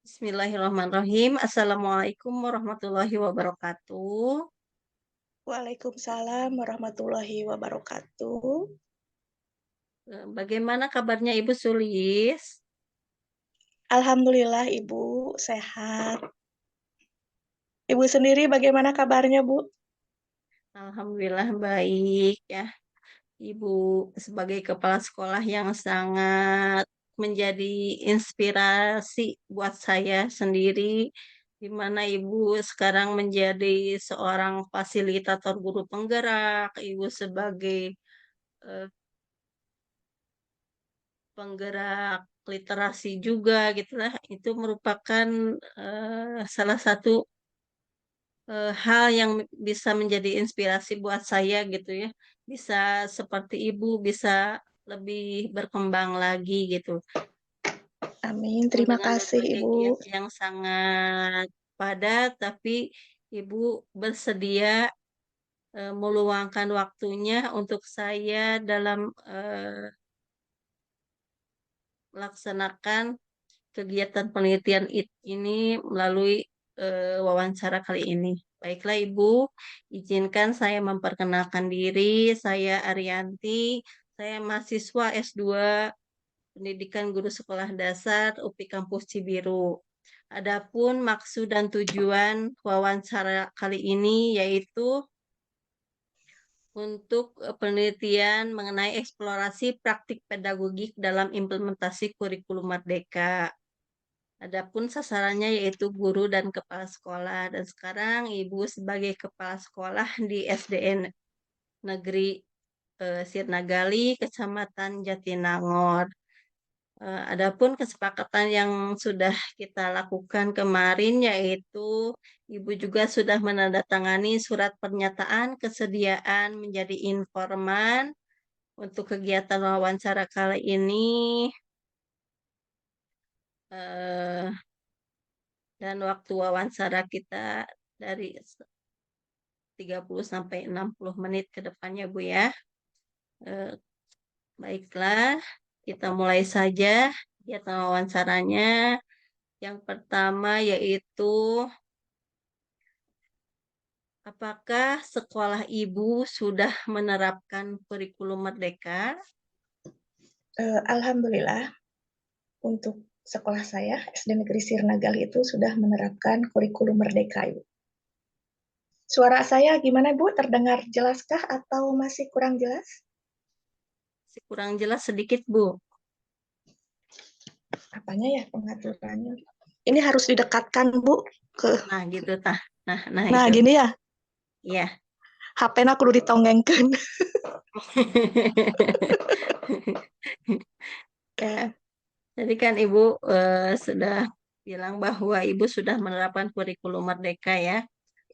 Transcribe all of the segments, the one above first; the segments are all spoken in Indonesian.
Bismillahirrahmanirrahim. Assalamualaikum warahmatullahi wabarakatuh. Waalaikumsalam warahmatullahi wabarakatuh. Bagaimana kabarnya Ibu Sulis? Alhamdulillah Ibu sehat. Ibu sendiri bagaimana kabarnya, Bu? Alhamdulillah baik ya. Ibu sebagai kepala sekolah yang sangat menjadi inspirasi buat saya sendiri, di mana Ibu sekarang menjadi seorang fasilitator guru penggerak, Ibu sebagai eh, penggerak literasi juga gitulah. Itu merupakan salah satu hal yang bisa menjadi inspirasi buat saya gitu ya, bisa seperti ibu, bisa lebih berkembang lagi gitu. Amin, Meskipun terima dengan kasih berbagai Ibu. kegiatan yang sangat padat, tapi ibu bersedia meluangkan waktunya untuk saya dalam melaksanakan kegiatan penelitian ini melalui wawancara kali ini. Baiklah Ibu, izinkan saya memperkenalkan diri. Saya Arianti, saya mahasiswa S2 Pendidikan Guru Sekolah Dasar UPI Kampus Cibiru. Adapun maksud dan tujuan wawancara kali ini yaitu untuk penelitian mengenai eksplorasi praktik pedagogik dalam implementasi kurikulum Merdeka. Adapun sasarannya yaitu guru dan kepala sekolah. Dan sekarang Ibu sebagai kepala sekolah di SDN Negeri Sirnagali, Kecamatan Jatinangor. Adapun kesepakatan yang sudah kita lakukan kemarin yaitu Ibu juga sudah menandatangani surat pernyataan kesediaan menjadi informan untuk kegiatan wawancara kali ini. Eh, dan waktu wawancara kita dari 30 sampai 60 menit ke depannya Bu ya. Eh, Baiklah, kita mulai saja kegiatan wawancaranya. Yang pertama yaitu apakah sekolah Ibu sudah menerapkan kurikulum Merdeka? Alhamdulillah untuk sekolah saya SD Negeri Sirnagali itu sudah menerapkan kurikulum Merdeka, Ibu. Suara saya gimana, Bu? Terdengar jelaskah atau masih kurang jelas? Kurang jelas sedikit Bu. Apanya ya pengaturannya? Ini harus didekatkan, Bu, ke. Nah gitu tah. Nah Nah, itu. gini ya. Iya. HP-na kudu ditonggengkeun. Ya, Jadi kan Ibu sudah bilang bahwa Ibu sudah menerapkan kurikulum Merdeka ya.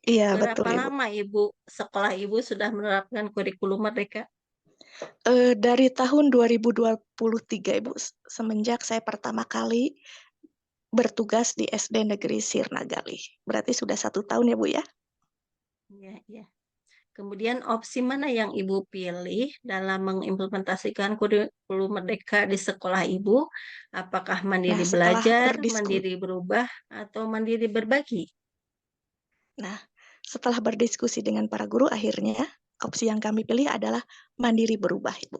iya betul Berapa Ibu. lama Ibu, sekolah Ibu sudah menerapkan kurikulum Merdeka? Dari tahun 2023 Ibu, semenjak saya pertama kali bertugas di SD Negeri Sirnagali. Berarti sudah 1 tahun ya Bu ya? Iya, iya. Kemudian opsi mana yang Ibu pilih dalam mengimplementasikan kurikulum Merdeka di sekolah Ibu? Apakah Nah mandiri setelah belajar, berdiskusi, mandiri berubah, atau mandiri berbagi? nah setelah berdiskusi dengan para guru, akhirnya opsi yang kami pilih adalah mandiri berubah Ibu.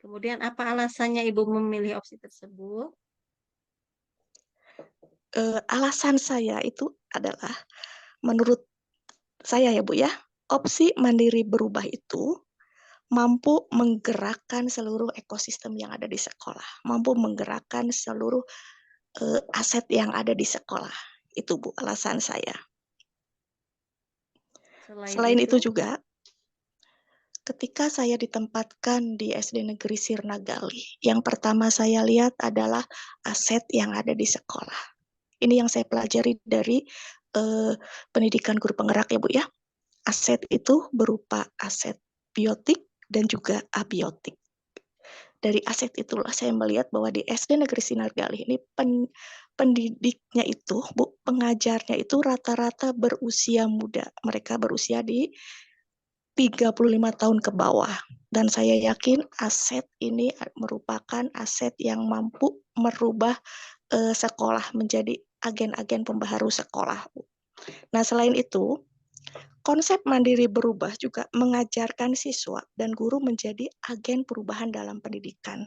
Kemudian apa alasannya Ibu memilih opsi tersebut? Alasan saya itu adalah menurut saya ya Bu ya, opsi mandiri berubah itu mampu menggerakkan seluruh ekosistem yang ada di sekolah, mampu menggerakkan seluruh aset yang ada di sekolah. Itu Bu alasan saya. Selain Selain itu, itu juga, ketika saya ditempatkan di SD Negeri Sirnagali, yang pertama saya lihat adalah aset yang ada di sekolah. Ini yang saya pelajari dari pendidikan guru penggerak ya Bu ya. Aset itu berupa aset biotik dan juga abiotik. Dari aset itulah saya melihat bahwa di SD Negeri Sirnagali ini pendidiknya itu, Bu, pengajarnya itu rata-rata berusia muda. Mereka berusia di 35 tahun ke bawah. Dan saya yakin aset ini merupakan aset yang mampu merubah sekolah menjadi agen-agen pembaharu sekolah. Nah, selain itu, konsep mandiri berubah juga mengajarkan siswa dan guru menjadi agen perubahan dalam pendidikan.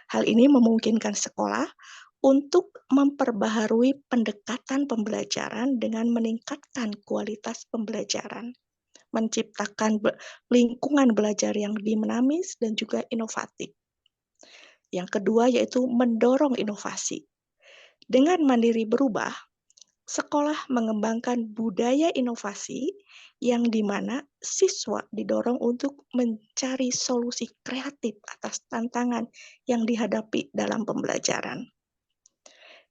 Hal ini memungkinkan sekolah untuk memperbaharui pendekatan pembelajaran dengan meningkatkan kualitas pembelajaran, menciptakan lingkungan belajar yang dinamis dan juga inovatif. Yang kedua yaitu mendorong inovasi. Dengan mandiri berubah, sekolah mengembangkan budaya inovasi yang dimana siswa didorong untuk mencari solusi kreatif atas tantangan yang dihadapi dalam pembelajaran.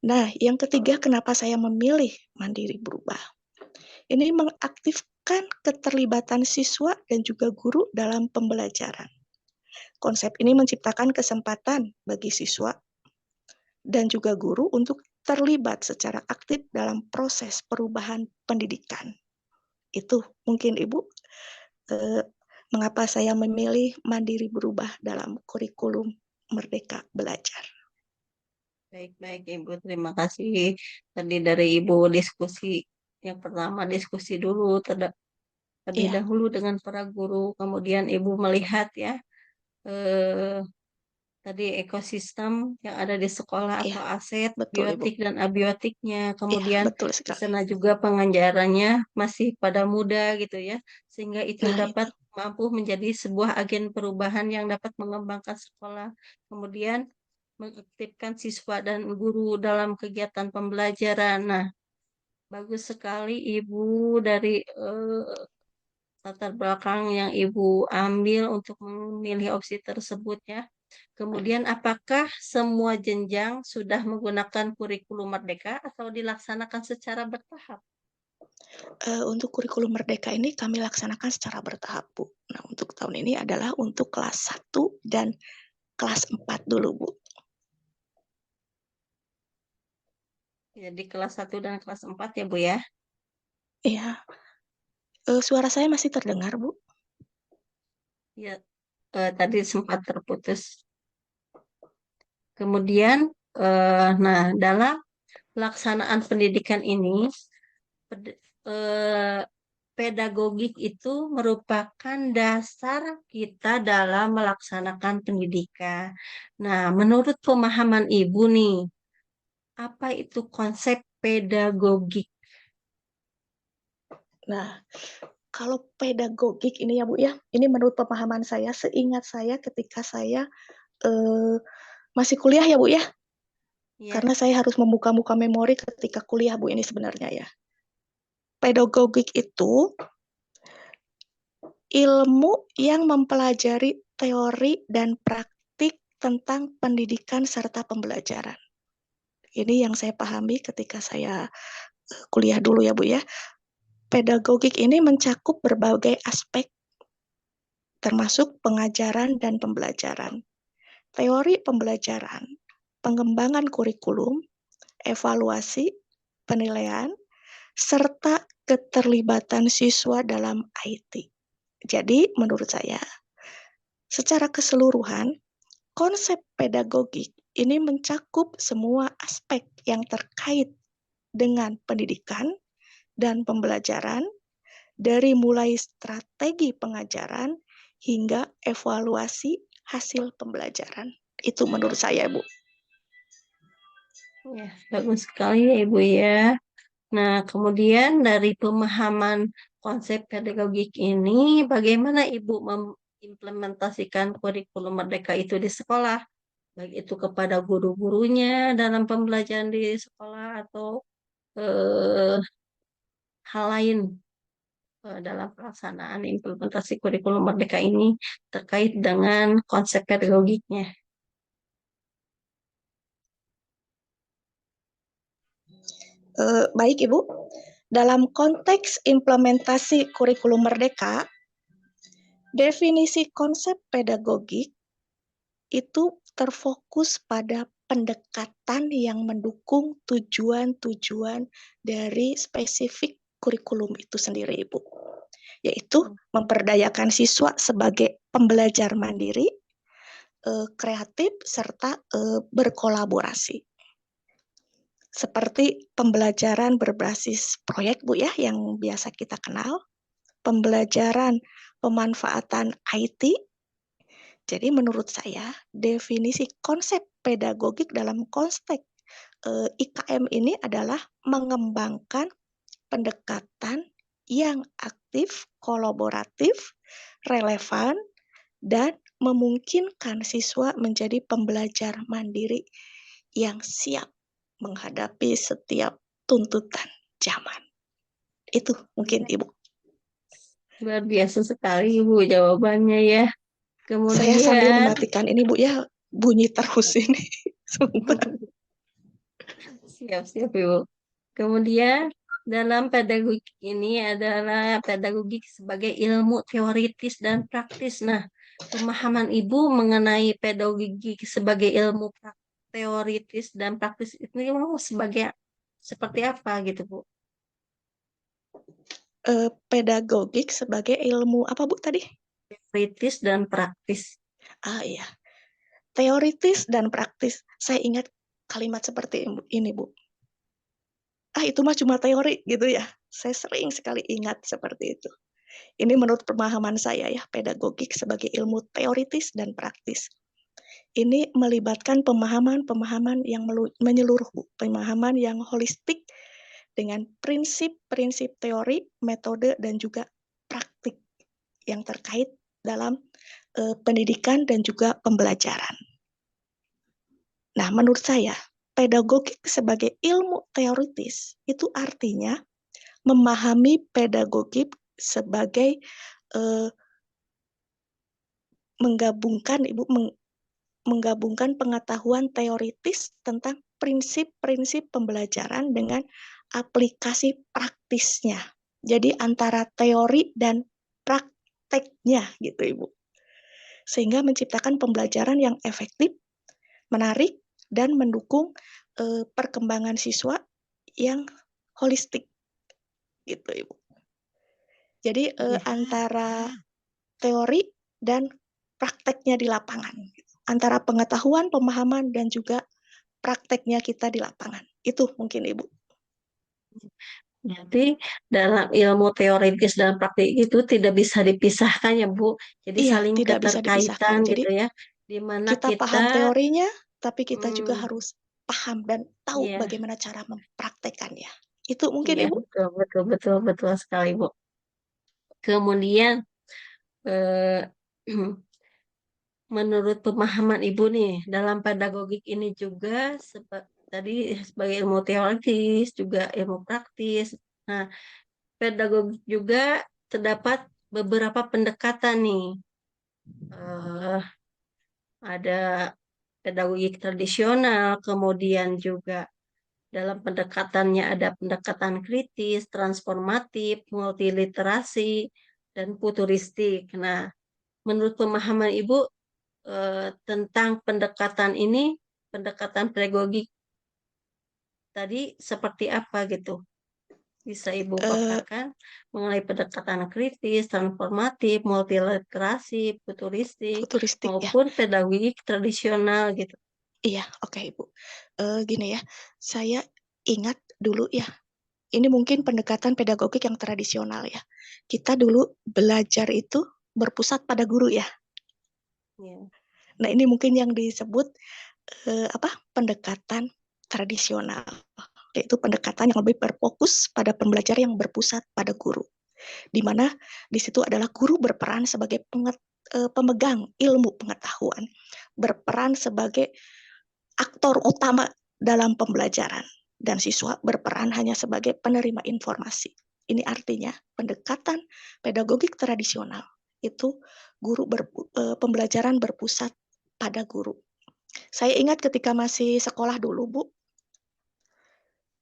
Nah, yang ketiga kenapa saya memilih mandiri berubah? Ini mengaktifkan keterlibatan siswa dan juga guru dalam pembelajaran. Konsep ini menciptakan kesempatan bagi siswa dan juga guru untuk terlibat secara aktif dalam proses perubahan pendidikan. Itu mungkin Ibu, mengapa saya memilih mandiri berubah dalam kurikulum Merdeka Belajar. Baik-baik Ibu, terima kasih. Tadi dari Ibu diskusi, yang pertama diskusi dulu terlebih Iya, dahulu dengan para guru, kemudian Ibu melihat ya, eh, tadi ekosistem yang ada di sekolah iya, atau aset betul Ibu. biotik dan abiotiknya, Iya, kemudian betul di sekali. sana juga pengajarannya masih pada muda gitu ya, sehingga itu Nah, dapat itu. mampu menjadi sebuah agen perubahan yang dapat mengembangkan sekolah, kemudian mengaktifkan siswa dan guru dalam kegiatan pembelajaran. Nah, bagus sekali Ibu dari latar belakang yang Ibu ambil untuk memilih opsi tersebut ya. Kemudian apakah semua jenjang sudah menggunakan kurikulum Merdeka atau dilaksanakan secara bertahap? Untuk kurikulum Merdeka ini kami laksanakan secara bertahap, Bu. Nah, untuk tahun ini adalah untuk kelas 1 dan kelas 4 dulu, Bu. Jadi kelas 1 dan kelas 4 ya Bu ya? Iya, suara saya masih terdengar, Bu? Ya, tadi sempat terputus. Kemudian, nah dalam pelaksanaan pendidikan ini, eh, pedagogik itu merupakan dasar kita dalam melaksanakan pendidikan. Nah, menurut pemahaman Ibu nih, apa itu konsep pedagogik? Nah, kalau pedagogik ini ya Bu ya, ini menurut pemahaman saya, seingat saya ketika saya masih kuliah ya Bu ya, Ya, karena saya harus membuka-buka memori ketika kuliah Bu ini sebenarnya ya. Pedagogik itu ilmu yang mempelajari teori dan praktik tentang pendidikan serta pembelajaran. Ini yang saya pahami ketika saya kuliah dulu ya Bu ya. Pedagogik ini mencakup berbagai aspek termasuk pengajaran dan pembelajaran. Teori pembelajaran, pengembangan kurikulum, evaluasi, penilaian, serta keterlibatan siswa dalam IT. Jadi, menurut saya, secara keseluruhan, konsep pedagogik ini mencakup semua aspek yang terkait dengan pendidikan dan pembelajaran, dari mulai strategi pengajaran hingga evaluasi hasil pembelajaran. Itu menurut saya, Bu. ya, bagus sekali ya Ibu ya. Nah, kemudian dari pemahaman konsep pedagogik ini, bagaimana Ibu mengimplementasikan kurikulum Merdeka itu di sekolah? Baik itu kepada guru-gurunya dalam pembelajaran di sekolah atau eh, hal lain dalam pelaksanaan implementasi kurikulum Merdeka ini terkait dengan konsep pedagogiknya. Baik, Ibu. Dalam konteks implementasi kurikulum Merdeka, definisi konsep pedagogik itu terfokus pada pendekatan yang mendukung tujuan-tujuan dari spesifik kurikulum itu sendiri, Ibu. Yaitu memperdayakan siswa sebagai pembelajar mandiri, kreatif, serta berkolaborasi. Seperti pembelajaran berbasis proyek, Bu ya, yang biasa kita kenal, pembelajaran pemanfaatan IT. Jadi menurut saya, definisi konsep pedagogik dalam konteks IKM ini adalah mengembangkan pendekatan yang aktif, kolaboratif, relevan, dan memungkinkan siswa menjadi pembelajar mandiri yang siap menghadapi setiap tuntutan zaman. Itu mungkin Ibu. Luar biasa sekali Ibu jawabannya ya. Saya sambil Kemudian, mematikan ini Bu ya, bunyi terus ini. Sebentar. siap-siap Ibu. Kemudian, dalam pedagogik ini adalah pedagogik sebagai ilmu teoritis dan praktis. Nah, pemahaman Ibu mengenai pedagogik sebagai ilmu teoritis dan praktis ini mau sebagai seperti apa gitu, Bu? Pedagogik sebagai ilmu apa Bu tadi? Teoritis dan praktis. Iya, teoritis dan praktis. Saya ingat kalimat seperti ini Bu. Itu mah cuma teori gitu ya. Saya sering sekali ingat seperti itu. Ini menurut pemahaman saya ya, pedagogik sebagai ilmu teoritis dan praktis. Ini melibatkan pemahaman-pemahaman yang menyeluruh, Bu. Pemahaman yang holistik dengan prinsip-prinsip teori, metode, dan juga praktik yang terkait dalam pendidikan dan juga pembelajaran. Nah, menurut saya, pedagogik sebagai ilmu teoritis itu artinya memahami pedagogik sebagai menggabungkan menggabungkan pengetahuan teoritis tentang prinsip-prinsip pembelajaran dengan aplikasi praktisnya. Jadi antara teori dan prakteknya gitu Ibu. Sehingga menciptakan pembelajaran yang efektif, menarik, dan mendukung perkembangan siswa yang holistik gitu Ibu. Jadi antara teori dan prakteknya di lapangan, antara pengetahuan, pemahaman, dan juga prakteknya kita di lapangan. Itu mungkin Ibu. Berarti dalam ilmu teoritis dan praktik itu tidak bisa dipisahkan ya Bu. Jadi Iya, saling tidak bisa keterkaitan dipisahkan. Jadi gitu ya. Di mana kita kita, paham teorinya, tapi kita juga hmm, harus paham dan tahu ya, bagaimana cara mempraktekannya. Itu mungkin iya Ibu. betul betul betul betul sekali Bu. Kemudian eh, menurut pemahaman Ibu nih dalam pedagogik ini juga tadi sebagai ilmu teoritis juga ilmu praktis. Nah, pedagogik juga terdapat beberapa pendekatan nih. Eh, ada pedagogik tradisional, kemudian juga dalam pendekatannya ada pendekatan kritis, transformatif, multiliterasi, dan futuristik. Nah, menurut pemahaman Ibu tentang pendekatan ini, pendekatan pedagogik tadi seperti apa gitu? Bisa Ibu Eh, paparkan mengenai pendekatan kritis, transformatif, multiliterasi, futuristik, Futuristik ya. maupun pedagogik tradisional gitu. Iya, oke Ibu. Gini ya, saya ingat dulu ya, ini mungkin pendekatan pedagogik yang tradisional ya. Kita dulu belajar itu berpusat pada guru ya. Ya. Nah, ini mungkin yang disebut pendekatan tradisional, yaitu pendekatan yang lebih berfokus pada pembelajaran yang berpusat pada guru, di mana di situ adalah guru berperan sebagai pemegang ilmu pengetahuan, berperan sebagai aktor utama dalam pembelajaran, dan siswa berperan hanya sebagai penerima informasi. Ini artinya pendekatan pedagogik tradisional itu pembelajaran berpusat pada guru. Saya ingat ketika masih sekolah dulu, Bu,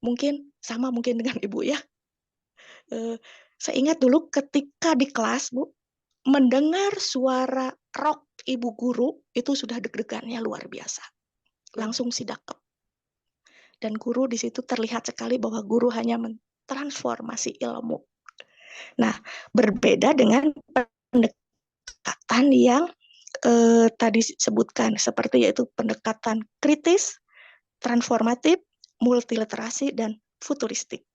mungkin sama mungkin dengan Ibu ya. Saya ingat dulu ketika di kelas, Bu, mendengar suara rok Ibu guru itu sudah deg-degannya luar biasa. Langsung sidakep. Dan guru di situ terlihat sekali bahwa guru hanya mentransformasi ilmu. Nah, berbeda dengan pendekatan pendekatan yang tadi sebutkan, seperti yaitu pendekatan kritis, transformatif, multiliterasi, dan futuristik.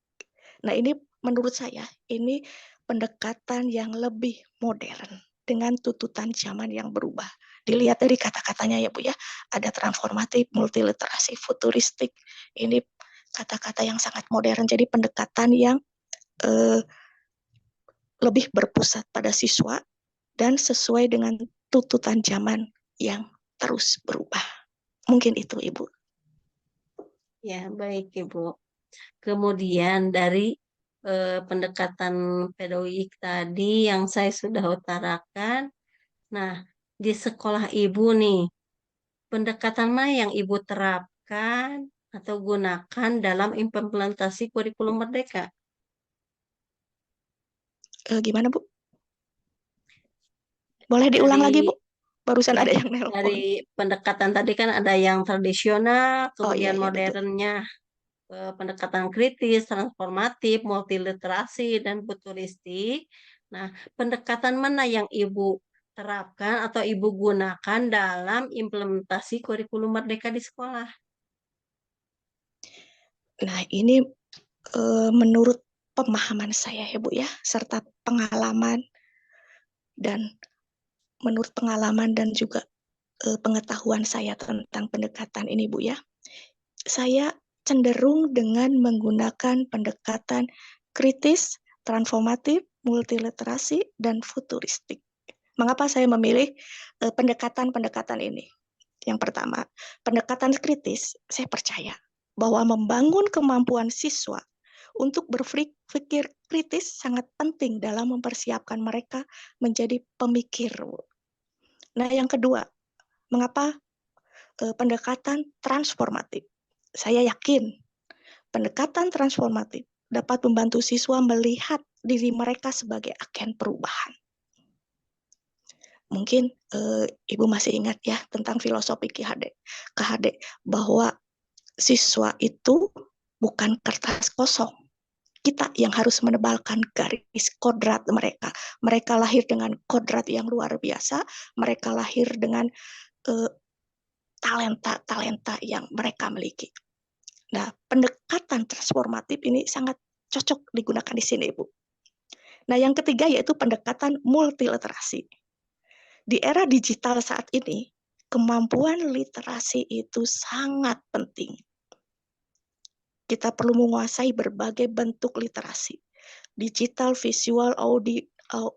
Nah, ini menurut saya, ini pendekatan yang lebih modern dengan tuntutan zaman yang berubah. Dilihat dari kata-katanya ya Bu ya, ada transformatif, multiliterasi, futuristik. Ini kata-kata yang sangat modern, jadi pendekatan yang lebih berpusat pada siswa dan sesuai dengan tuntutan zaman yang terus berubah. Mungkin itu Ibu. Ya, baik Ibu. Kemudian dari pendekatan pedagogik tadi yang saya sudah utarakan, nah di sekolah Ibu nih, pendekatan mana yang Ibu terapkan atau gunakan dalam implementasi kurikulum Merdeka? Gimana Bu? Boleh diulang lagi Dari Bu? Barusan ya, ada yang dari nelpon. pendekatan tadi kan ada yang tradisional, Oh iya kemudian iya betul. modernnya, pendekatan kritis, transformatif, multiliterasi, dan futuristik. Nah, pendekatan mana yang Ibu terapkan atau Ibu gunakan dalam implementasi kurikulum Merdeka di sekolah? Nah ini menurut pemahaman saya ya Bu ya, serta pengalaman dan menurut pengalaman dan juga pengetahuan saya tentang pendekatan ini Bu ya, saya cenderung dengan menggunakan pendekatan kritis, transformatif, multiliterasi, dan futuristik. Mengapa saya memilih pendekatan-pendekatan ini? Yang pertama, pendekatan kritis, saya percaya bahwa membangun kemampuan siswa untuk berpikir kritis sangat penting dalam mempersiapkan mereka menjadi pemikir. Nah, yang kedua, mengapa pendekatan transformatif? Saya yakin pendekatan transformatif dapat membantu siswa melihat diri mereka sebagai agen perubahan. Mungkin Ibu masih ingat ya tentang filosofi KHD bahwa siswa itu bukan kertas kosong. Kita yang harus menebalkan garis kodrat mereka. Mereka lahir dengan kodrat yang luar biasa. Mereka lahir dengan talenta-talenta yang mereka miliki. Nah, pendekatan transformatif ini sangat cocok digunakan di sini, Ibu. Nah, yang ketiga yaitu pendekatan multiliterasi. Di era digital saat ini, kemampuan literasi itu sangat penting. Kita perlu menguasai berbagai bentuk literasi, digital, visual,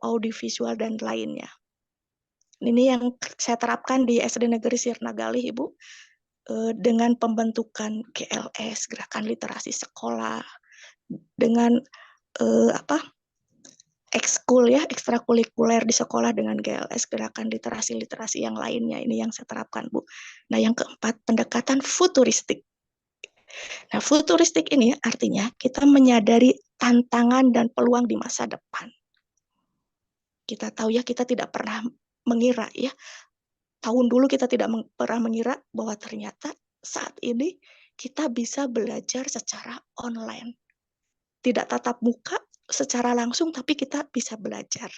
audiovisual, dan lainnya. Ini yang saya terapkan di SD Negeri Sirnagali, Ibu, dengan pembentukan GLS, Gerakan Literasi Sekolah, dengan ekskul ya, ekstrakurikuler di sekolah dengan GLS, Gerakan Literasi-Literasi yang lainnya. Ini yang saya terapkan, Bu. Nah, yang keempat, pendekatan futuristik. Nah, futuristik ini artinya kita menyadari tantangan dan peluang di masa depan. Kita tahu ya, kita tidak pernah mengira ya, tahun dulu kita tidak pernah mengira bahwa ternyata saat ini kita bisa belajar secara online. Tidak tatap muka secara langsung, tapi kita bisa belajar.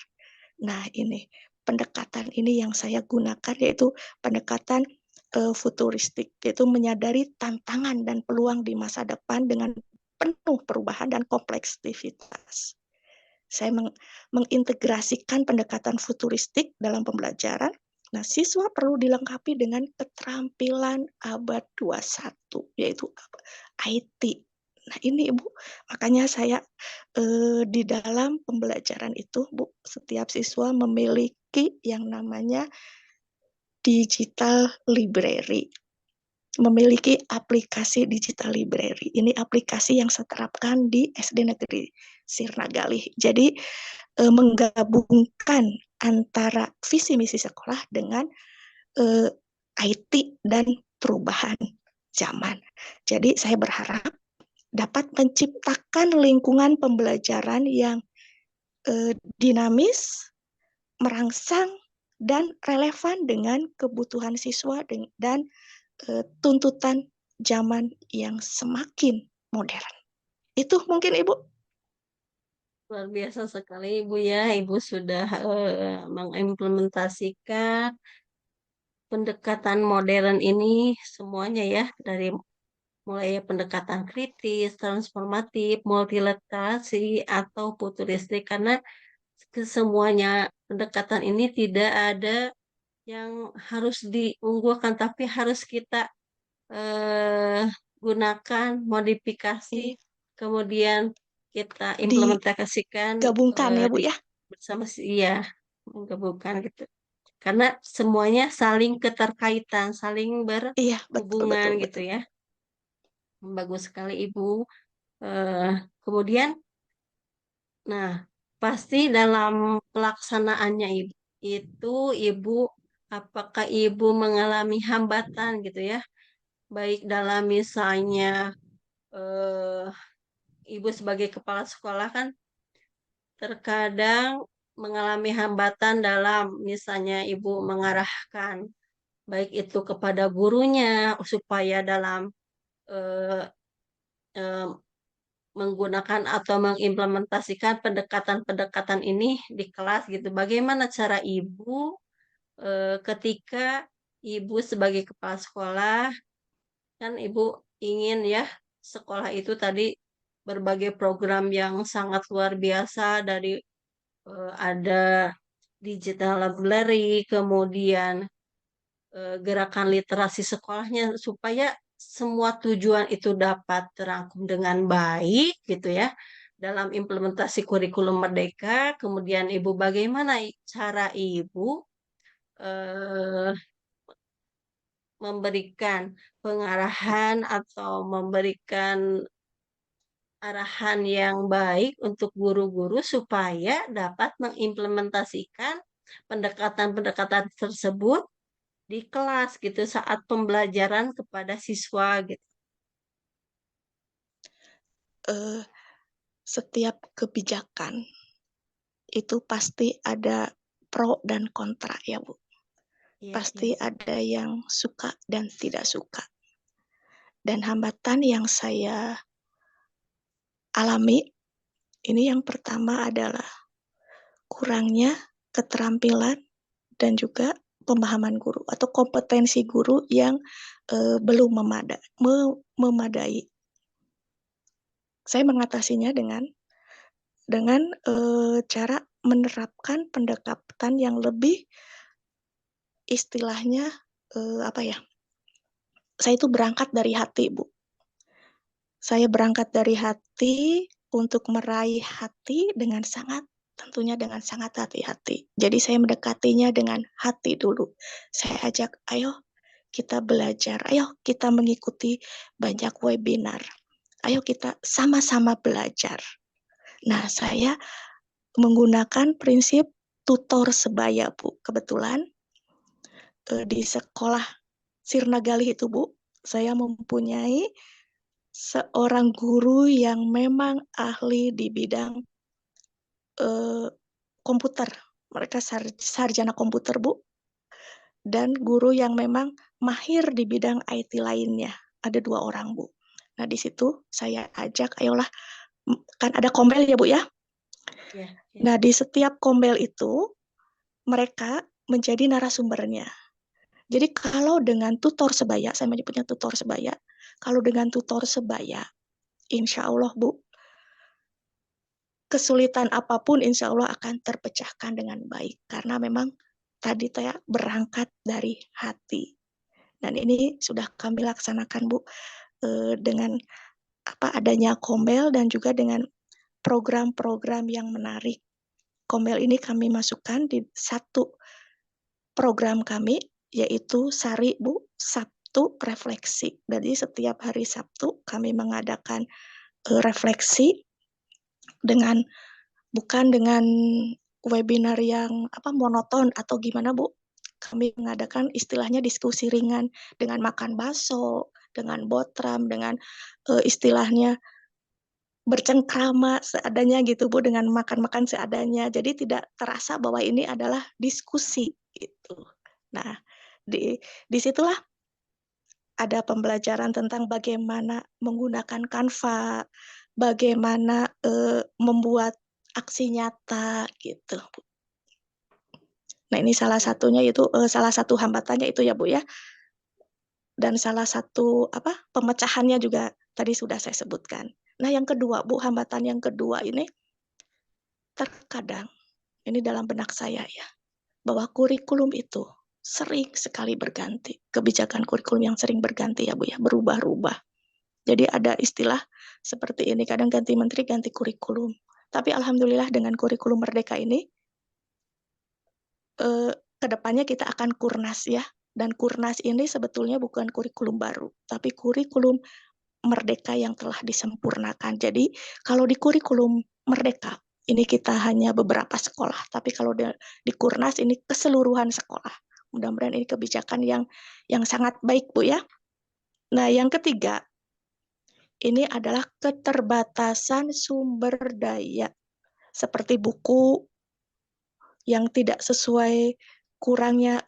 Nah, ini pendekatan ini yang saya gunakan, yaitu pendekatan futuristik, yaitu menyadari tantangan dan peluang di masa depan dengan penuh perubahan dan kompleksitas. Saya mengintegrasikan pendekatan futuristik dalam pembelajaran. Nah, siswa perlu dilengkapi dengan keterampilan abad 21, yaitu IT. Nah, ini Ibu, makanya saya di dalam pembelajaran itu, Bu, setiap siswa memiliki yang namanya digital library, memiliki aplikasi digital library. Ini aplikasi yang saya terapkan di SD Negeri Sirnagali. Jadi menggabungkan antara visi misi sekolah dengan IT dan perubahan zaman. Jadi saya berharap dapat menciptakan lingkungan pembelajaran yang dinamis, merangsang, dan relevan dengan kebutuhan siswa dan tuntutan zaman yang semakin modern. Itu mungkin Ibu. Luar biasa sekali Ibu ya. Ibu sudah mengimplementasikan pendekatan modern ini semuanya ya, dari mulai pendekatan kritis, transformatif, multiliterasi, atau futuristik. Karena kesemuanya pendekatan ini tidak ada yang harus diunggulkan, tapi harus kita eh, gunakan, modifikasi, Ih, kemudian kita implementasikan digabungkan ya Bu ya. bersama iya, menggabungkan gitu. Karena semuanya saling keterkaitan, saling Iya, betul berhubungan betul gitu betul. ya. Bagus sekali Ibu. Eh, kemudian, nah, pasti dalam pelaksanaannya itu Ibu, apakah Ibu mengalami hambatan gitu ya? Baik dalam misalnya eh, Ibu sebagai kepala sekolah kan terkadang mengalami hambatan dalam misalnya Ibu mengarahkan baik itu kepada gurunya supaya dalam eh, eh, menggunakan atau mengimplementasikan pendekatan-pendekatan ini di kelas gitu. Bagaimana cara Ibu ketika Ibu sebagai kepala sekolah, kan Ibu ingin ya sekolah itu tadi berbagai program yang sangat luar biasa dari ada digital library, kemudian gerakan literasi sekolahnya supaya semua tujuan itu dapat terangkum dengan baik gitu ya dalam implementasi kurikulum Merdeka. Kemudian Ibu bagaimana cara Ibu eh, memberikan pengarahan atau memberikan arahan yang baik untuk guru-guru supaya dapat mengimplementasikan pendekatan-pendekatan tersebut di kelas gitu saat pembelajaran kepada siswa gitu. Eh, Setiap kebijakan itu pasti ada pro dan kontra ya Bu. Iya, iya. Pasti ada yang suka dan tidak suka. Dan hambatan yang saya alami ini yang pertama adalah kurangnya keterampilan dan juga pemahaman guru atau kompetensi guru yang belum memadai. Saya mengatasinya dengan cara menerapkan pendekatan yang lebih istilahnya apa ya? Saya itu berangkat dari hati, Bu. Saya berangkat dari hati untuk meraih hati dengan sangat tentunya dengan sangat hati-hati. Jadi saya mendekatinya dengan hati dulu. Saya ajak, ayo kita belajar, ayo kita mengikuti banyak webinar, ayo kita sama-sama belajar. Nah, saya menggunakan prinsip tutor sebaya, Bu. Kebetulan di sekolah Sirnagali itu, Bu, saya mempunyai seorang guru yang memang ahli di bidang eh, komputer. Mereka sarjana komputer, Bu, dan guru yang memang mahir di bidang IT lainnya. Ada 2 orang, Bu. Nah, di situ saya ajak, ayolah, kan ada kombel ya, Bu ya. Ya, ya. Nah, di setiap kombel itu mereka menjadi narasumbernya. Jadi kalau dengan tutor sebaya, saya menyebutnya tutor sebaya, kalau dengan tutor sebaya, insya Allah Bu, kesulitan apapun insya Allah akan terpecahkan dengan baik. Karena memang tadi saya berangkat dari hati. Dan ini sudah kami laksanakan Bu, dengan adanya Kombel dan juga dengan program-program yang menarik. Kombel ini kami masukkan di satu program kami, yaitu Sari Bu, Sabtu Refleksi. Jadi setiap hari Sabtu kami mengadakan refleksi dengan bukan dengan webinar yang monoton atau gimana Bu. Kami mengadakan istilahnya diskusi ringan dengan makan bakso, dengan botram, dengan istilahnya bercengkrama seadanya gitu Bu, dengan makan-makan seadanya. Jadi tidak terasa bahwa ini adalah diskusi gitu. Nah, disitulah ada pembelajaran tentang bagaimana menggunakan Canva, bagaimana membuat aksi nyata gitu. Nah, ini salah Betul. satunya itu salah satu hambatannya itu ya Bu ya. Dan salah satu pemecahannya juga tadi sudah saya sebutkan. Nah, yang kedua Bu, hambatan yang kedua ini terkadang ini dalam benak saya ya, bahwa kurikulum itu sering sekali berganti. Kebijakan kurikulum yang sering berganti ya Bu ya, berubah-ubah. Jadi ada istilah seperti ini, kadang ganti menteri, ganti kurikulum. Tapi alhamdulillah dengan kurikulum merdeka ini, ke depannya kita akan kurnas ya. Dan kurnas ini sebetulnya bukan kurikulum baru, tapi kurikulum merdeka yang telah disempurnakan. Jadi kalau di kurikulum merdeka, ini kita hanya beberapa sekolah, tapi kalau di kurnas ini keseluruhan sekolah. Mudah-mudahan ini kebijakan yang sangat baik Bu ya. Nah, yang ketiga, ini adalah keterbatasan sumber daya seperti buku yang tidak sesuai, kurangnya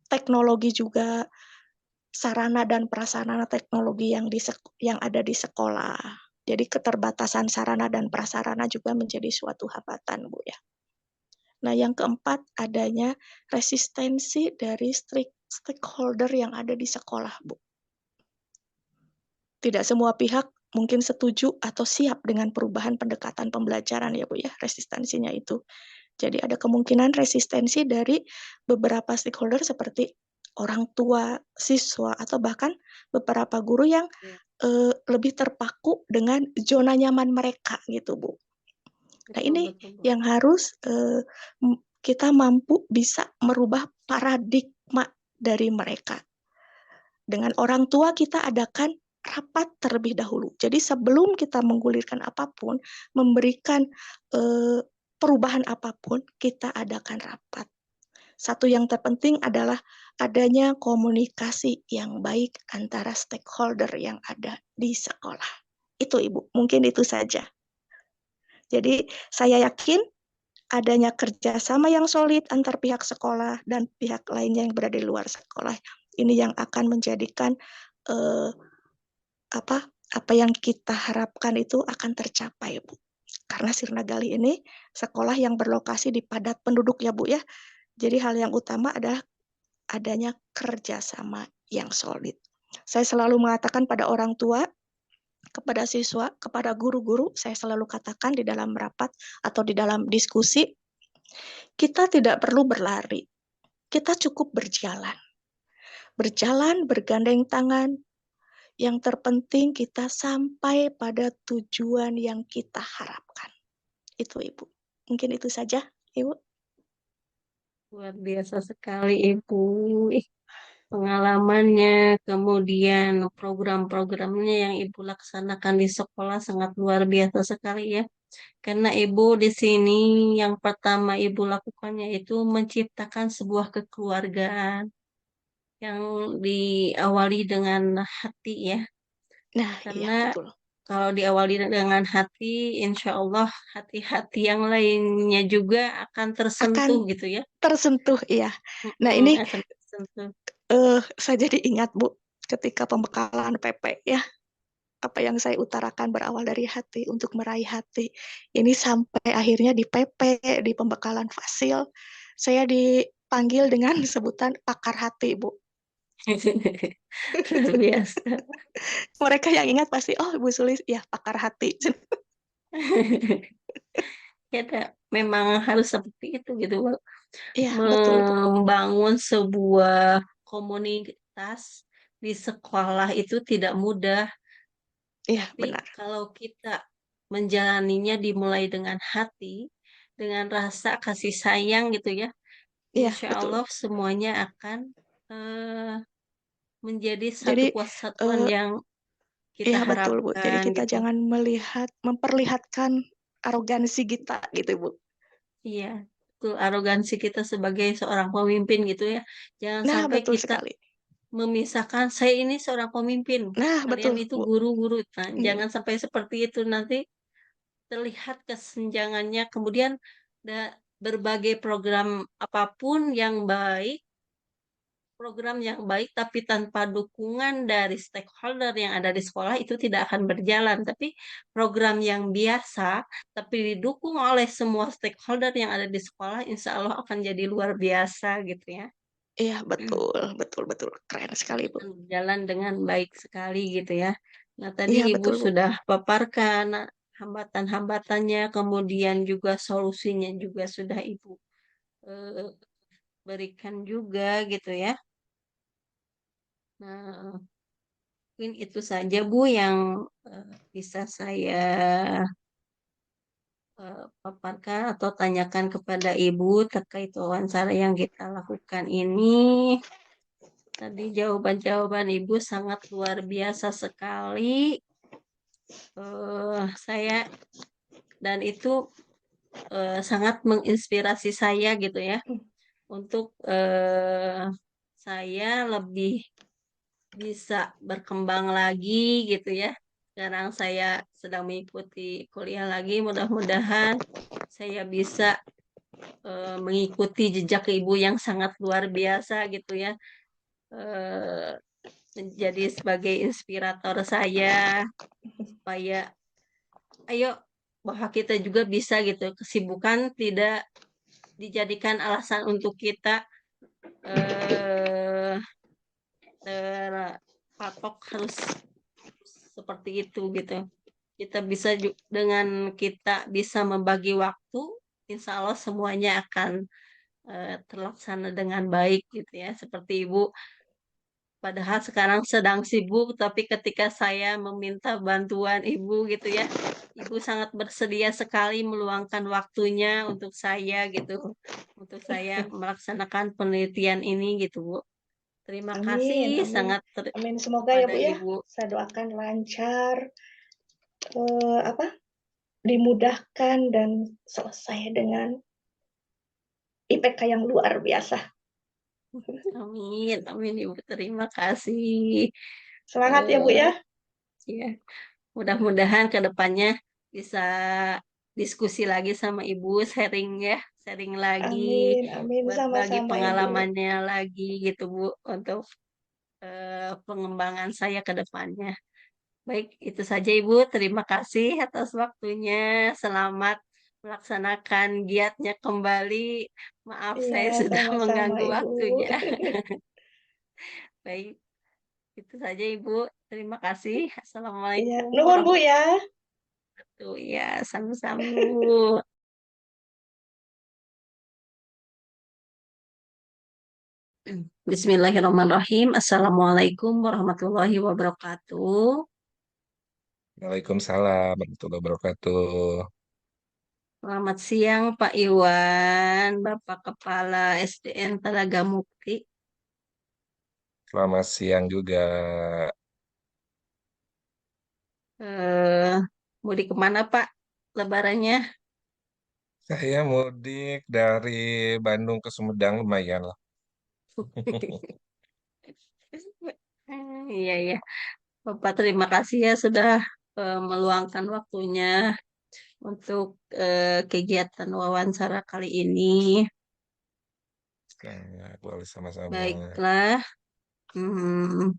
teknologi juga, sarana dan prasarana teknologi yang ada di sekolah. Jadi keterbatasan sarana dan prasarana juga menjadi suatu hambatan Bu ya. Nah, yang keempat adanya resistensi dari stakeholder yang ada di sekolah Bu. Tidak semua pihak mungkin setuju atau siap dengan perubahan pendekatan pembelajaran ya Bu ya, resistensinya itu. Jadi ada kemungkinan resistensi dari beberapa stakeholder seperti orang tua, siswa, atau bahkan beberapa guru yang Ya, lebih terpaku dengan zona nyaman mereka gitu Bu. Nah betul ini betul, Bu. yang harus kita mampu bisa merubah paradigma dari mereka. Dengan orang tua kita adakan rapat terlebih dahulu. Jadi sebelum kita menggulirkan apapun, memberikan perubahan apapun, kita adakan rapat. Satu yang terpenting adalah adanya komunikasi yang baik antara stakeholder yang ada di sekolah. Itu Ibu, mungkin itu saja. Jadi saya yakin adanya kerjasama yang solid antar pihak sekolah dan pihak lainnya yang berada di luar sekolah. Ini yang akan menjadikan eh, apa yang kita harapkan itu akan tercapai, Bu. Karena Sirnagali ini sekolah yang berlokasi di padat penduduk ya, Bu ya. Jadi hal yang utama adalah adanya kerjasama yang solid. Saya selalu mengatakan pada orang tua, kepada siswa, kepada guru-guru, saya selalu katakan di dalam rapat atau di dalam diskusi, kita tidak perlu berlari, kita cukup berjalan. Berjalan, bergandeng tangan, yang terpenting kita sampai pada tujuan yang kita harapkan. Itu Ibu. Mungkin itu saja, Ibu. Luar biasa sekali, Ibu. Ih, pengalamannya, kemudian program-programnya yang Ibu laksanakan di sekolah sangat luar biasa sekali ya. Karena Ibu di sini yang pertama Ibu lakukan yaitu menciptakan sebuah kekeluargaan yang diawali dengan hati ya. Nah, iya Karena betul. kalau diawali dengan hati, insya Allah hati-hati yang lainnya juga akan tersentuh Akan gitu ya. tersentuh, iya. Nah, Mm-mm, ini akan tersentuh. saya jadi ingat, Bu, ketika pembekalan PP ya, apa yang saya utarakan berawal dari hati untuk meraih hati. Ini sampai akhirnya di PP, di pembekalan fasil, saya dipanggil dengan sebutan pakar hati, Bu. Luar biasa. Mereka yang ingat pasti, oh Ibu Sulis, ya pakar hati. Ya, memang harus seperti itu gitu, Bu. Iya, betul, Bu. Membangun sebuah komunitas di sekolah itu tidak mudah, Iya, tapi benar. kalau kita menjalaninya dimulai dengan hati, dengan rasa kasih sayang gitu ya, Iya, insya betul. Allah semuanya akan eh, menjadi satu Jadi, kesatuan eh, yang kita iya betul, Bu. Jadi harapkan kita gitu. jangan memperlihatkan arogansi kita gitu, Bu. Iya, itu arogansi kita sebagai seorang pemimpin gitu ya. Jangan Nah, sampai betul kita sekali. memisahkan saya ini seorang pemimpin, Nah, kalian betul, itu Bu. guru-guru. Nah, Iya, jangan sampai seperti itu nanti terlihat kesenjangannya. Kemudian berbagai program apapun yang baik program yang baik tapi tanpa dukungan dari stakeholder yang ada di sekolah itu tidak akan berjalan. Tapi program yang biasa tapi didukung oleh semua stakeholder yang ada di sekolah, insya Allah akan jadi luar biasa gitu ya. Iya, betul betul betul, keren sekali, Bu. Akan berjalan dengan baik sekali gitu ya. Nah, tadi Iya, Ibu betul, Bu. sudah paparkan hambatan-hambatannya, kemudian juga solusinya juga sudah Ibu eh, berikan juga gitu ya. Nah, mungkin itu saja Bu yang bisa saya paparkan atau tanyakan kepada Ibu terkait wawancara yang kita lakukan ini. Tadi jawaban-jawaban Ibu sangat luar biasa sekali. Saya dan itu sangat menginspirasi saya gitu ya untuk saya lebih bisa berkembang lagi gitu ya. Sekarang saya sedang mengikuti kuliah lagi, mudah-mudahan saya bisa mengikuti jejak ibu yang sangat luar biasa gitu ya. Eh, Menjadi sebagai inspirator saya supaya ayo bahwa kita juga bisa gitu. Kesibukan tidak dijadikan alasan untuk kita eh terpatok harus seperti itu gitu. Kita bisa dengan kita bisa membagi waktu, insya Allah semuanya akan terlaksana dengan baik gitu ya. Seperti Ibu, padahal sekarang sedang sibuk, tapi ketika saya meminta bantuan Ibu gitu ya, Ibu sangat bersedia sekali meluangkan waktunya untuk saya gitu, untuk saya melaksanakan penelitian ini gitu Bu. Terima Amin kasih amin sangat amin, semoga ya, kepada Bu, ya. Ibu. Saya doakan lancar, apa, dimudahkan dan selesai dengan IPK yang luar biasa. Amin, amin Ibu. Terima kasih. Semangat ya, Bu, Eh, ya. ya, mudah-mudahan ke depannya bisa diskusi lagi sama Ibu, sharing ya, sharing lagi, Amin amin, buat bagi sama-sama, Ibu. pengalamannya lagi gitu Bu, untuk pengembangan saya ke depannya. Baik, itu saja Ibu. Terima kasih atas waktunya. Selamat melaksanakan giatnya kembali. Maaf Iya, saya sudah sama-sama, mengganggu Ibu. waktunya. Baik, itu saja Ibu. Terima kasih. Iya, Assalamualaikum nuhun, Bu, warahmatullahi ya. wabarakatuh. Ya, sama-sama Bu. Bismillahirrahmanirrahim. Assalamualaikum warahmatullahi wabarakatuh. Waalaikumsalam warahmatullahi wabarakatuh. Selamat siang Pak Iwan, Bapak Kepala SDN Telaga Mukti. Selamat siang juga. Eh, Mudik kemana Pak? Lebarannya? Saya mudik dari Bandung ke Sumedang lumayan lah. Iya, iya. Bapak terima kasih ya sudah meluangkan waktunya untuk kegiatan wawancara kali ini. Nah, boleh sama-sama. Baiklah, hmm,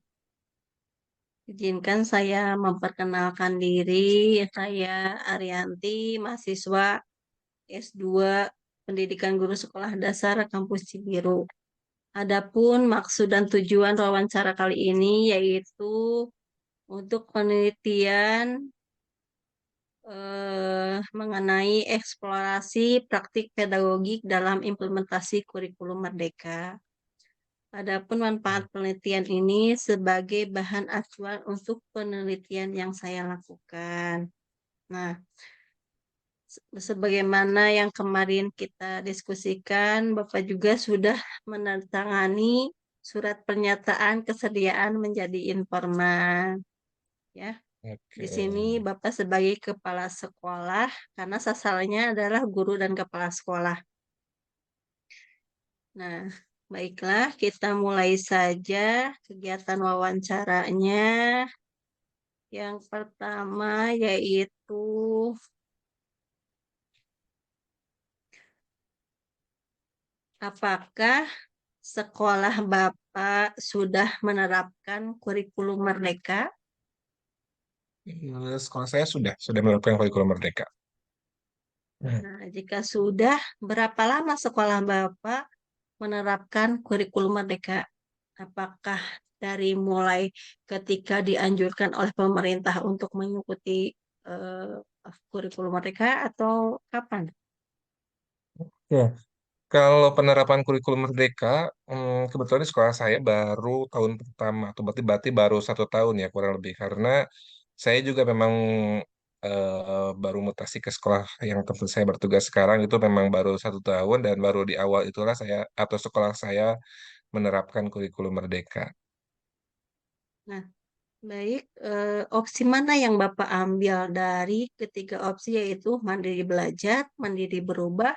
izinkan saya memperkenalkan diri. Saya Arianti, mahasiswa S2 Pendidikan Guru Sekolah Dasar Kampus Cibiru. Adapun maksud dan tujuan wawancara kali ini yaitu untuk penelitian mengenai eksplorasi praktik pedagogik dalam implementasi kurikulum Merdeka. Adapun manfaat penelitian ini sebagai bahan acuan untuk penelitian yang saya lakukan. Nah, sebagaimana yang kemarin kita diskusikan, Bapak juga sudah menandatangani surat pernyataan kesediaan menjadi informan. Ya, di Oke. sini Bapak sebagai kepala sekolah, karena sasarannya adalah guru dan kepala sekolah. Nah, baiklah, kita mulai saja kegiatan wawancaranya. Yang pertama yaitu apakah sekolah Bapak sudah menerapkan kurikulum Merdeka? Sekolah saya sudah menerapkan kurikulum Merdeka. Hmm. Nah, jika sudah, berapa lama sekolah Bapak menerapkan kurikulum Merdeka? Apakah dari mulai ketika dianjurkan oleh pemerintah untuk mengikuti kurikulum Merdeka atau kapan? Ya, kalau penerapan kurikulum Merdeka, kebetulan di sekolah saya baru tahun pertama, atau berarti baru 1 tahun ya kurang lebih, karena saya juga memang baru mutasi ke sekolah yang tempat saya bertugas sekarang itu memang baru 1 tahun dan baru di awal itulah saya atau sekolah saya menerapkan kurikulum Merdeka. Nah, baik, opsi mana yang Bapak ambil dari ketiga opsi yaitu mandiri belajar, mandiri berubah,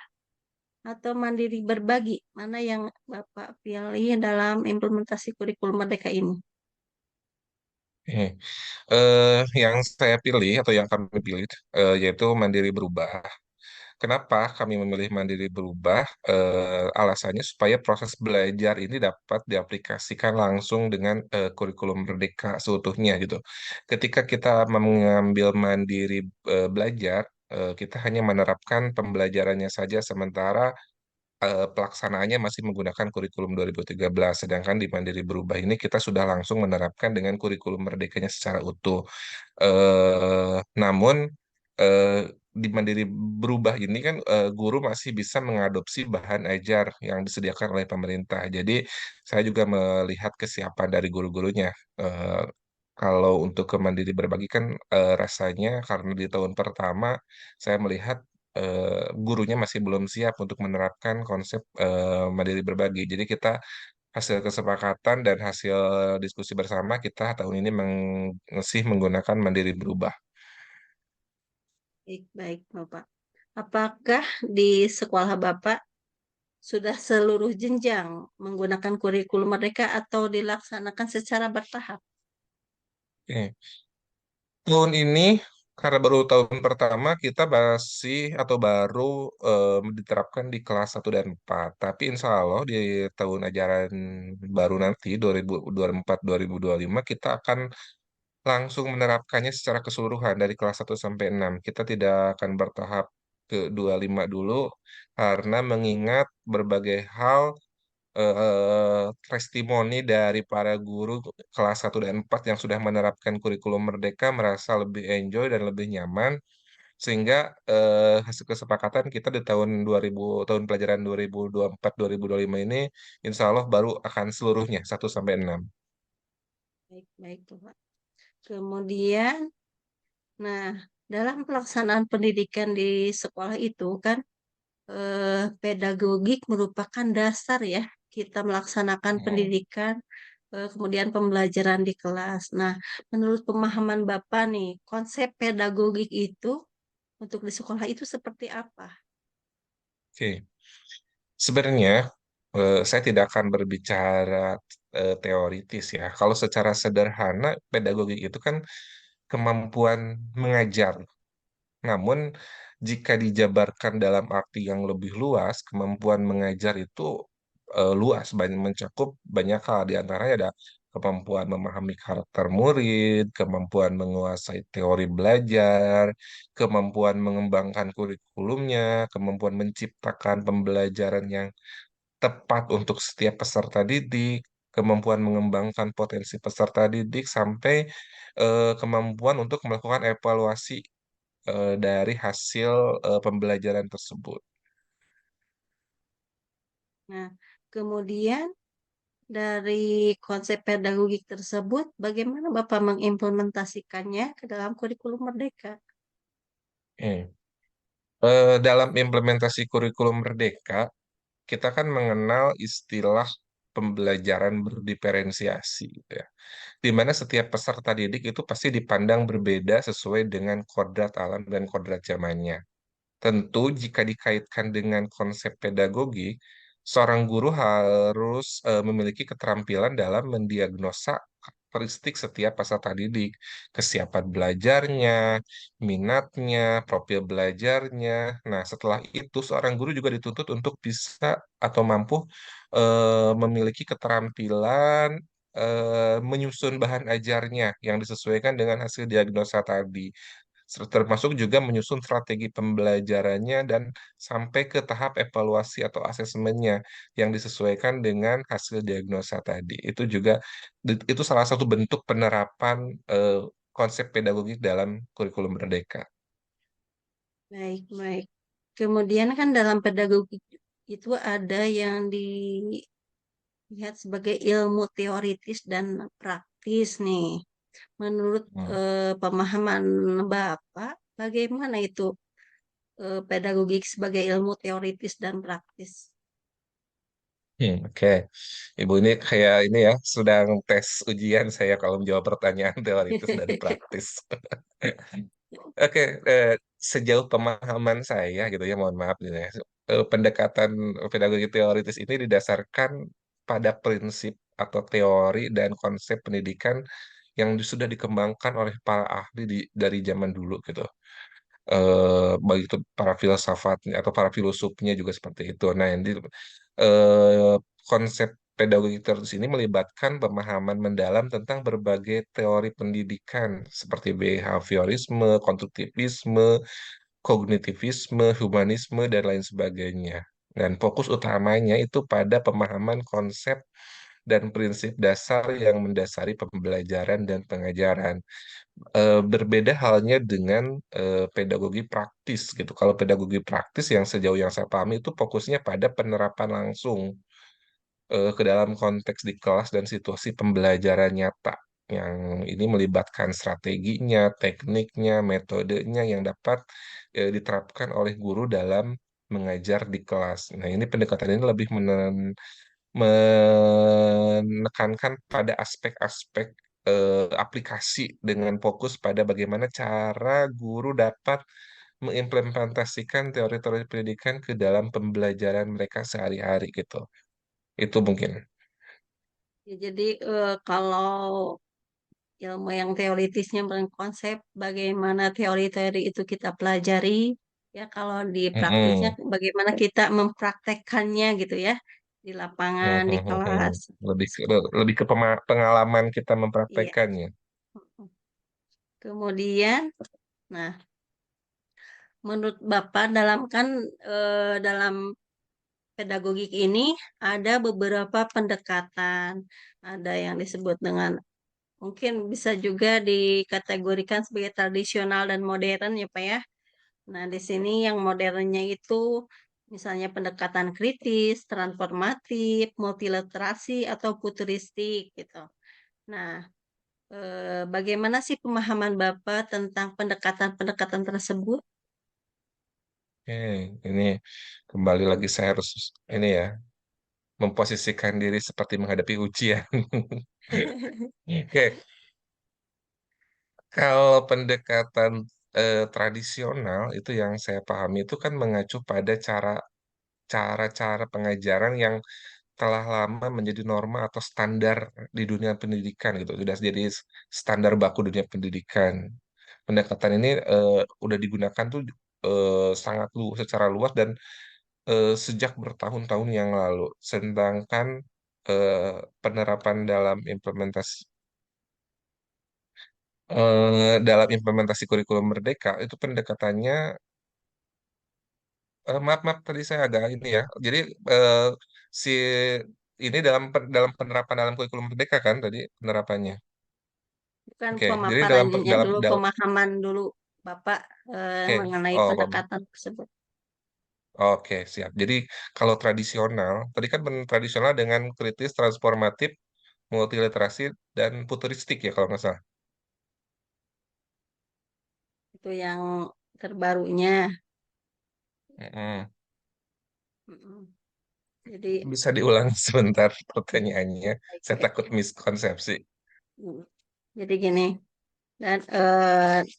atau mandiri berbagi? Mana yang Bapak pilih dalam implementasi kurikulum Merdeka ini? Eh, yang saya pilih atau yang kami pilih yaitu mandiri berubah. Kenapa kami memilih mandiri berubah? Alasannya supaya proses belajar ini dapat diaplikasikan langsung dengan kurikulum Merdeka seutuhnya gitu. Ketika kita mengambil mandiri belajar, kita hanya menerapkan pembelajarannya saja, sementara pelaksanaannya masih menggunakan kurikulum 2013. Sedangkan di Mandiri Berubah ini kita sudah langsung menerapkan dengan kurikulum Merdekanya secara utuh. Namun eh, di Mandiri Berubah ini kan guru masih bisa mengadopsi bahan ajar yang disediakan oleh pemerintah. Jadi saya juga melihat kesiapan dari guru-gurunya. Eh, Kalau untuk ke Mandiri Berbagi kan rasanya karena di tahun pertama saya melihat gurunya masih belum siap untuk menerapkan konsep Mandiri Berbagi. Jadi kita hasil kesepakatan dan hasil diskusi bersama kita tahun ini masih menggunakan Mandiri Berubah. Baik, baik, Bapak. Apakah di sekolah Bapak sudah seluruh jenjang menggunakan kurikulum Merdeka atau dilaksanakan secara bertahap? Oke. Tahun ini karena baru tahun pertama kita masih atau baru diterapkan di kelas 1 dan 4. Tapi insya Allah di tahun ajaran baru nanti 2024-2025 kita akan langsung menerapkannya secara keseluruhan dari kelas 1 sampai 6. Kita tidak akan bertahap ke 25 dulu karena mengingat berbagai hal testimoni dari para guru kelas 1 dan 4 yang sudah menerapkan kurikulum Merdeka merasa lebih enjoy dan lebih nyaman sehingga hasil kesepakatan kita di tahun pelajaran 2024-2025 ini insya Allah baru akan seluruhnya 1 sampai 6. Baik, baik, Bapak. Kemudian, nah, dalam pelaksanaan pendidikan di sekolah itu kan pedagogik merupakan dasar ya kita melaksanakan Hmm. pendidikan, kemudian pembelajaran di kelas. Nah, menurut pemahaman Bapak nih, konsep pedagogik itu untuk di sekolah itu seperti apa? Oke. Sebenarnya saya tidak akan berbicara teoritis ya. Kalau secara sederhana, pedagogi itu kan kemampuan mengajar. Namun, jika dijabarkan dalam arti yang lebih luas, kemampuan mengajar itu luas, banyak mencakup banyak hal. Di antaranya ada kemampuan memahami karakter murid, kemampuan menguasai teori belajar, kemampuan mengembangkan kurikulumnya, kemampuan menciptakan pembelajaran yang tepat untuk setiap peserta didik, kemampuan mengembangkan potensi peserta didik, sampai kemampuan untuk melakukan evaluasi dari hasil pembelajaran tersebut. Nah, kemudian dari konsep pedagogik tersebut, bagaimana Bapak mengimplementasikannya ke dalam kurikulum Merdeka? Hmm. Dalam implementasi kurikulum Merdeka, kita kan mengenal istilah pembelajaran berdiferensiasi, gitu ya. Di mana setiap peserta didik itu pasti dipandang berbeda sesuai dengan kodrat alam dan kodrat zamannya. Tentu jika dikaitkan dengan konsep pedagogi, seorang guru harus memiliki keterampilan dalam mendiagnosa karakteristik setiap peserta didik, kesiapan belajarnya, minatnya, profil belajarnya. Nah, setelah itu seorang guru juga dituntut untuk bisa atau mampu memiliki keterampilan menyusun bahan ajarnya yang disesuaikan dengan hasil diagnosa tadi, termasuk juga menyusun strategi pembelajarannya dan sampai ke tahap evaluasi atau asesmennya yang disesuaikan dengan hasil diagnosa tadi. Itu juga itu salah satu bentuk penerapan konsep pedagogik dalam kurikulum Merdeka. Baik, baik. Kemudian kan dalam pedagogik itu ada yang dilihat sebagai ilmu teoritis dan praktis nih. Menurut Hmm. pemahaman Bapak, bagaimana itu pedagogik sebagai ilmu teoritis dan praktis? Oke. Ibu ini kayak ini ya, sedang tes ujian saya kalau menjawab pertanyaan teoritis dan praktis. Oke, sejauh pemahaman saya gitu ya, mohon maaf gitu ya. Pendekatan pedagogi teoritis ini didasarkan pada prinsip atau teori dan konsep pendidikan yang sudah dikembangkan oleh para ahli dari zaman dulu gitu. Baik itu para filsafatnya atau para filosofnya juga seperti itu. Nah, eh, konsep pedagogi teoritis ini melibatkan pemahaman mendalam tentang berbagai teori pendidikan seperti behaviorisme, konstruktivisme, kognitivisme, humanisme, dan lain sebagainya. Dan fokus utamanya itu pada pemahaman konsep dan prinsip dasar yang mendasari pembelajaran dan pengajaran. Berbeda halnya dengan pedagogi praktis gitu. Kalau pedagogi praktis yang sejauh yang saya pahami itu fokusnya pada penerapan langsung ke dalam konteks di kelas dan situasi pembelajaran nyata yang ini melibatkan strateginya, tekniknya, metodenya yang dapat diterapkan oleh guru dalam mengajar di kelas. Nah, ini pendekatan ini lebih menekankan pada aspek-aspek aplikasi dengan fokus pada bagaimana cara guru dapat mengimplementasikan teori-teori pendidikan ke dalam pembelajaran mereka sehari-hari gitu. Itu mungkin. Ya, jadi kalau ilmu yang teoritisnya berkonsep bagaimana teori-teori itu kita pelajari, ya kalau di praktisnya Mm-mm. bagaimana kita mempraktekkannya gitu ya di lapangan, di kelas. Lebih ke, lebih ke pengalaman kita Iya. mempraktekannya. Kemudian, nah, menurut Bapak dalam pedagogik ini ada beberapa pendekatan, ada yang disebut dengan mungkin bisa juga dikategorikan sebagai tradisional dan modern ya Pak ya. Nah, di sini yang modernnya itu misalnya pendekatan kritis, transformatif, multiliterasi, atau futuristik gitu. Nah, bagaimana sih pemahaman Bapak tentang pendekatan-pendekatan tersebut? Oke, ini kembali lagi saya harus ini ya memposisikan diri seperti menghadapi ujian. Oke, kalau pendekatan tradisional itu yang saya pahami itu kan mengacu pada cara-cara pengajaran yang telah lama menjadi norma atau standar di dunia pendidikan gitu. Sudah jadi standar baku dunia pendidikan. Pendekatan ini udah digunakan tuh sangat secara luas dan sejak bertahun-tahun yang lalu. Sedangkan penerapan dalam implementasi kurikulum Merdeka itu pendekatannya maaf maaf tadi saya agak ini ya. Jadi si ini dalam penerapan dalam kurikulum Merdeka kan tadi penerapannya. Bukan Oke, jadi pemaparannya dulu, dalam pemahaman dulu Bapak oke. mengenai Oh, pendekatan tersebut. oke, siap. Jadi kalau tradisional, tadi kan tradisional dengan kritis, transformatif, multiliterasi, dan futuristik ya kalau nggak salah. Itu yang terbarunya. Mm-mm. Mm-mm. Jadi, Bisa diulang sebentar pertanyaannya. baik, Saya baik. takut miskonsepsi. Mm. Jadi gini, dan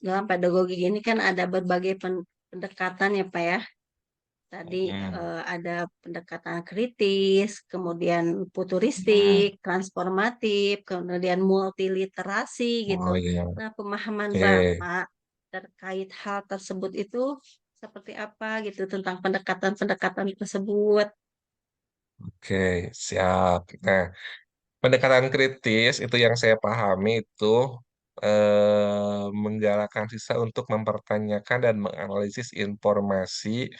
dalam pedagogi ini kan ada berbagai pendekatan ya Pak ya. Tadi Hmm. ada pendekatan kritis, kemudian Hmm. futuristik, transformatif, kemudian multiliterasi gitu. Oh iya, Nah, pemahaman oke, Bapak terkait hal tersebut itu seperti apa gitu tentang pendekatan-pendekatan tersebut? oke, siap. Nah, pendekatan kritis itu yang saya pahami itu menggalakkan siswa untuk mempertanyakan dan menganalisis informasi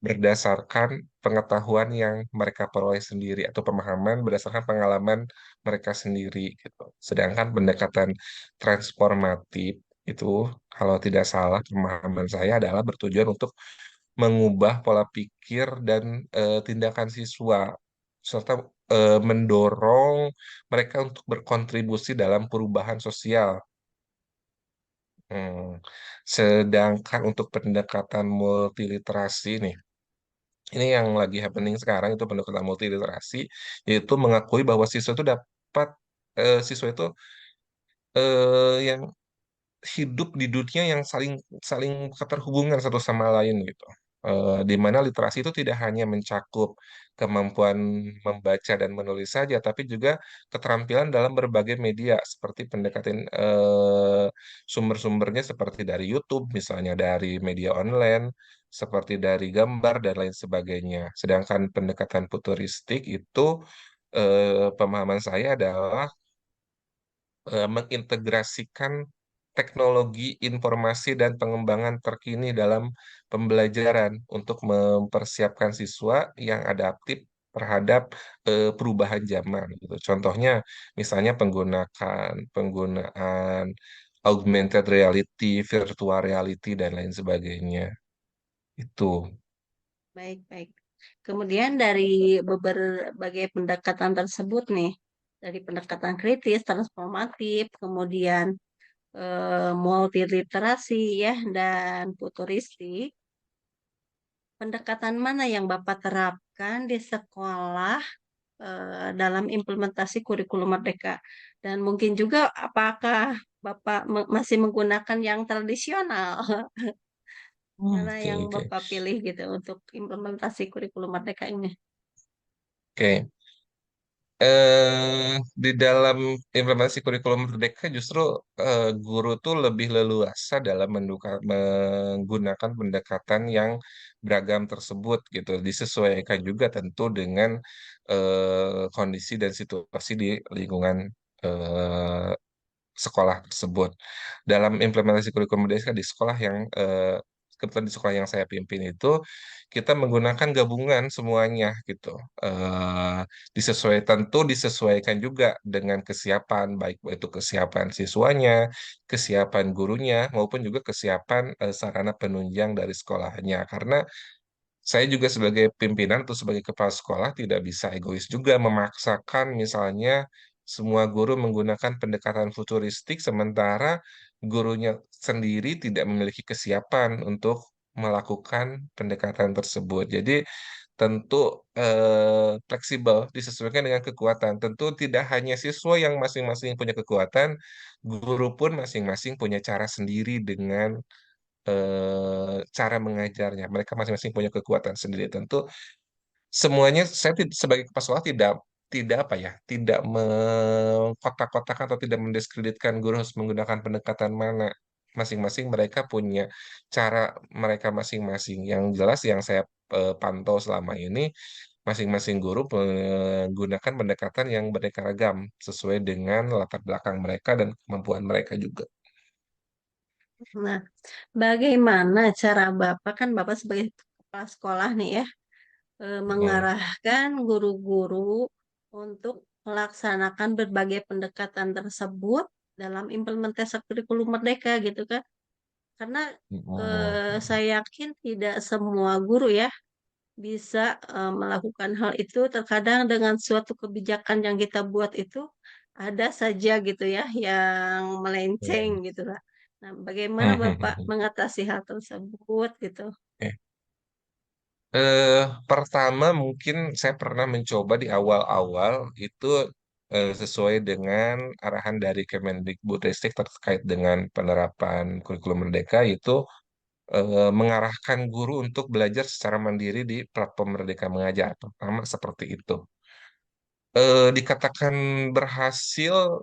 berdasarkan pengetahuan yang mereka peroleh sendiri atau pemahaman berdasarkan pengalaman mereka sendiri gitu. Sedangkan pendekatan transformatif itu kalau tidak salah pemahaman saya adalah bertujuan untuk mengubah pola pikir dan tindakan siswa serta mendorong mereka untuk berkontribusi dalam perubahan sosial. Hmm. Sedangkan untuk pendekatan multiliterasi nih, ini yang lagi happening sekarang itu pendekatan multiliterasi, yaitu mengakui bahwa siswa itu dapat siswa itu yang hidup di dunia yang saling saling keterhubungan satu sama lain gitu. Di mana literasi itu tidak hanya mencakup kemampuan membaca dan menulis saja, tapi juga keterampilan dalam berbagai media seperti pendekatan sumber-sumbernya seperti dari YouTube, misalnya dari media online, seperti dari gambar dan lain sebagainya. Sedangkan pendekatan futuristik itu pemahaman saya adalah mengintegrasikan teknologi informasi dan pengembangan terkini dalam pembelajaran untuk mempersiapkan siswa yang adaptif terhadap perubahan zaman gitu. Contohnya misalnya penggunaan augmented reality, virtual reality dan lain sebagainya. Itu. Baik-baik. Kemudian dari berbagai pendekatan tersebut nih, dari pendekatan kritis, transformatif, kemudian multiliterasi ya, dan futuristik, pendekatan mana yang Bapak terapkan di sekolah dalam implementasi kurikulum Merdeka? Dan mungkin juga apakah Bapak masih menggunakan yang tradisional? Mana Oke, yang oke. Bapak pilih gitu untuk implementasi kurikulum Merdeka ini? Oke. Di dalam implementasi kurikulum Merdeka justru guru tuh lebih leluasa dalam menggunakan pendekatan yang beragam tersebut gitu, disesuaikan juga tentu dengan kondisi dan situasi di lingkungan eh, sekolah tersebut. Dalam implementasi kurikulum Merdeka di sekolah yang kebetulan di sekolah yang saya pimpin itu kita menggunakan gabungan semuanya gitu. Eh, tentu disesuaikan juga dengan kesiapan baik itu kesiapan siswanya, kesiapan gurunya maupun juga kesiapan sarana penunjang dari sekolahnya. Karena saya juga sebagai pimpinan atau sebagai kepala sekolah tidak bisa egois juga memaksakan misalnya semua guru menggunakan pendekatan futuristik sementara gurunya sendiri tidak memiliki kesiapan untuk melakukan pendekatan tersebut. Jadi tentu fleksibel disesuaikan dengan kekuatan. Tentu tidak hanya siswa yang masing-masing punya kekuatan, guru pun masing-masing punya cara sendiri dengan cara mengajarnya. Mereka masing-masing punya kekuatan sendiri. Tentu semuanya saya sebagai kepala sekolah tidak tidak apa ya, tidak mengkotak-kotakan atau tidak mendiskreditkan guru harus menggunakan pendekatan mana. Masing-masing mereka punya cara mereka masing-masing. Yang jelas yang saya pantau selama ini masing-masing guru menggunakan pendekatan yang beraneka ragam sesuai dengan latar belakang mereka dan kemampuan mereka juga. Nah, bagaimana cara Bapak, kan Bapak sebagai kepala sekolah nih ya, Hmm. mengarahkan guru-guru untuk melaksanakan berbagai pendekatan tersebut dalam implementasi kurikulum Merdeka gitu kan? Karena Hmm. saya yakin tidak semua guru ya bisa melakukan hal itu. Terkadang dengan suatu kebijakan yang kita buat itu ada saja gitu ya yang melenceng Ya. gitu lah. Nah, bagaimana Hmm, hmm, Bapak hmm. mengatasi hal tersebut gitu? Oke. Pertama mungkin saya pernah mencoba di awal-awal itu sesuai dengan arahan dari Kemendikbudristek terkait dengan penerapan kurikulum Merdeka itu mengarahkan guru untuk belajar secara mandiri di platform Merdeka Mengajar. Pertama seperti itu. Dikatakan berhasil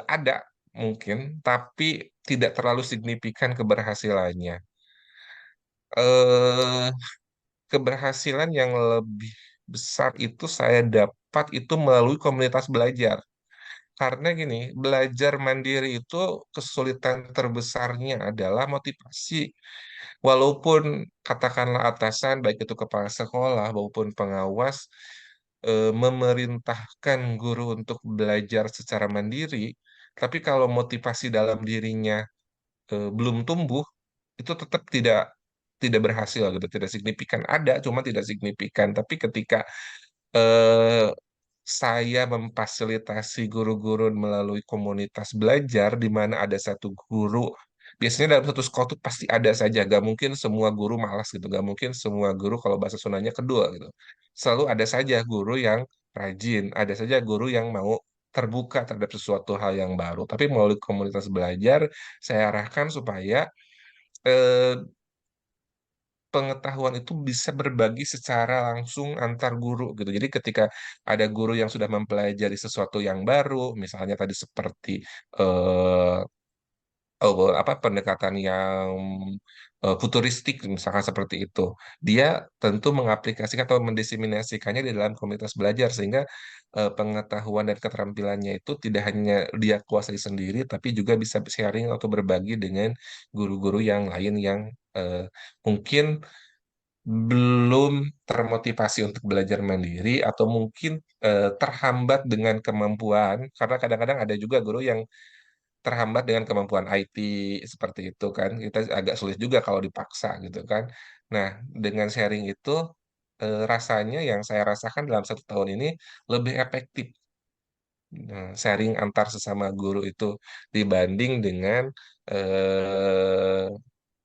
ada mungkin, tapi tidak terlalu signifikan keberhasilannya. Eh, Keberhasilan yang lebih besar itu saya dapat itu melalui komunitas belajar. Karena gini, belajar mandiri itu kesulitan terbesarnya adalah motivasi. Walaupun katakanlah atasan, baik itu kepala sekolah maupun pengawas, memerintahkan guru untuk belajar secara mandiri, tapi kalau motivasi dalam dirinya belum tumbuh, itu tetap tidak berhasil gitu, tidak signifikan. Ada, cuma tidak signifikan. Tapi ketika eh, saya memfasilitasi guru-guru melalui komunitas belajar di mana ada satu guru, biasanya dalam satu sekolah itu pasti ada saja, gak mungkin semua guru malas gitu, gak mungkin semua guru kalau bahasa Sundanya kedua gitu. Selalu ada saja guru yang rajin, ada saja guru yang mau terbuka terhadap sesuatu hal yang baru. Tapi melalui komunitas belajar, saya arahkan supaya eh, pengetahuan itu bisa berbagi secara langsung antar guru gitu. Jadi ketika ada guru yang sudah mempelajari sesuatu yang baru, misalnya tadi seperti eh, apa pendekatan yang futuristik misalkan seperti itu, dia tentu mengaplikasikan atau mendiseminasikannya di dalam komunitas belajar sehingga pengetahuan dan keterampilannya itu tidak hanya dia kuasai sendiri, tapi juga bisa sharing atau berbagi dengan guru-guru yang lain yang mungkin belum termotivasi untuk belajar mandiri atau mungkin terhambat dengan kemampuan karena kadang-kadang ada juga guru yang terhambat dengan kemampuan IT seperti itu kan kita agak sulit juga kalau dipaksa gitu kan. Nah, dengan sharing itu rasanya yang saya rasakan dalam 1 tahun ini lebih efektif. Nah, sharing antar sesama guru itu dibanding dengan eh,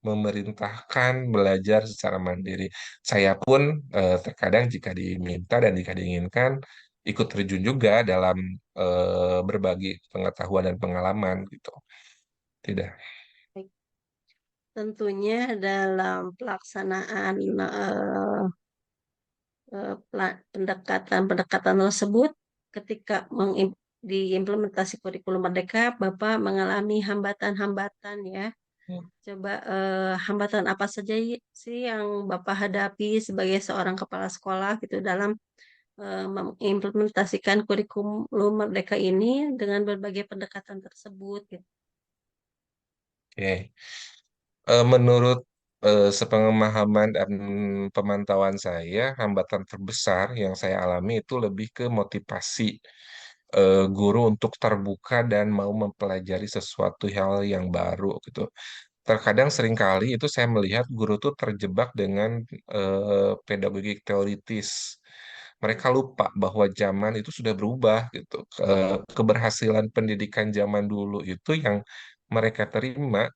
memerintahkan belajar secara mandiri. Saya pun terkadang jika diminta dan jika diinginkan ikut terjun juga dalam berbagi pengetahuan dan pengalaman gitu. Tidak. Baik. Tentunya dalam pelaksanaan pendekatan-pendekatan tersebut, ketika diimplementasi kurikulum Merdeka, Bapak mengalami hambatan-hambatan ya. Coba hambatan apa saja sih yang Bapak hadapi sebagai seorang kepala sekolah gitu dalam mengimplementasikan kurikulum Merdeka ini dengan berbagai pendekatan tersebut gitu. Oke. Menurut sepengemahaman dan pemantauan saya, hambatan terbesar yang saya alami itu lebih ke motivasi guru untuk terbuka dan mau mempelajari sesuatu hal yang baru gitu. Terkadang seringkali itu saya melihat guru tuh terjebak dengan pedagogik teoritis. Mereka lupa bahwa zaman itu sudah berubah gitu. Keberhasilan pendidikan zaman dulu itu yang mereka terima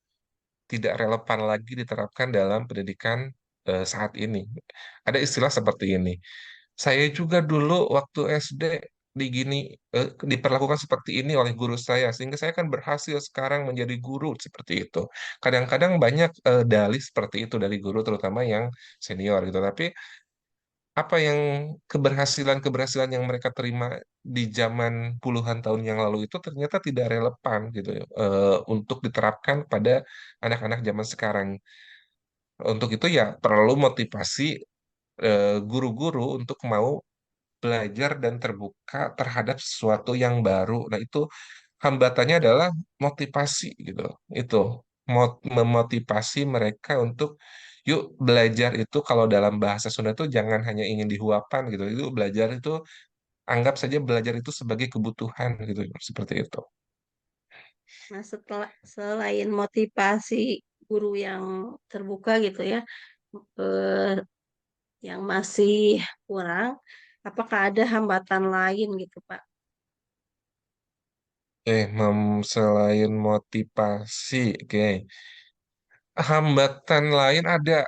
tidak relevan lagi diterapkan dalam pendidikan saat ini. Ada istilah seperti ini. Saya juga dulu waktu SD digini diperlakukan seperti ini oleh guru saya sehingga saya kan berhasil sekarang menjadi guru seperti itu. Kadang-kadang banyak dalih seperti itu dari guru terutama yang senior gitu. Tapi apa yang keberhasilan-keberhasilan yang mereka terima di zaman puluhan tahun yang lalu itu ternyata tidak relevan gitu ya, untuk diterapkan pada anak-anak zaman sekarang. Untuk itu ya perlu motivasi guru-guru untuk mau belajar dan terbuka terhadap sesuatu yang baru. Nah, itu hambatannya adalah motivasi gitu. Itu memotivasi mereka untuk yuk belajar itu kalau dalam bahasa Sunda itu jangan hanya ingin dihuapkan gitu. Itu belajar itu anggap saja belajar itu sebagai kebutuhan gitu seperti itu. Nah, selain motivasi guru yang terbuka gitu ya, eh, yang masih kurang, apakah ada hambatan lain gitu, Pak? Selain motivasi, oke. Hambatan lain ada.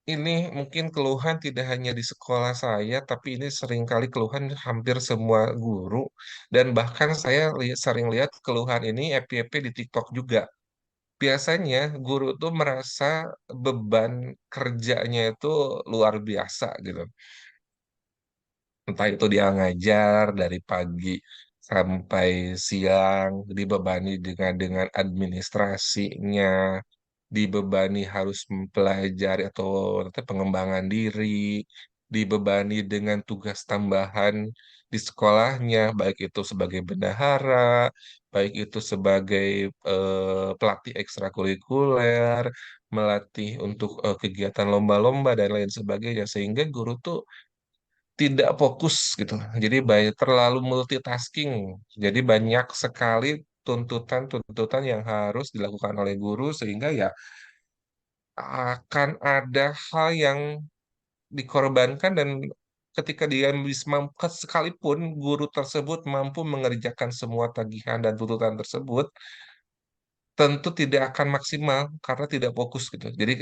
Ini mungkin keluhan tidak hanya di sekolah saya, tapi ini seringkali keluhan hampir semua guru. Dan bahkan saya sering lihat keluhan ini FYP di TikTok juga. biasanya guru tuh merasa beban kerjanya itu luar biasa gitu. Entah itu dia ngajar dari pagi sampai siang, dibebani dengan administrasinya, dibebani harus mempelajari atau nanti pengembangan diri, dibebani dengan tugas tambahan di sekolahnya, baik itu sebagai bendahara, baik itu sebagai pelatih ekstrakurikuler, melatih untuk kegiatan lomba-lomba dan lain sebagainya, sehingga guru tuh tidak fokus gitu. Jadi banyak terlalu multitasking. Jadi banyak sekali tuntutan-tuntutan yang harus dilakukan oleh guru sehingga ya akan ada hal yang dikorbankan dan ketika dia bisa sekalipun guru tersebut mampu mengerjakan semua tagihan dan tuntutan tersebut, tentu tidak akan maksimal karena tidak fokus gitu. Jadi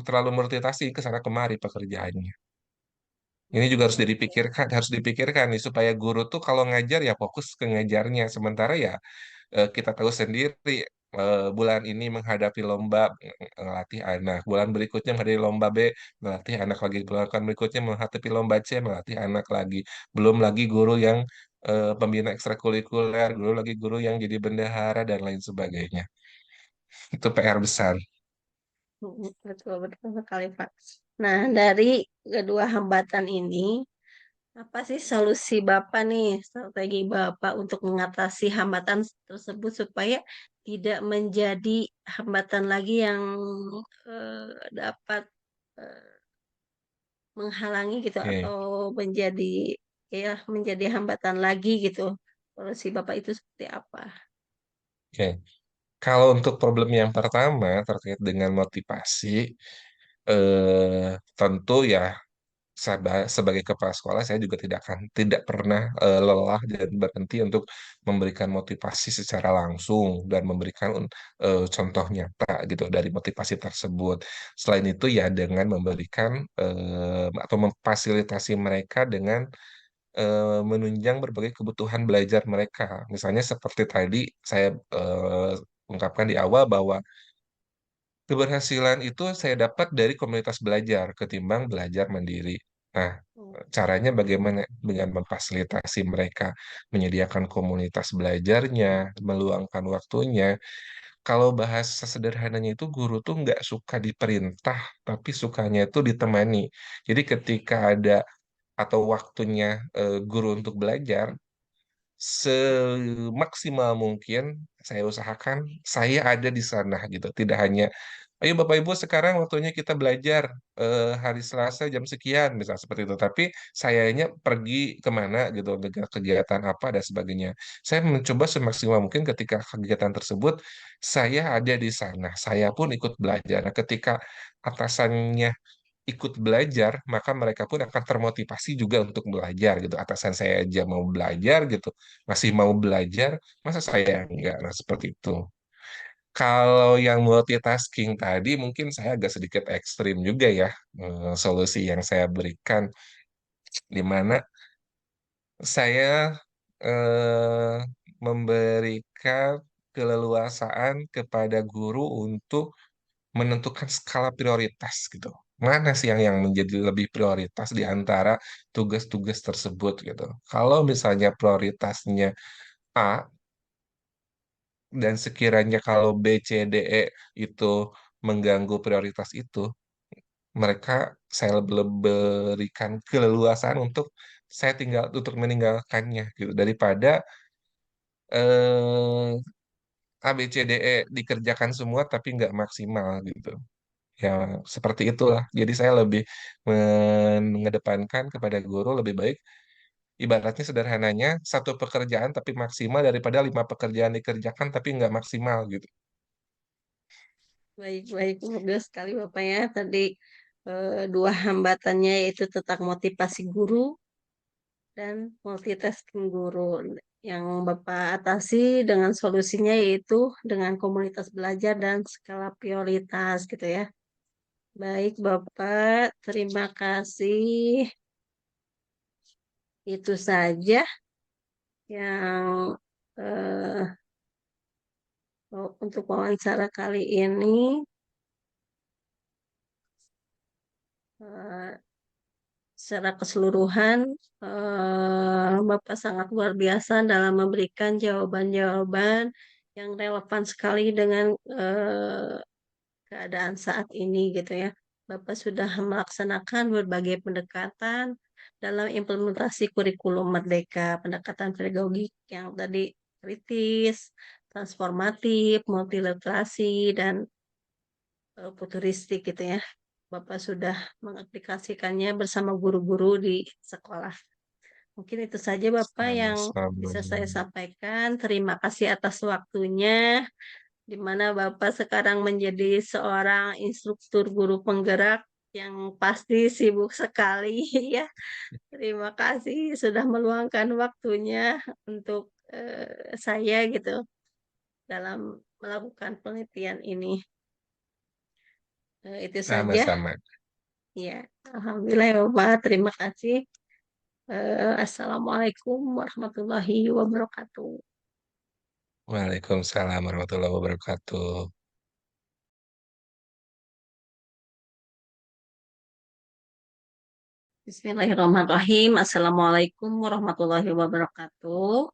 terlalu multitasking ke sana kemari pekerjaannya. Ini juga harus dipikirkan nih supaya guru tuh kalau ngajar ya fokus ke ngajarnya. Sementara ya kita tahu sendiri bulan ini menghadapi lomba melatih anak, bulan berikutnya menghadapi lomba B melatih anak lagi, bulan berikutnya menghadapi lomba C melatih anak lagi. Belum lagi guru yang pembina ekstrakurikuler, belum lagi guru yang jadi bendahara dan lain sebagainya. Itu PR besar. Betul, betul sekali, Pak. Nah, dari kedua hambatan ini, apa sih solusi Bapak nih, strategi Bapak untuk mengatasi hambatan tersebut supaya tidak menjadi hambatan lagi yang dapat eh, menghalangi gitu Oke, atau menjadi ya menjadi hambatan lagi gitu. Solusi Bapak itu seperti apa? oke. Kalau untuk problem yang pertama terkait dengan motivasi, tentu ya sebagai kepala sekolah saya juga tidak pernah lelah dan berhenti untuk memberikan motivasi secara langsung dan memberikan contoh nyata gitu dari motivasi tersebut. Selain itu ya dengan memberikan atau memfasilitasi mereka dengan menunjang berbagai kebutuhan belajar mereka. Misalnya seperti tadi saya ungkapkan di awal bahwa keberhasilan itu saya dapat dari komunitas belajar ketimbang belajar mandiri. Nah, caranya bagaimana? Dengan memfasilitasi mereka, menyediakan komunitas belajarnya, meluangkan waktunya. Kalau bahasa sederhananya itu guru tuh nggak suka diperintah, tapi sukanya itu ditemani. Jadi ketika ada atau waktunya guru untuk belajar, semaksimal mungkin saya usahakan saya ada di sana gitu. Tidak hanya, ayo Bapak Ibu sekarang waktunya kita belajar hari Selasa jam sekian, misal seperti itu. Tapi sayanya pergi kemana gitu, dengan kegiatan apa dan sebagainya. Saya mencoba semaksimal mungkin ketika kegiatan tersebut saya ada di sana. Saya pun ikut belajar. Nah, ketika atasannya ikut belajar, maka mereka pun akan termotivasi juga untuk belajar gitu. Atasan saya aja mau belajar gitu, masih mau belajar, masa saya enggak? Nah, seperti itu. Kalau yang multitasking tadi mungkin saya agak sedikit ekstrim juga ya solusi yang saya berikan, di mana saya eh, memberikan keleluasaan kepada guru untuk menentukan skala prioritas gitu. Mana sih yang menjadi lebih prioritas di antara tugas-tugas tersebut gitu. Kalau misalnya prioritasnya A dan sekiranya kalau B, C, D, E itu mengganggu prioritas itu, mereka saya berikan keleluasaan untuk saya tinggal untuk meninggalkannya gitu daripada eh, A, B, C, D, E dikerjakan semua tapi nggak maksimal gitu. Ya, seperti itulah. Jadi saya lebih mengedepankan kepada guru lebih baik ibaratnya sederhananya satu pekerjaan tapi maksimal daripada 5 pekerjaan dikerjakan tapi nggak maksimal gitu. Baik-baik, bagus sekali Bapak ya. Tadi dua hambatannya yaitu tentang motivasi guru dan multitasking guru. Yang Bapak atasi dengan solusinya yaitu dengan komunitas belajar dan skala prioritas gitu ya. Baik Bapak, terima kasih. Itu saja yang eh, untuk wawancara kali ini. Eh, Secara keseluruhan, Bapak sangat luar biasa dalam memberikan jawaban-jawaban yang relevan sekali dengan keadaan saat ini gitu ya. Bapak sudah melaksanakan berbagai pendekatan dalam implementasi kurikulum Merdeka, pendekatan pedagogik yang tadi kritis, transformatif, multiliterasi, dan futuristik gitu ya. Bapak sudah mengaplikasikannya bersama guru-guru di sekolah. Mungkin itu saja Bapak yang Sama-sama. bisa saya sampaikan. Terima kasih atas waktunya, di mana Bapak sekarang menjadi seorang instruktur guru penggerak yang pasti sibuk sekali ya. Terima kasih sudah meluangkan waktunya untuk saya gitu dalam melakukan penelitian ini. Itu saja. Sama-sama. Ya, Alhamdulillah ya Bapak. Terima kasih. Assalamualaikum warahmatullahi wabarakatuh. Waalaikumsalam warahmatullahi wabarakatuh. Bismillahirrahmanirrahim. Assalamualaikum warahmatullahi wabarakatuh.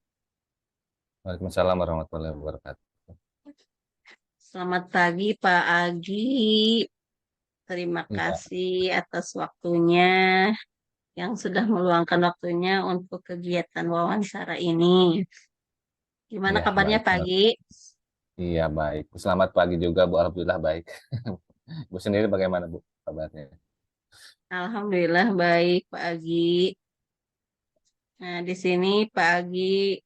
Waalaikumsalam warahmatullahi wabarakatuh. Selamat pagi Pak Agi. Terima Iya, kasih atas waktunya yang sudah meluangkan waktunya untuk kegiatan wawancara ini. Gimana iya kabarnya baik. pagi? Iya baik. Selamat pagi juga Bu. Alhamdulillah baik. Bu sendiri bagaimana Bu kabarnya? Alhamdulillah baik Pak Agi. Nah, di sini Pak Agi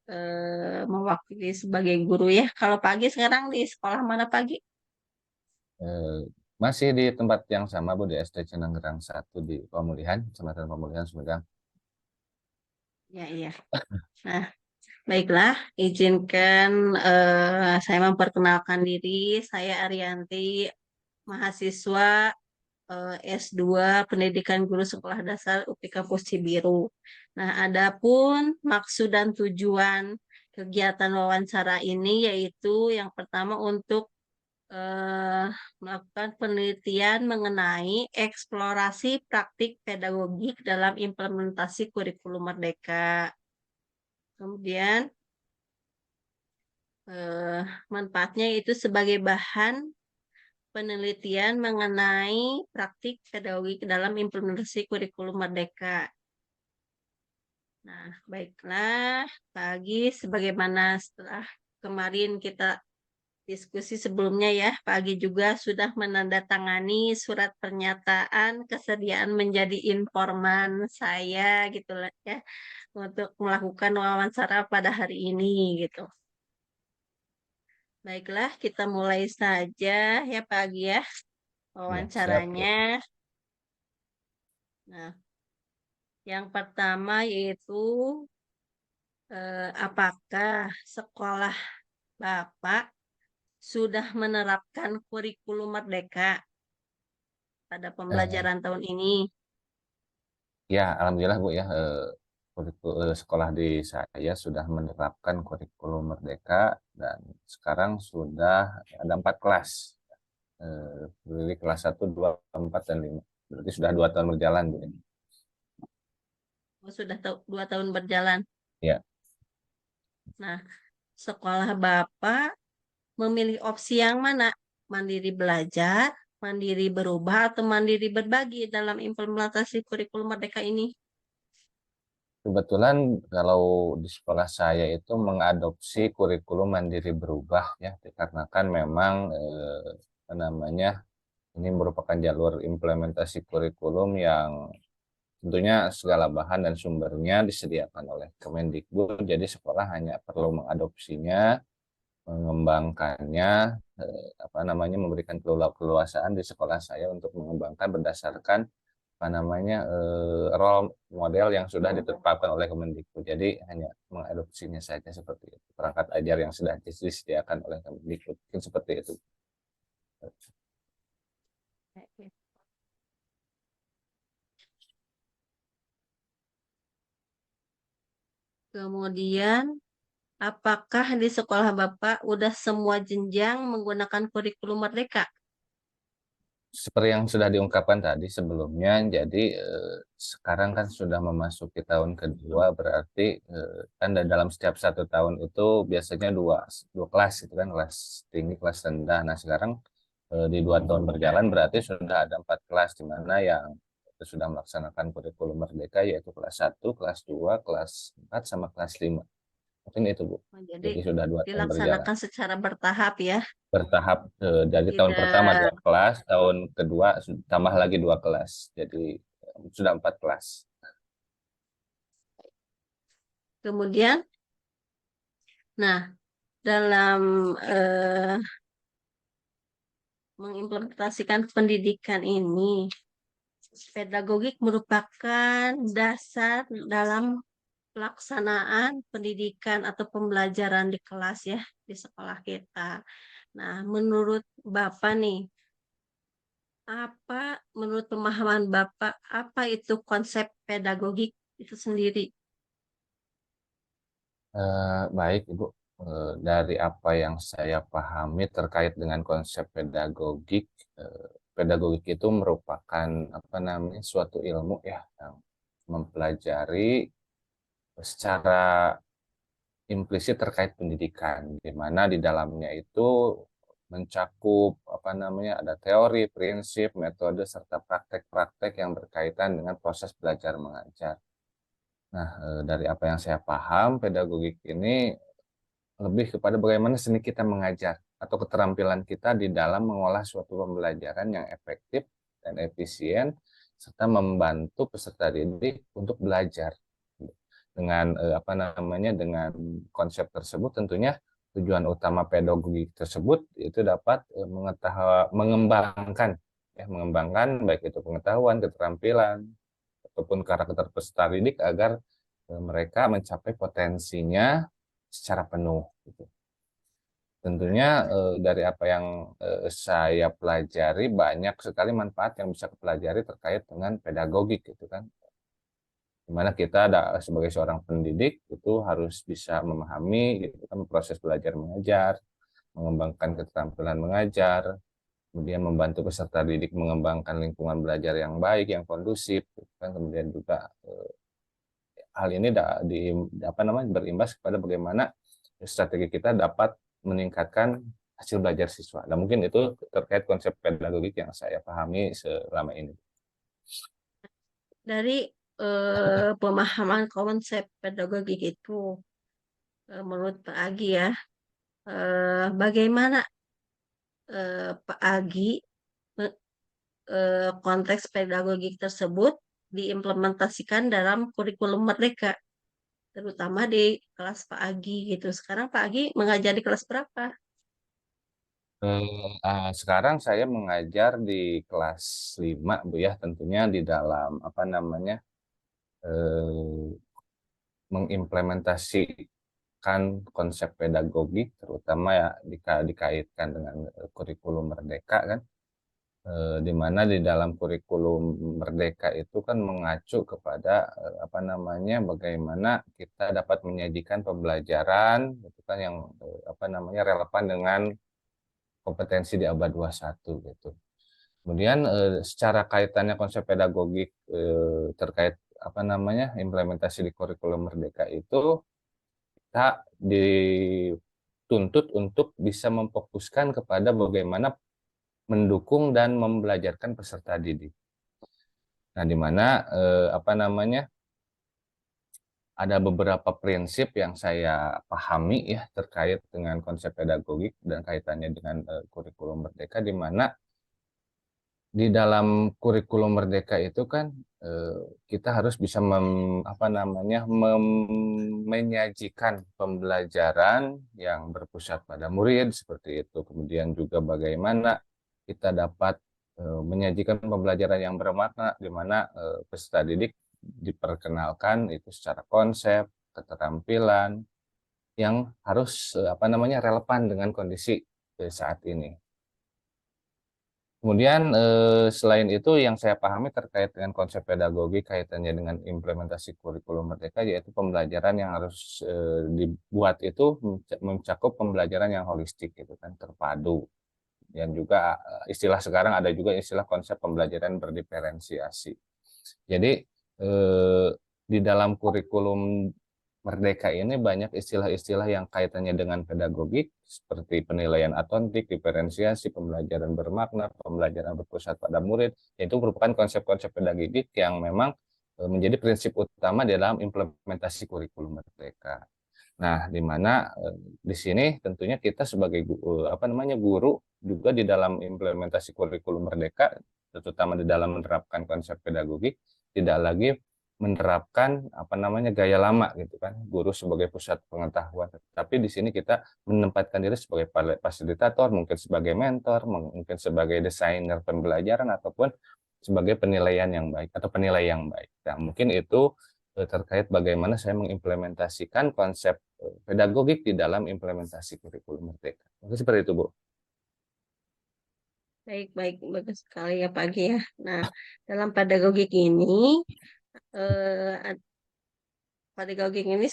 mewakili sebagai guru ya. Kalau Pak Agi sekarang di sekolah mana Pak Agi? Eh, Masih di tempat yang sama Bu di SD Cenenggerang 1 di Pemulihan, Kecamatan Pemulihan Sumedang. Ya, iya. Nah, baiklah, izinkan saya memperkenalkan diri. Saya Arianti, mahasiswa S2 Pendidikan Guru Sekolah Dasar UPI Kampus Cibiru. Nah, adapun maksud dan tujuan kegiatan wawancara ini yaitu yang pertama untuk eh, melakukan penelitian mengenai eksplorasi praktik pedagogik dalam implementasi kurikulum Merdeka. Kemudian eh, manfaatnya itu sebagai bahan penelitian mengenai praktik pedagogik dalam implementasi kurikulum Merdeka. Nah, baiklah, pagi sebagaimana setelah kemarin kita diskusi sebelumnya ya, pagi juga sudah menandatangani surat pernyataan kesediaan menjadi informan saya gitu lah ya untuk melakukan wawancara pada hari ini gitu. Baiklah, kita mulai saja ya pagi ya Ya, siap Bu. wawancaranya. Nah, yang pertama yaitu apakah sekolah Bapak sudah menerapkan kurikulum Merdeka pada Eh, pembelajaran tahun ini? Ya, alhamdulillah Bu ya. Sekolah di saya sudah menerapkan kurikulum Merdeka dan sekarang sudah ada 4 kelas. Dari kelas 1, 2, 4, dan 5. Berarti sudah 2 tahun berjalan Bu ini. Oh, sudah 2 tahun berjalan. Ya. Nah, sekolah Bapak memilih opsi yang mana? Mandiri belajar, mandiri berubah, atau mandiri berbagi dalam implementasi kurikulum Merdeka ini? Kebetulan kalau di sekolah saya itu mengadopsi kurikulum mandiri berubah ya, dikarenakan memang apa namanya ini merupakan jalur implementasi kurikulum yang tentunya segala bahan dan sumbernya disediakan oleh Kemendikbud, jadi sekolah hanya perlu mengadopsinya, mengembangkannya, apa namanya memberikan keleluasaan di sekolah saya untuk mengembangkan berdasarkan apa namanya role model yang sudah ditetapkan oleh Kemendikbud. Jadi hanya mengadopsinya saja seperti itu. Perangkat ajar yang sudah disediakan oleh Kemendikbud. Mungkin seperti itu. Kemudian apakah di sekolah Bapak udah semua jenjang menggunakan kurikulum Merdeka? Seperti yang sudah diungkapkan tadi sebelumnya, jadi sekarang kan sudah memasuki tahun kedua, berarti kan dalam setiap 1 tahun itu biasanya dua kelas itu kan, kelas tinggi, kelas rendah. Nah sekarang di 2 tahun berjalan berarti sudah ada 4 kelas, di mana yang sudah melaksanakan kurikulum Merdeka yaitu kelas 1, kelas 2, kelas 4, sama kelas 5. Mungkin itu Bu. Oh, jadi Jadi sudah 2 tahun berjalan. dilaksanakan secara bertahap ya, Bertahap, dari tahun pertama 2 tidak. kelas, tahun kedua tambah lagi 2 kelas. Jadi sudah 4 kelas. Kemudian, nah dalam mengimplementasikan pendidikan ini, pedagogik merupakan dasar dalam pelaksanaan pendidikan atau pembelajaran di kelas ya, di sekolah kita. Nah, menurut Bapak nih, menurut pemahaman Bapak, apa itu konsep pedagogik itu sendiri? Baik Ibu, dari apa yang saya pahami terkait dengan konsep pedagogik, pedagogik itu merupakan apa namanya, suatu ilmu ya yang mempelajari secara implisit terkait pendidikan, di mana di dalamnya itu mencakup apa namanya, ada teori, prinsip, metode, serta praktek-praktek yang berkaitan dengan proses belajar mengajar. Nah, dari apa yang saya paham, pedagogik ini lebih kepada bagaimana seni kita mengajar atau keterampilan kita di dalam mengolah suatu pembelajaran yang efektif dan efisien, serta membantu peserta didik untuk belajar. Dengan apa namanya, dengan konsep tersebut tentunya tujuan utama pedagogi tersebut itu dapat mengembangkan mengembangkan baik itu pengetahuan, keterampilan ataupun karakter peserta didik agar mereka mencapai potensinya secara penuh gitu. Tentunya dari apa yang saya pelajari, banyak sekali manfaat yang bisa dipelajari terkait dengan pedagogik gitu kan. Dimana kita sebagai seorang pendidik itu harus bisa memahami gitu kan proses belajar mengajar, mengembangkan keterampilan mengajar, kemudian membantu peserta didik mengembangkan lingkungan belajar yang baik, yang kondusif, gitu kan. Kemudian juga hal ini apa namanya, berimbas kepada bagaimana strategi kita dapat meningkatkan hasil belajar siswa. Nah, mungkin itu terkait konsep pedagogik yang saya pahami selama ini. Dari pemahaman konsep pedagogik itu, menurut Pak Agi ya, bagaimana Pak Agi konteks pedagogik tersebut diimplementasikan dalam kurikulum Merdeka, terutama di kelas Pak Agi gitu. Sekarang Pak Agi mengajar di kelas berapa? Sekarang saya mengajar di kelas 5 Bu ya, tentunya di dalam apa namanya, eh, mengimplementasikan konsep pedagogik, terutama ya dikaitkan dengan kurikulum Merdeka kan. Di mana di dalam kurikulum Merdeka itu kan mengacu kepada apa namanya, bagaimana kita dapat menyajikan pembelajaran gitu kan yang apa namanya, relevan dengan kompetensi di abad 21 gitu. Kemudian secara kaitannya konsep pedagogik terkait apa namanya, implementasi di kurikulum Merdeka itu, kita dituntut untuk bisa memfokuskan kepada bagaimana mendukung dan membelajarkan peserta didik. Nah, di mana apa namanya, ada beberapa prinsip yang saya pahami ya terkait dengan konsep pedagogik dan kaitannya dengan kurikulum Merdeka, di mana di dalam kurikulum Merdeka itu kan kita harus bisa apa namanya, menyajikan pembelajaran yang berpusat pada murid seperti itu. Kemudian juga bagaimana kita dapat menyajikan pembelajaran yang bermakna, di mana peserta didik diperkenalkan itu secara konsep, keterampilan yang harus apa namanya, relevan dengan kondisi saat ini. Kemudian selain itu yang saya pahami terkait dengan konsep pedagogi kaitannya dengan implementasi kurikulum merdeka, yaitu pembelajaran yang harus dibuat itu mencakup pembelajaran yang holistik gitu kan, terpadu. Dan juga istilah sekarang ada juga istilah konsep pembelajaran berdiferensiasi. Jadi di dalam kurikulum Merdeka ini banyak istilah-istilah yang kaitannya dengan pedagogik seperti penilaian otentik, diferensiasi, pembelajaran bermakna, pembelajaran berpusat pada murid. Itu merupakan konsep-konsep pedagogik yang memang menjadi prinsip utama dalam implementasi kurikulum Merdeka. Nah, di mana di sini tentunya kita sebagai guru juga di dalam implementasi kurikulum Merdeka, terutama di dalam menerapkan konsep pedagogik, tidak lagi menerapkan gaya lama gitu kan, guru sebagai pusat pengetahuan. Tapi di sini kita menempatkan diri sebagai fasilitator, mungkin sebagai mentor, mungkin sebagai desainer pembelajaran ataupun sebagai penilaian yang baik atau penilai yang baik. Nah, mungkin itu terkait bagaimana saya mengimplementasikan konsep pedagogik di dalam implementasi kurikulum Merdeka. Mungkin seperti itu, Bu. Baik, baik, bagus sekali ya Pak Gi ya. Nah, dalam pedagogik ini, pedagogik ini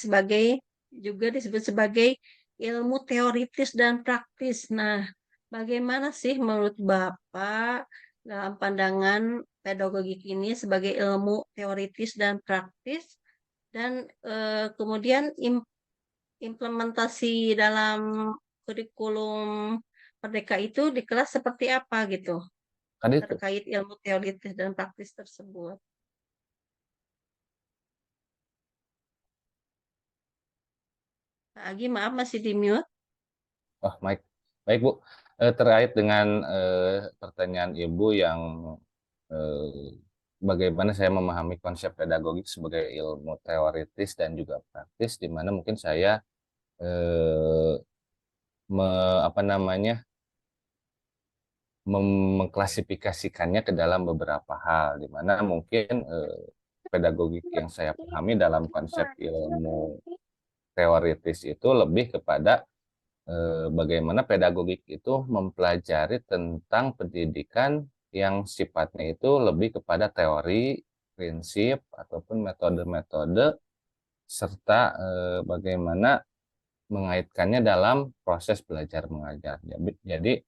juga disebut sebagai ilmu teoritis dan praktis. Nah, bagaimana sih menurut Bapak dalam pandangan pedagogik ini sebagai ilmu teoritis dan praktis dan kemudian implementasi dalam kurikulum Merdeka itu di kelas seperti apa gitu Kan itu. terkait ilmu teoritis dan praktis tersebut. Pak Agi, maaf masih di mute. Oh, baik. Baik, Bu. Terkait dengan pertanyaan Ibu yang bagaimana saya memahami konsep pedagogik sebagai ilmu teoritis dan juga praktis, di mana mungkin saya eh, me, apa namanya mengklasifikasikannya ke dalam beberapa hal, di mana mungkin pedagogik yang saya pahami dalam konsep ilmu teoritis itu lebih kepada bagaimana pedagogik itu mempelajari tentang pendidikan yang sifatnya itu lebih kepada teori, prinsip, ataupun metode-metode, serta bagaimana mengaitkannya dalam proses belajar mengajar. Jadi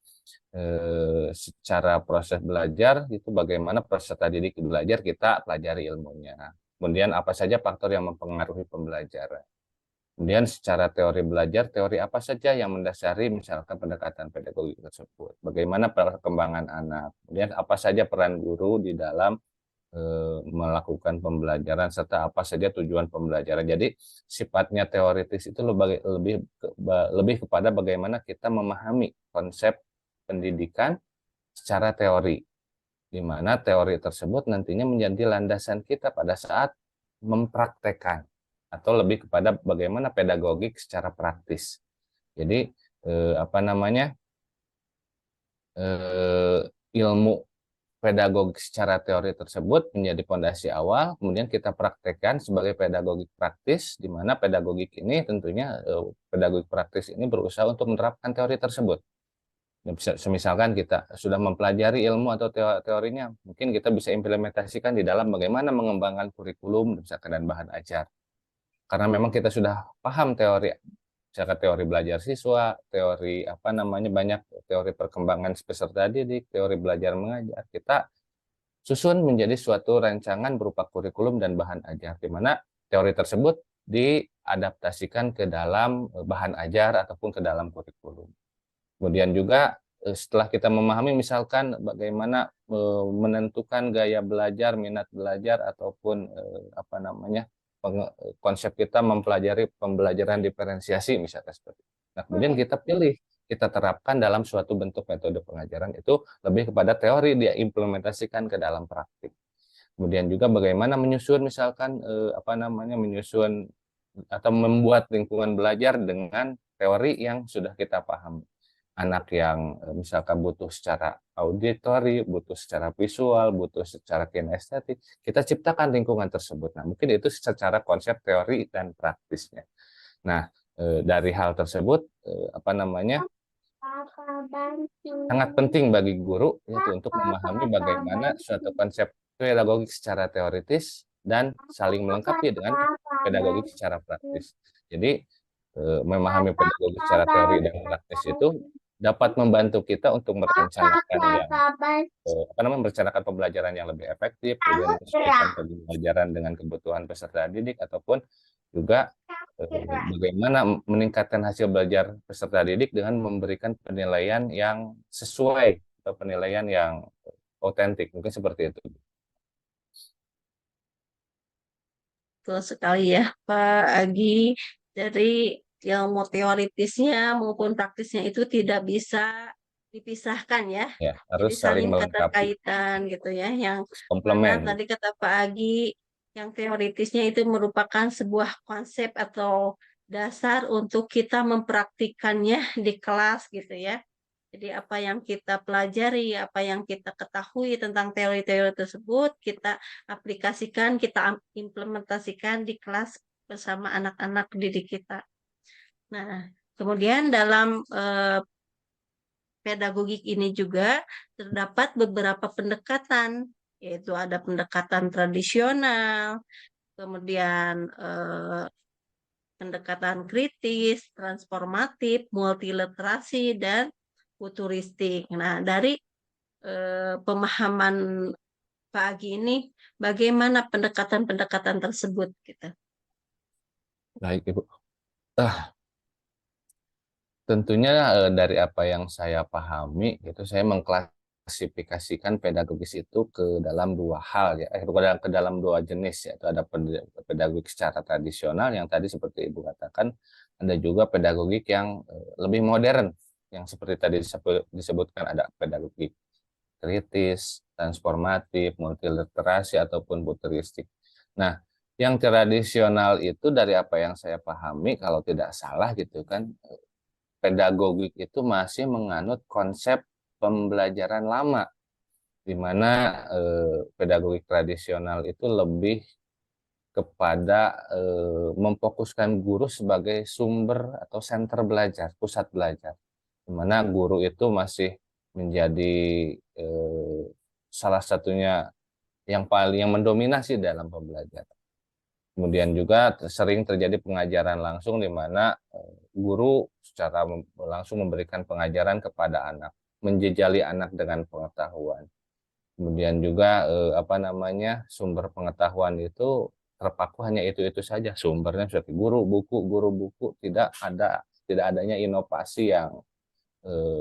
secara proses belajar itu bagaimana peserta didik belajar kita pelajari ilmunya. Kemudian apa saja faktor yang mempengaruhi pembelajaran. Kemudian secara teori belajar, teori apa saja yang mendasari misalkan pendekatan pedagogik tersebut. Bagaimana perkembangan anak. Kemudian apa saja peran guru di dalam melakukan pembelajaran serta apa saja tujuan pembelajaran. Jadi sifatnya teoritis itu lebih kepada bagaimana kita memahami konsep pendidikan secara teori, di mana teori tersebut nantinya menjadi landasan kita pada saat mempraktekkan atau lebih kepada bagaimana pedagogik secara praktis. Jadi ilmu pedagogik secara teori tersebut menjadi fondasi awal, kemudian kita praktekkan sebagai pedagogik praktis, di mana pedagogik ini tentunya pedagogik praktis ini berusaha untuk menerapkan teori tersebut. Misalkan kita sudah mempelajari ilmu atau teorinya, mungkin kita bisa implementasikan di dalam bagaimana mengembangkan kurikulum misalkan dan bahan ajar. Karena memang kita sudah paham teori, misalkan teori belajar siswa, teori banyak teori perkembangan peserta didik, teori belajar mengajar. Kita susun menjadi suatu rancangan berupa kurikulum dan bahan ajar, di mana teori tersebut diadaptasikan ke dalam bahan ajar ataupun ke dalam kurikulum. Kemudian juga setelah kita memahami misalkan bagaimana menentukan gaya belajar, minat belajar ataupun konsep kita mempelajari pembelajaran diferensiasi misalnya seperti itu. Nah, kemudian kita pilih, kita terapkan dalam suatu bentuk metode pengajaran itu lebih kepada teori dia implementasikan ke dalam praktik. Kemudian juga bagaimana menyusun misalkan menyusun atau membuat lingkungan belajar dengan teori yang sudah kita pahami. Anak yang misalkan butuh secara auditori, butuh secara visual, butuh secara kinestetik, kita ciptakan lingkungan tersebut. Nah, mungkin itu secara konsep teori dan praktisnya. Nah, dari hal tersebut sangat penting bagi guru yaitu untuk memahami bagaimana suatu konsep pedagogik secara teoritis dan saling melengkapi dengan pedagogik secara praktis. Jadi memahami pedagogik secara teori dan praktis itu dapat membantu kita untuk merencanakan merencanakan pembelajaran yang lebih efektif, kemudian menyesuaikan pembelajaran dengan kebutuhan peserta didik, ataupun juga bagaimana meningkatkan hasil belajar peserta didik dengan memberikan penilaian yang sesuai atau penilaian yang otentik, mungkin seperti itu. Betul sekali ya, Pak Agi. Dari ilmu teoritisnya maupun praktisnya itu tidak bisa dipisahkan ya. Ya, Jadi harus saling saling melengkapi, keterkaitan gitu ya. Yang mana komplement. tadi kata Pak Agi, yang teoritisnya itu merupakan sebuah konsep atau dasar untuk kita mempraktikannya di kelas gitu ya. Jadi apa yang kita pelajari, apa yang kita ketahui tentang teori-teori tersebut, kita aplikasikan, kita implementasikan di kelas bersama anak-anak didik kita. Nah, kemudian dalam pedagogik ini juga terdapat beberapa pendekatan, yaitu ada pendekatan tradisional, kemudian pendekatan kritis, transformatif, multiliterasi, dan futuristik. Nah, dari pemahaman Pak Agi ini, bagaimana pendekatan-pendekatan tersebut? Gitu. Baik, Ibu. Tentunya dari apa yang saya pahami, itu saya mengklasifikasikan pedagogis itu ke dalam dua hal ya, ke dalam dua jenis, yaitu ada pedagogik secara tradisional yang tadi seperti Ibu katakan, ada juga pedagogik yang lebih modern, yang seperti tadi disebutkan ada pedagogik kritis, transformatif, multiliterasi, ataupun futuristik. Nah, yang tradisional itu dari apa yang saya pahami, kalau tidak salah gitu kan, pedagogik itu masih menganut konsep pembelajaran lama, di mana pedagogik tradisional itu lebih kepada memfokuskan guru sebagai sumber atau center belajar, pusat belajar, di mana guru itu masih menjadi salah satunya yang mendominasi dalam pembelajaran. Kemudian juga sering terjadi pengajaran langsung di mana guru secara langsung memberikan pengajaran kepada anak, menjejali anak dengan pengetahuan. Kemudian juga sumber pengetahuan itu terpaku hanya itu saja, sumbernya seperti guru buku, tidak adanya inovasi yang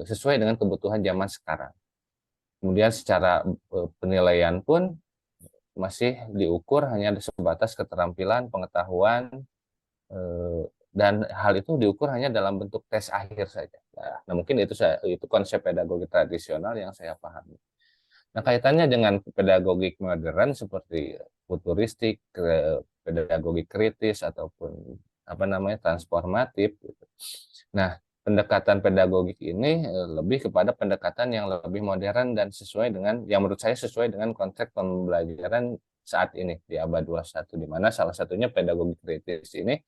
sesuai dengan kebutuhan zaman sekarang. Kemudian secara penilaian pun masih diukur hanya sebatas keterampilan, pengetahuan, dan hal itu diukur hanya dalam bentuk tes akhir saja. Nah, mungkin itu konsep pedagogi tradisional yang saya pahami. Nah, kaitannya dengan pedagogik modern seperti futuristik, pedagogi kritis, ataupun transformatif. Gitu. Nah, pendekatan pedagogik ini lebih kepada pendekatan yang lebih modern dan yang menurut saya sesuai dengan konteks pembelajaran saat ini di abad 21, di mana salah satunya pedagogi kritis ini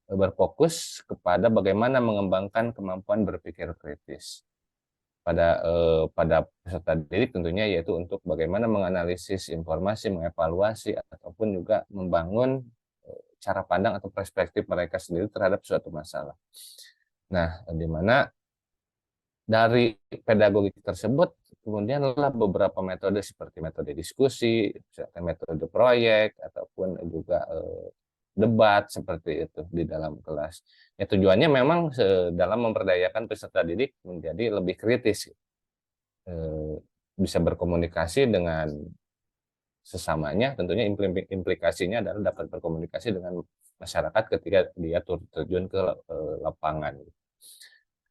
berfokus kepada bagaimana mengembangkan kemampuan berpikir kritis pada peserta didik, tentunya yaitu untuk bagaimana menganalisis informasi, mengevaluasi, ataupun juga membangun cara pandang atau perspektif mereka sendiri terhadap suatu masalah. Nah, di mana dari pedagogik tersebut kemudian adalah beberapa metode seperti metode diskusi, metode proyek, ataupun juga debat seperti itu di dalam kelas. Ya, tujuannya memang dalam memperdayakan peserta didik menjadi lebih kritis, bisa berkomunikasi dengan sesamanya, tentunya implikasinya adalah dapat berkomunikasi dengan masyarakat ketika dia terjun ke lapangan.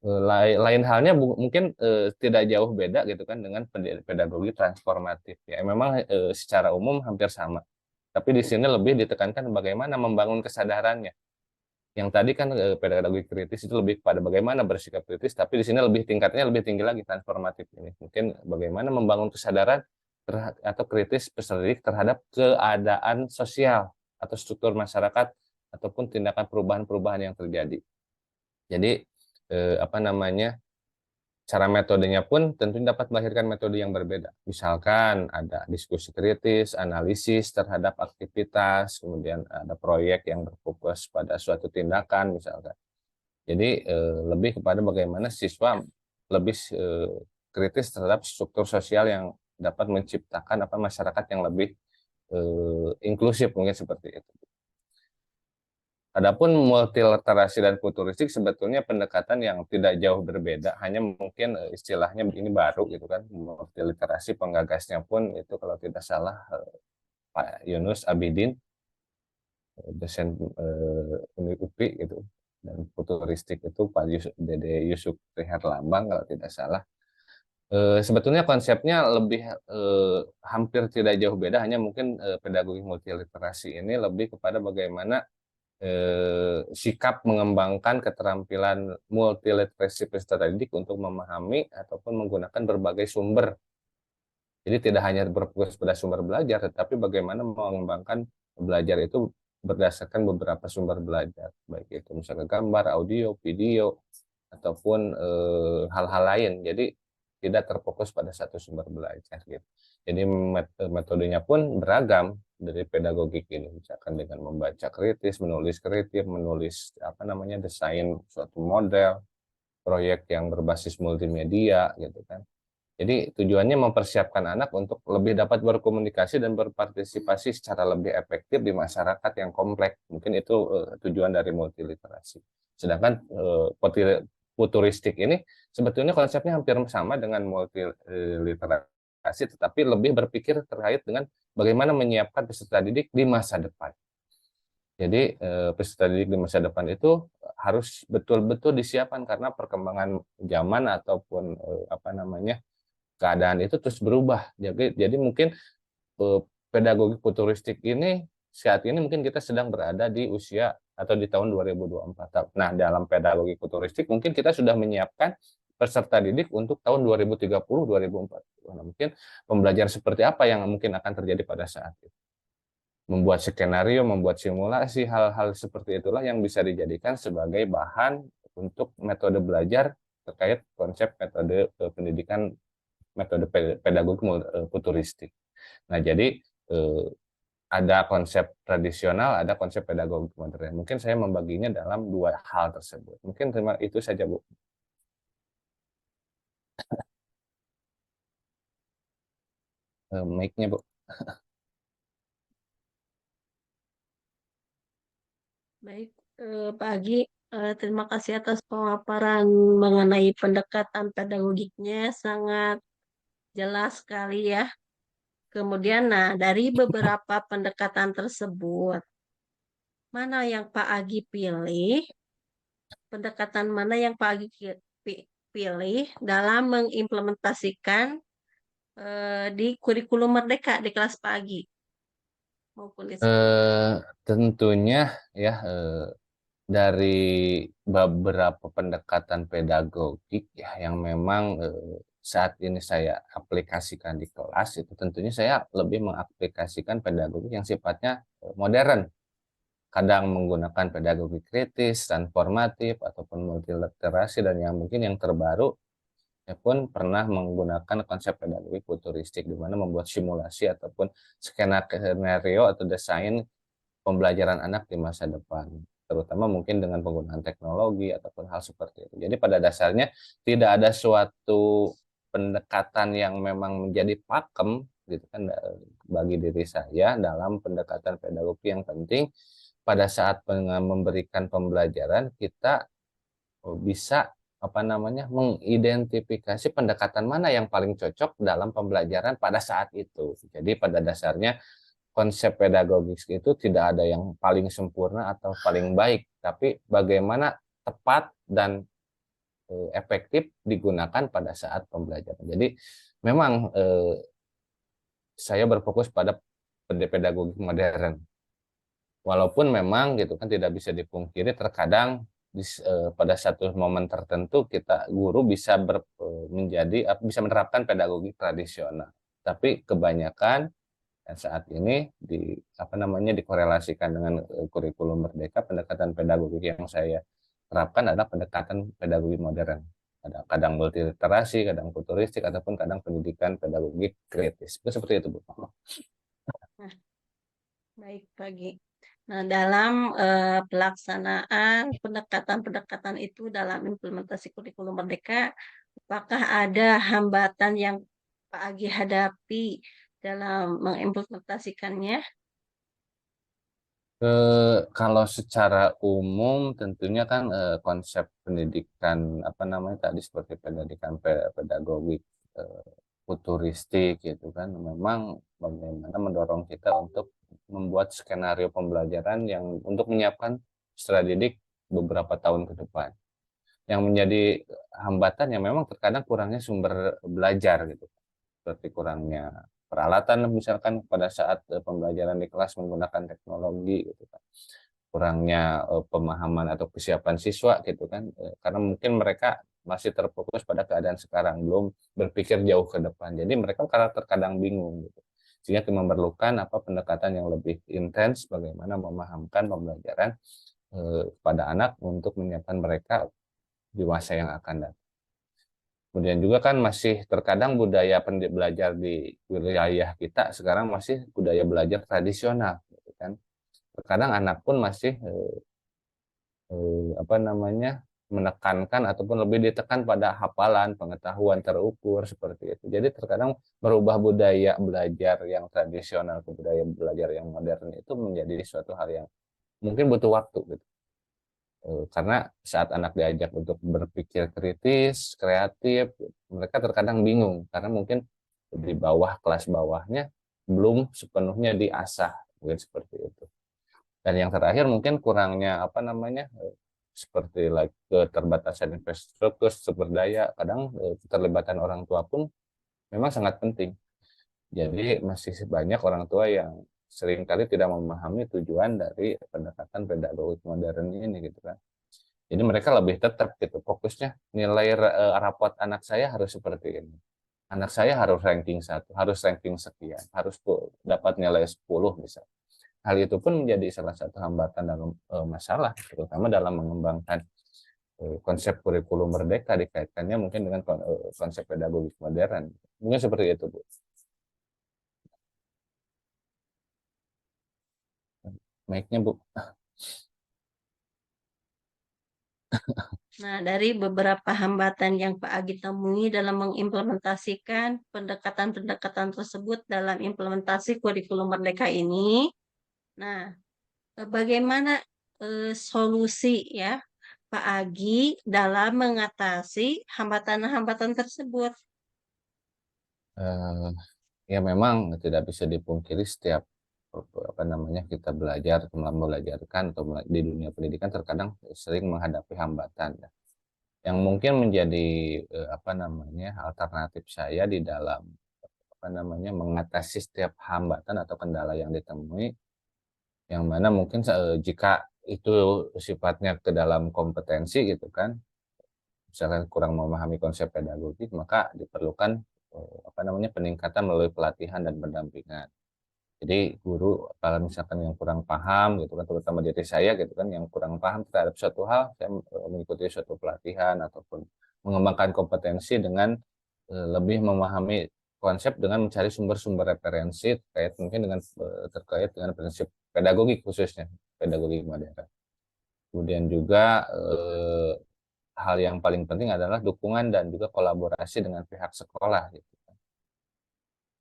Lain halnya mungkin tidak jauh beda gitu kan dengan pedagogi transformatif ya, memang secara umum hampir sama, tapi di sini lebih ditekankan bagaimana membangun kesadarannya. Yang tadi kan pedagogi kritis itu lebih pada bagaimana bersikap kritis, tapi di sini tingkatnya lebih tinggi lagi transformatif ini, mungkin bagaimana membangun kesadaran atau kritis peserta didik terhadap keadaan sosial atau struktur masyarakat ataupun tindakan perubahan-perubahan yang terjadi. Jadi cara metodenya pun tentunya dapat melahirkan metode yang berbeda. Misalkan ada diskusi kritis, analisis terhadap aktivitas, kemudian ada proyek yang berfokus pada suatu tindakan misalkan. Jadi lebih kepada bagaimana siswa lebih kritis terhadap struktur sosial yang dapat menciptakan masyarakat yang lebih inklusif, mungkin seperti itu. Adapun multiliterasi dan futuristik sebetulnya pendekatan yang tidak jauh berbeda, hanya mungkin istilahnya ini baru gitu kan. Multiliterasi penggagasnya pun itu kalau tidak salah Pak Yunus Abidin, dosen UPI gitu. Dan futuristik itu Pak Dede Yusuf Triharlambang kalau tidak salah. Sebetulnya konsepnya lebih hampir tidak jauh beda, hanya mungkin pedagogi multiliterasi ini lebih kepada bagaimana sikap mengembangkan keterampilan multiliterasi peserta didik untuk memahami ataupun menggunakan berbagai sumber. Jadi tidak hanya berfokus pada sumber belajar, tetapi bagaimana mengembangkan belajar itu berdasarkan beberapa sumber belajar, baik itu misalnya gambar, audio, video, ataupun hal-hal lain. Jadi tidak terfokus pada satu sumber belajar gitu. Jadi metodenya pun beragam dari pedagogik ini, misalkan dengan membaca kritis, menulis desain suatu model, proyek yang berbasis multimedia gitu kan. Jadi tujuannya mempersiapkan anak untuk lebih dapat berkomunikasi dan berpartisipasi secara lebih efektif di masyarakat yang kompleks. Mungkin itu tujuan dari multiliterasi. Sedangkan futuristik ini sebetulnya konsepnya hampir sama dengan multiliterasi, tetapi lebih berpikir terkait dengan bagaimana menyiapkan peserta didik di masa depan. Jadi peserta didik di masa depan itu harus betul-betul disiapkan karena perkembangan zaman ataupun keadaan itu terus berubah. Jadi mungkin pedagogi futuristik ini saat ini mungkin kita sedang berada di usia atau di tahun 2024. Nah, dalam pedagogi futuristik mungkin kita sudah menyiapkan peserta didik untuk tahun 2030, 2040. Nah, mungkin pembelajaran seperti apa yang mungkin akan terjadi pada saat itu. Membuat skenario, membuat simulasi, hal-hal seperti itulah yang bisa dijadikan sebagai bahan untuk metode belajar terkait konsep metode pendidikan, metode pedagogi futuristik. Nah, jadi ada konsep tradisional, ada konsep pedagogi modern. Mungkin saya membaginya dalam dua hal tersebut. Mungkin itu saja, Bu. Mic-nya, Bu. Baik, Pak Agi, terima kasih atas pemaparan mengenai pendekatan pedagogiknya, sangat jelas sekali ya. Kemudian, nah, dari beberapa pendekatan tersebut, mana yang Pak Agi pilih? Pendekatan mana yang Pak Agi pilih dalam mengimplementasikan di kurikulum Merdeka di kelas Pak Agi maupun di sekolah? Tentunya ya dari beberapa pendekatan pedagogik ya yang memang saat ini saya aplikasikan di kelas, itu tentunya saya lebih mengaplikasikan pedagogi yang sifatnya modern. Kadang menggunakan pedagogi kritis, transformatif, ataupun multiliterasi, dan yang mungkin yang terbaru saya pun pernah menggunakan konsep pedagogi futuristik di mana membuat simulasi ataupun skenario atau desain pembelajaran anak di masa depan, terutama mungkin dengan penggunaan teknologi ataupun hal seperti itu. Jadi pada dasarnya tidak ada suatu pendekatan yang memang menjadi pakem gitu kan bagi diri saya dalam pendekatan pedagogi. Yang penting pada saat memberikan pembelajaran kita bisa mengidentifikasi pendekatan mana yang paling cocok dalam pembelajaran pada saat itu. Jadi pada dasarnya konsep pedagogis itu tidak ada yang paling sempurna atau paling baik, tapi bagaimana tepat dan efektif digunakan pada saat pembelajaran. Jadi memang saya berfokus pada pedagogi modern. Walaupun memang gitu kan tidak bisa dipungkiri terkadang pada satu momen tertentu kita guru bisa bisa menerapkan pedagogi tradisional. Tapi kebanyakan saat ini dikorelasikan dengan kurikulum Merdeka, pendekatan pedagogik yang saya terapkan adalah pendekatan pedagogi modern. kadang multiliterasi, kadang futuristik, ataupun kadang pendidikan pedagogik kritis. Itu seperti itu, Bu. Nah, baik, Pagi. Nah, dalam pelaksanaan pendekatan-pendekatan itu dalam implementasi kurikulum Merdeka, apakah ada hambatan yang Pak Agi hadapi dalam mengimplementasikannya? Kalau secara umum tentunya kan konsep pendidikan apa namanya tadi seperti pendidikan pedagogik futuristik gitu kan memang bagaimana mendorong kita untuk membuat skenario pembelajaran yang untuk menyiapkan siswa didik beberapa tahun ke depan. Yang menjadi hambatan yang memang terkadang kurangnya sumber belajar gitu. Seperti kurangnya peralatan misalkan pada saat pembelajaran di kelas menggunakan teknologi gitu kan. Kurangnya pemahaman atau kesiapan siswa gitu kan. Karena mungkin mereka masih terfokus pada keadaan sekarang, belum berpikir jauh ke depan. Jadi mereka terkadang bingung gitu. Sehingga memerlukan pendekatan yang lebih intens bagaimana memahamkan pembelajaran pada anak untuk menyiapkan mereka di masa yang akan datang. Kemudian juga kan masih terkadang budaya belajar di wilayah kita sekarang masih budaya belajar tradisional, gitu kan. Terkadang anak pun masih menekankan ataupun lebih ditekan pada hafalan, pengetahuan terukur seperti itu. Jadi terkadang merubah budaya belajar yang tradisional ke budaya belajar yang modern itu menjadi suatu hal yang mungkin butuh waktu gitu. Karena saat anak diajak untuk berpikir kritis, kreatif, mereka terkadang bingung karena mungkin di bawah kelas bawahnya belum sepenuhnya diasah, mungkin seperti itu. Dan yang terakhir mungkin kurangnya seperti keterbatasan infrastruktur, sumber daya, kadang keterlibatan orang tua pun memang sangat penting. Jadi masih banyak orang tua yang seringkali tidak memahami tujuan dari pendekatan pedagogik modern ini gitu kan. Jadi mereka lebih tetap gitu fokusnya nilai rapot anak saya harus seperti ini. Anak saya harus ranking 1, harus ranking sekian, harus dapat nilai 10 misalnya. Hal itu pun menjadi salah satu hambatan dalam masalah terutama dalam mengembangkan konsep kurikulum merdeka dikaitkannya mungkin dengan konsep pedagogik modern. Mungkin seperti itu, Bu. Mic-nya, Bu. Nah, dari beberapa hambatan yang Pak Agi temui dalam mengimplementasikan pendekatan-pendekatan tersebut dalam implementasi kurikulum Merdeka ini, nah, bagaimana solusi ya Pak Agi dalam mengatasi hambatan-hambatan tersebut? Eh, Ya memang tidak bisa dipungkiri setiap kita belajar belajarkan atau di dunia pendidikan terkadang sering menghadapi hambatan ya. Yang mungkin menjadi alternatif saya di dalam mengatasi setiap hambatan atau kendala yang ditemui yang mana mungkin jika itu sifatnya ke dalam kompetensi gitu kan misalkan kurang memahami konsep pedagogik maka diperlukan peningkatan melalui pelatihan dan pendampingan. Jadi guru kalau misalkan yang kurang paham gitu kan terutama diri saya gitu kan yang kurang paham terhadap suatu hal saya mengikuti suatu pelatihan ataupun mengembangkan kompetensi dengan lebih memahami konsep dengan mencari sumber-sumber referensi terkait dengan prinsip pedagogik khususnya pedagogik modern. Kemudian juga hal yang paling penting adalah dukungan dan juga kolaborasi dengan pihak sekolah gitu.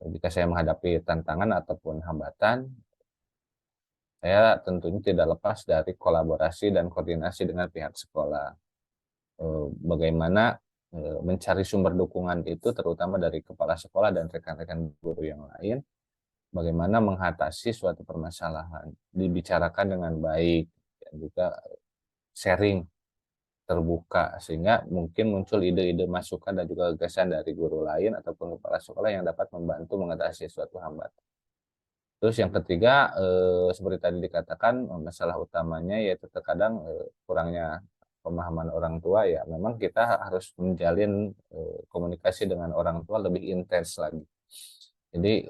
Jika saya menghadapi tantangan ataupun hambatan, saya tentunya tidak lepas dari kolaborasi dan koordinasi dengan pihak sekolah. Bagaimana mencari sumber dukungan itu terutama dari kepala sekolah dan rekan-rekan guru yang lain, bagaimana mengatasi suatu permasalahan, dibicarakan dengan baik, dan juga sharing terbuka sehingga mungkin muncul ide-ide masukan dan juga gagasan dari guru lain ataupun kepala sekolah yang dapat membantu mengatasi suatu hambatan. Terus yang ketiga seperti tadi dikatakan masalah utamanya yaitu terkadang kurangnya pemahaman orang tua ya memang kita harus menjalin komunikasi dengan orang tua lebih intens lagi. Jadi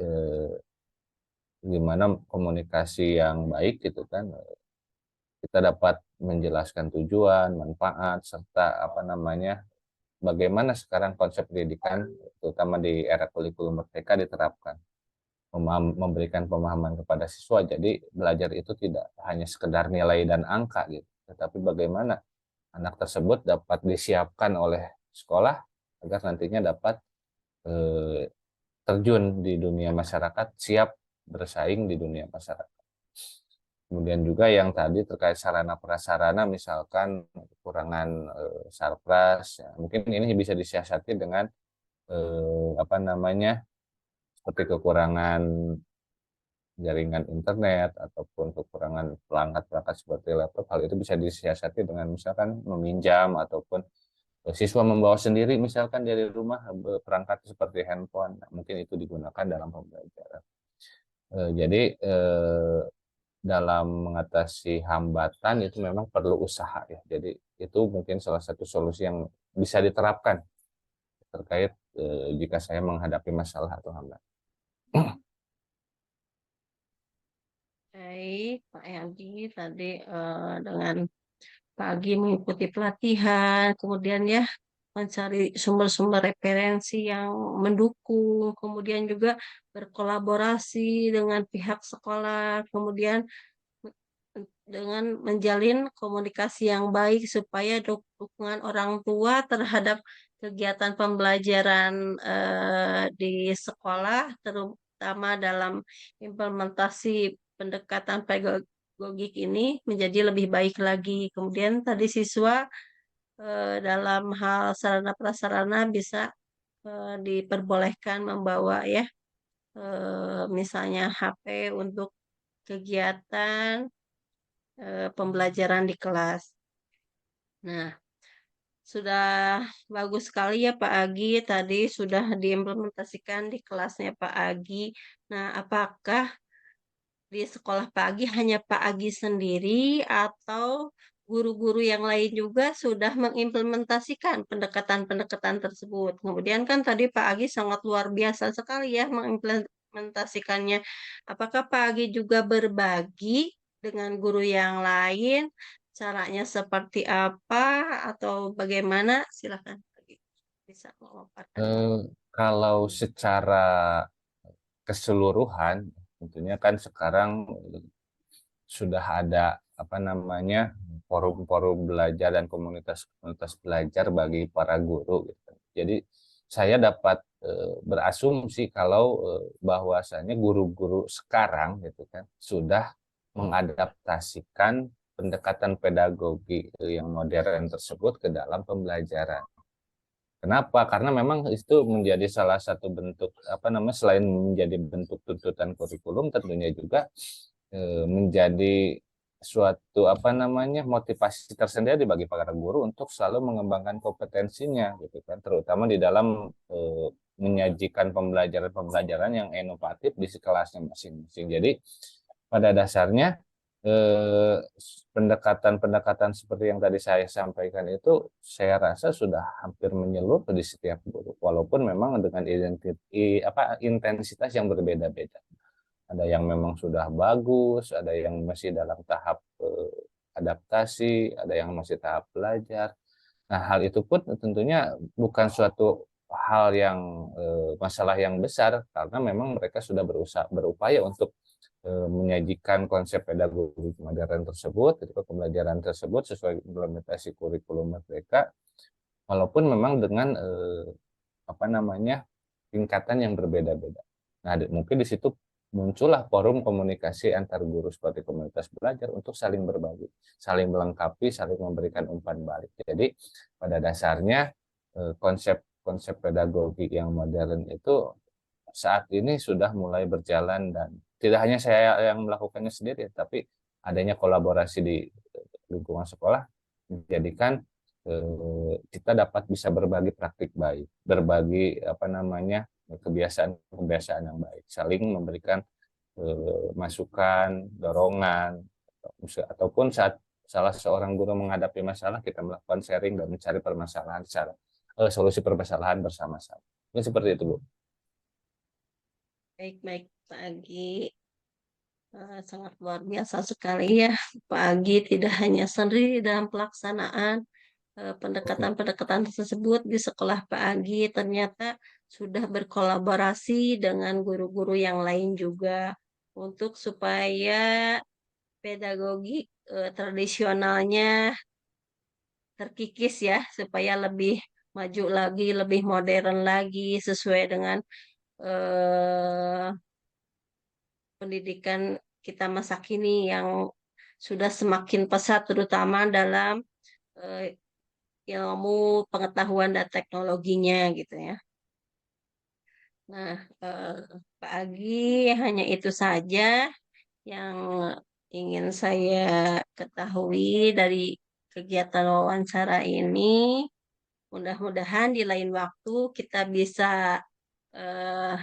gimana komunikasi yang baik gitu kan kita dapat menjelaskan tujuan, manfaat serta bagaimana sekarang konsep pendidikan, terutama di era kurikulum merdeka diterapkan. Memberikan pemahaman kepada siswa. Jadi belajar itu tidak hanya sekedar nilai dan angka gitu, tetapi bagaimana anak tersebut dapat disiapkan oleh sekolah agar nantinya dapat terjun di dunia masyarakat, siap bersaing di dunia masyarakat. Kemudian juga yang tadi terkait sarana prasarana, misalkan kekurangan sarpras, ya, mungkin ini bisa disiasati dengan apa namanya, seperti kekurangan jaringan internet ataupun kekurangan perangkat-perangkat seperti laptop. Hal itu bisa disiasati dengan misalkan meminjam ataupun siswa membawa sendiri misalkan dari rumah perangkat seperti handphone. Nah, mungkin itu digunakan dalam pembelajaran. Jadi dalam mengatasi hambatan itu memang perlu usaha ya. Jadi itu mungkin salah satu solusi yang bisa diterapkan terkait jika saya menghadapi masalah atau hambatan. Baik, Pak Yadi tadi dengan pagi mengikuti pelatihan, kemudian ya mencari sumber-sumber referensi yang mendukung, kemudian juga berkolaborasi dengan pihak sekolah, kemudian dengan menjalin komunikasi yang baik supaya dukungan orang tua terhadap kegiatan pembelajaran di sekolah, terutama dalam implementasi pendekatan pedagogik ini menjadi lebih baik lagi. Kemudian tadi siswa dalam hal sarana prasarana bisa diperbolehkan membawa ya misalnya HP untuk kegiatan pembelajaran di kelas. Nah, sudah bagus sekali ya Pak Agi, tadi sudah diimplementasikan di kelasnya Pak Agi. Nah, apakah di sekolah Pak Agi hanya Pak Agi sendiri atau guru-guru yang lain juga sudah mengimplementasikan pendekatan-pendekatan tersebut? Kemudian kan tadi Pak Agi sangat luar biasa sekali ya mengimplementasikannya. Apakah Pak Agi juga berbagi dengan guru yang lain? Caranya seperti apa atau bagaimana? Silakan Pak Agi bisa memaparkan. Kalau secara keseluruhan, tentunya kan sekarang sudah ada apa namanya forum-forum belajar dan komunitas-komunitas belajar bagi para guru gitu. Jadi saya dapat berasumsi kalau bahwasanya guru-guru sekarang gitu kan sudah mengadaptasikan pendekatan pedagogi yang modern tersebut ke dalam pembelajaran. Kenapa? Karena memang itu menjadi salah satu bentuk apa namanya selain menjadi bentuk tuntutan kurikulum tentunya juga menjadi suatu apa namanya motivasi tersendiri bagi para guru untuk selalu mengembangkan kompetensinya gitu kan, terutama di dalam menyajikan pembelajaran-pembelajaran yang inovatif di kelasnya masing-masing. Jadi pada dasarnya pendekatan-pendekatan seperti yang tadi saya sampaikan itu saya rasa sudah hampir menyeluruh di setiap guru, walaupun memang dengan intensitas yang berbeda-beda. Ada yang memang sudah bagus, ada yang masih dalam tahap adaptasi, ada yang masih tahap belajar. Nah, hal itu pun tentunya bukan suatu hal yang masalah yang besar karena memang mereka sudah berupaya untuk menyajikan konsep pedagogi modern tersebut, ketika pembelajaran tersebut sesuai implementasi kurikulum merdeka, walaupun memang dengan apa namanya tingkatan yang berbeda-beda. Nah, mungkin di situ muncullah forum komunikasi antar guru seperti komunitas belajar untuk saling berbagi, saling melengkapi, saling memberikan umpan balik. Jadi pada dasarnya konsep pedagogi yang modern itu saat ini sudah mulai berjalan dan tidak hanya saya yang melakukannya sendiri, tapi adanya kolaborasi di lingkungan sekolah menjadikan kita dapat bisa berbagi praktik baik, berbagi apa namanya kebiasaan-kebiasaan yang baik, saling memberikan masukan, dorongan, ataupun saat salah seorang guru menghadapi masalah kita melakukan sharing dan mencari permasalahan secara solusi permasalahan bersama-sama. Ini seperti itu, Bu. Baik-baik Pak Agi. Sangat luar biasa sekali ya Pak Agi, tidak hanya sendiri dalam pelaksanaan pendekatan-pendekatan tersebut di sekolah Pak Agi ternyata sudah berkolaborasi dengan guru-guru yang lain juga untuk supaya pedagogi tradisionalnya terkikis ya, supaya lebih maju lagi, lebih modern lagi sesuai dengan eh, pendidikan kita masa kini yang sudah semakin pesat terutama dalam eh, ilmu pengetahuan dan teknologinya gitu ya. Nah, Pak Agi, hanya itu saja yang ingin saya ketahui dari kegiatan wawancara ini. Mudah-mudahan di lain waktu kita bisa eh,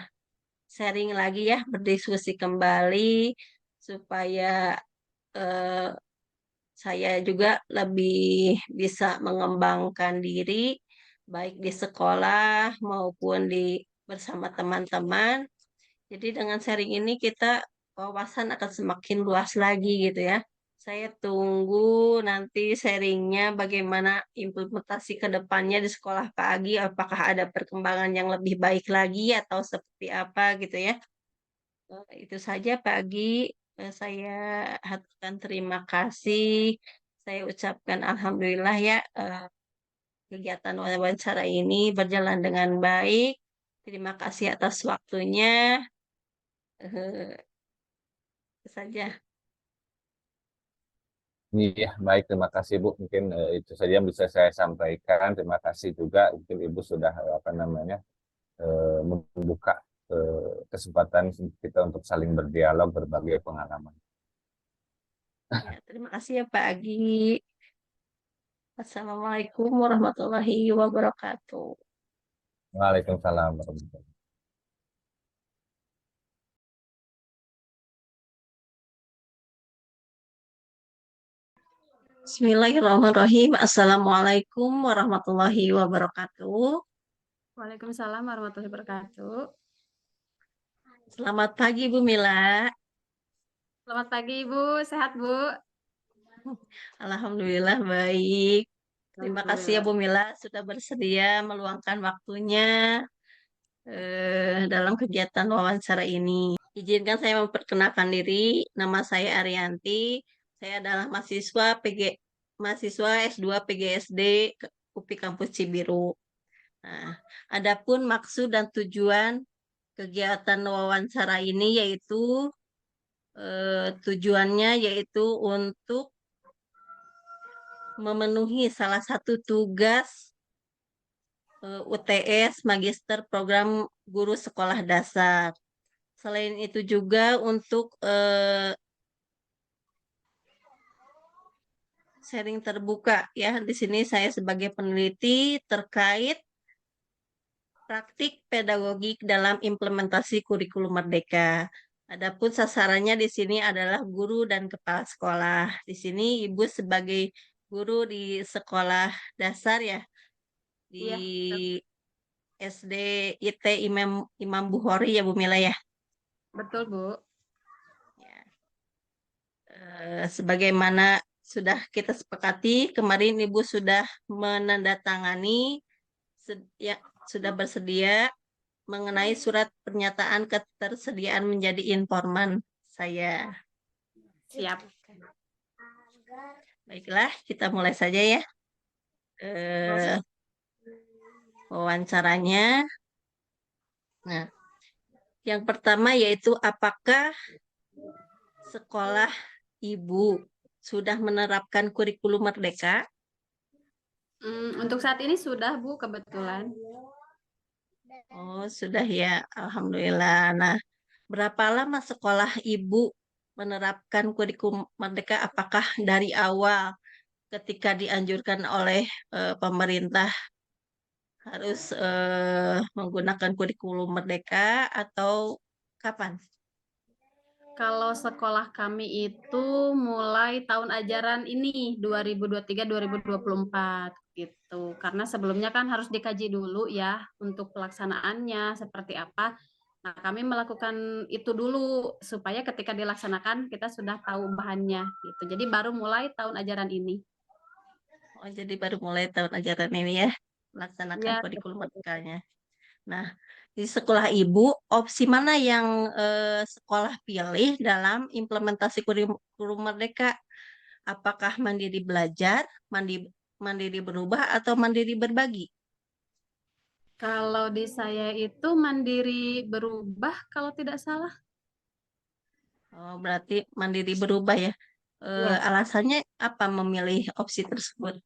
sharing lagi ya, berdiskusi kembali supaya eh, saya juga lebih bisa mengembangkan diri baik di sekolah maupun bersama teman-teman. Jadi dengan sharing ini kita wawasan akan semakin luas lagi gitu ya. Saya tunggu nanti sharingnya bagaimana implementasi ke depannya di sekolah Pak Agi, apakah ada perkembangan yang lebih baik lagi atau seperti apa gitu ya. Itu saja Pak Agi. Saya haturkan terima kasih. Saya ucapkan alhamdulillah ya, kegiatan wawancara ini berjalan dengan baik. Terima kasih atas waktunya. Itu saja. Iya, baik, terima kasih Bu. Mungkin itu saja yang bisa saya sampaikan. Terima kasih juga mungkin Ibu sudah apa namanya membuka kesempatan kita untuk saling berdialog, berbagi pengalaman. Ya, terima kasih ya Pak Agi. Assalamualaikum warahmatullahi wabarakatuh. Waalaikumsalam warahmatullahi. Bismillahirrahmanirrahim. Assalamualaikum warahmatullahi wabarakatuh. Waalaikumsalam warahmatullahi wabarakatuh. Selamat pagi Bu Mila. Selamat pagi Ibu, sehat Bu? Alhamdulillah baik. Terima kasih ya Bu Mila sudah bersedia meluangkan waktunya dalam kegiatan wawancara ini. Izinkan saya memperkenalkan diri. Nama saya Arianti. Saya adalah mahasiswa S2 PGSD UPI Kampus Cibiru. Nah, adapun maksud dan tujuan kegiatan wawancara ini yaitu tujuannya yaitu untuk memenuhi salah satu tugas UTS Magister Program Guru Sekolah Dasar. Selain itu juga untuk sharing terbuka ya. Di sini saya sebagai peneliti terkait praktik pedagogik dalam implementasi kurikulum Merdeka. Adapun sasarannya di sini adalah guru dan kepala sekolah. Di sini Ibu sebagai guru di sekolah dasar ya, di Iya, SD IT Imam Bukhari ya Bu Mila ya. betul Bu. Ya. Sebagaimana sudah kita sepakati, kemarin Ibu sudah menandatangani ya, sudah bersedia mengenai surat pernyataan ketersediaan menjadi informan saya. Siap. Baiklah, kita mulai saja ya. Wawancaranya. Nah, yang pertama yaitu apakah sekolah Ibu sudah menerapkan kurikulum Merdeka? Untuk saat ini sudah Bu, kebetulan. Oh, sudah ya. Alhamdulillah. Nah, berapa lama sekolah Ibu menerapkan kurikulum Merdeka? Apakah dari awal ketika dianjurkan oleh pemerintah harus menggunakan kurikulum Merdeka atau kapan? Kalau sekolah kami itu mulai tahun ajaran ini 2023-2024 gitu. Karena sebelumnya kan harus dikaji dulu ya untuk pelaksanaannya seperti apa. Nah, kami melakukan itu dulu supaya ketika dilaksanakan kita sudah tahu bahannya gitu. Jadi baru mulai tahun ajaran ini. Oh, jadi baru mulai tahun ajaran ini ya, melaksanakan Ya, kurikulum betul. merdekanya. Nah, di sekolah ibu, opsi mana yang sekolah pilih dalam implementasi kurikulum merdeka? Apakah mandiri belajar, mandiri berubah, atau mandiri berbagi? Kalau di saya itu mandiri berubah kalau tidak salah. Oh, berarti mandiri berubah ya. Ya. Alasannya apa memilih opsi tersebut?